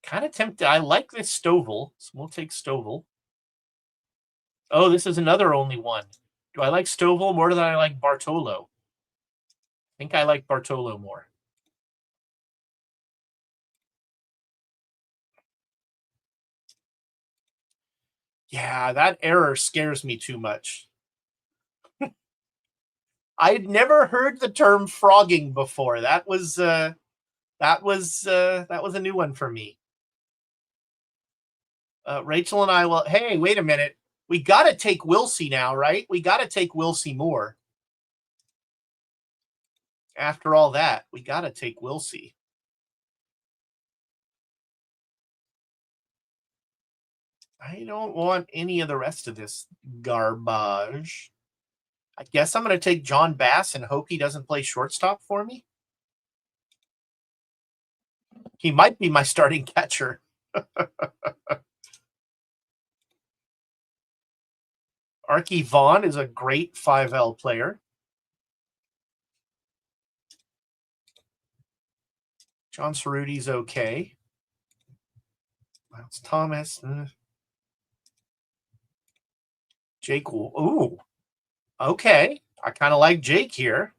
A: Kind of tempted. I like this Stovall, so we'll take Stovall. Oh, this is another only one. Do I like Stovall more than I like Bartolo? I think I like Bartolo more. Yeah, that error scares me too much. I'd never heard the term frogging before. That was a new one for me. Rachel and I will. Hey, wait a minute. We got to take Wilsey now, right? We got to take Wilsey more. After all that, we got to take Wilsey. I don't want any of the rest of this garbage. I guess I'm going to take John Bass and hope he doesn't play shortstop for me. He might be my starting catcher. Archie Vaughn is a great 5L player. John Cerruti's okay. Miles Thomas. Jake. Ooh. Okay. I kind of like Jake here.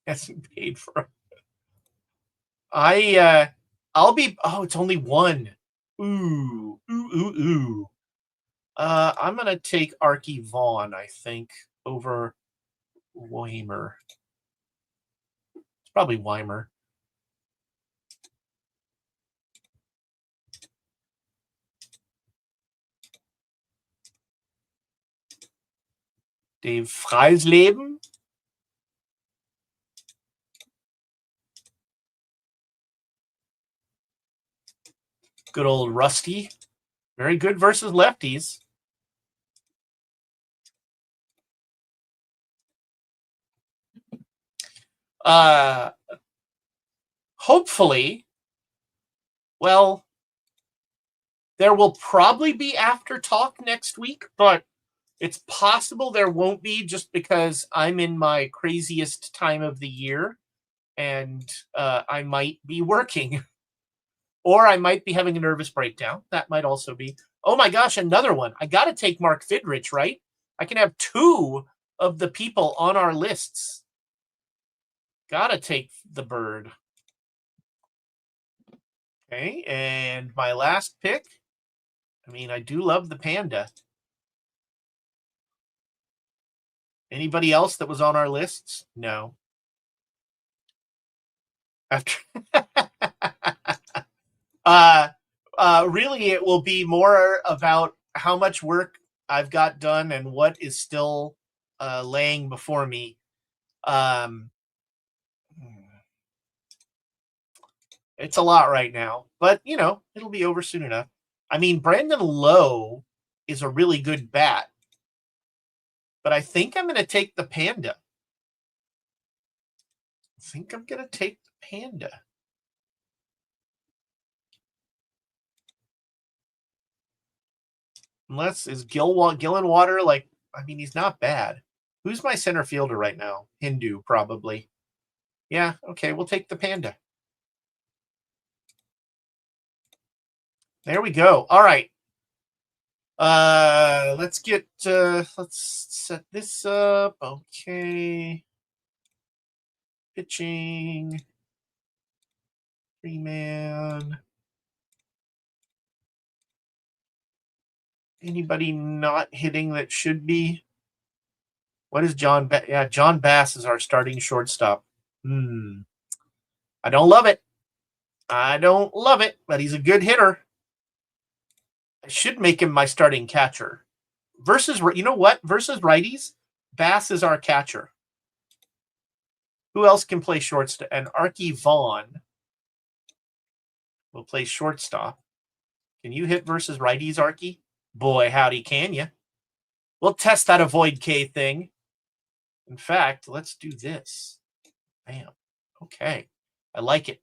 A: Hasn't paid for. I'll be. Oh, it's only one. Ooh. I'm gonna take Archie Vaughn, I think, over Weimer. It's probably Weimer. Dave Freisleben. Good old Rusty. Very good versus lefties. Hopefully, well, there will probably be after talk next week, but it's possible there won't be just because I'm in my craziest time of the year and I might be working or I might be having a nervous breakdown. That might also be. Oh my gosh, another one. I got to take Mark Fidrich, right? I can have two of the people on our lists. Got to take the bird. Okay, and my last pick. I mean, I do love the panda. Anybody else that was on our lists? No. After really it will be more about how much work I've got done and what is still laying before me. It's a lot right now, but you know, it'll be over soon enough. I mean, Brandon Lowe is a really good bat, but I think I'm going to take the panda. Unless is Gillenwater, like, I mean, he's not bad. Who's my center fielder right now? Hindu, probably. Yeah, okay, we'll take the panda. There we go. All right. Let's set this up. Okay. Pitching. 3-man. Anybody not hitting that should be? What is John Bass? Yeah, John Bass is our starting shortstop. I don't love it. But he's a good hitter. I should make him my starting catcher. You know what? Versus righties, Bass is our catcher. Who else can play shortstop? And Archie Vaughn will play shortstop. Can you hit versus righties, Archie? Boy, howdy, can you? We'll test that avoid K thing. In fact, let's do this. Bam. Okay. I like it.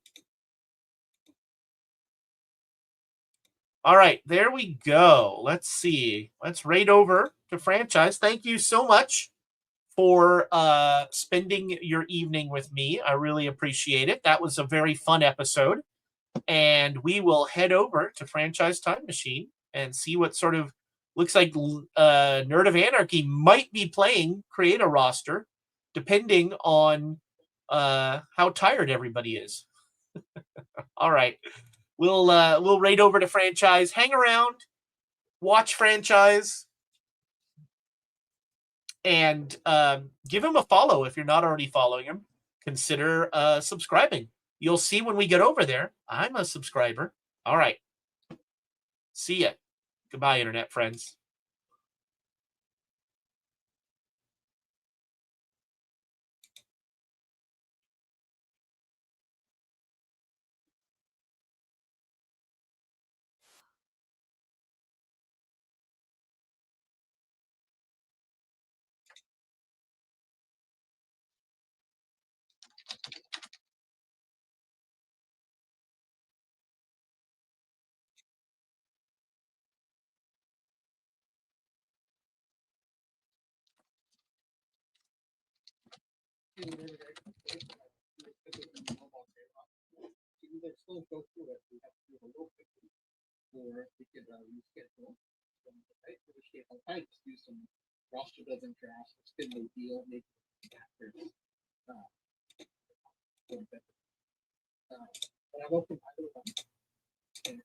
A: All right, there we go. Let's see. Let's raid over to franchise. Thank you so much for spending your evening with me. I really appreciate it. That was a very fun episode. And we will head over to Franchise Time Machine and see what sort of looks like Nerd of Anarchy might be playing, create a roster, depending on how tired everybody is. All right. We'll raid over to franchise, hang around, watch franchise, and give him a follow if you're not already following him. Consider subscribing. You'll see when we get over there, I'm a subscriber. All right. See ya. Goodbye, internet friends.
C: Still go through it. We have to do a little quickly, or we could reschedule. Right? For the shape, I'll probably just do some roster building drafts, spin the wheel, make factors. But I won't provide it one. And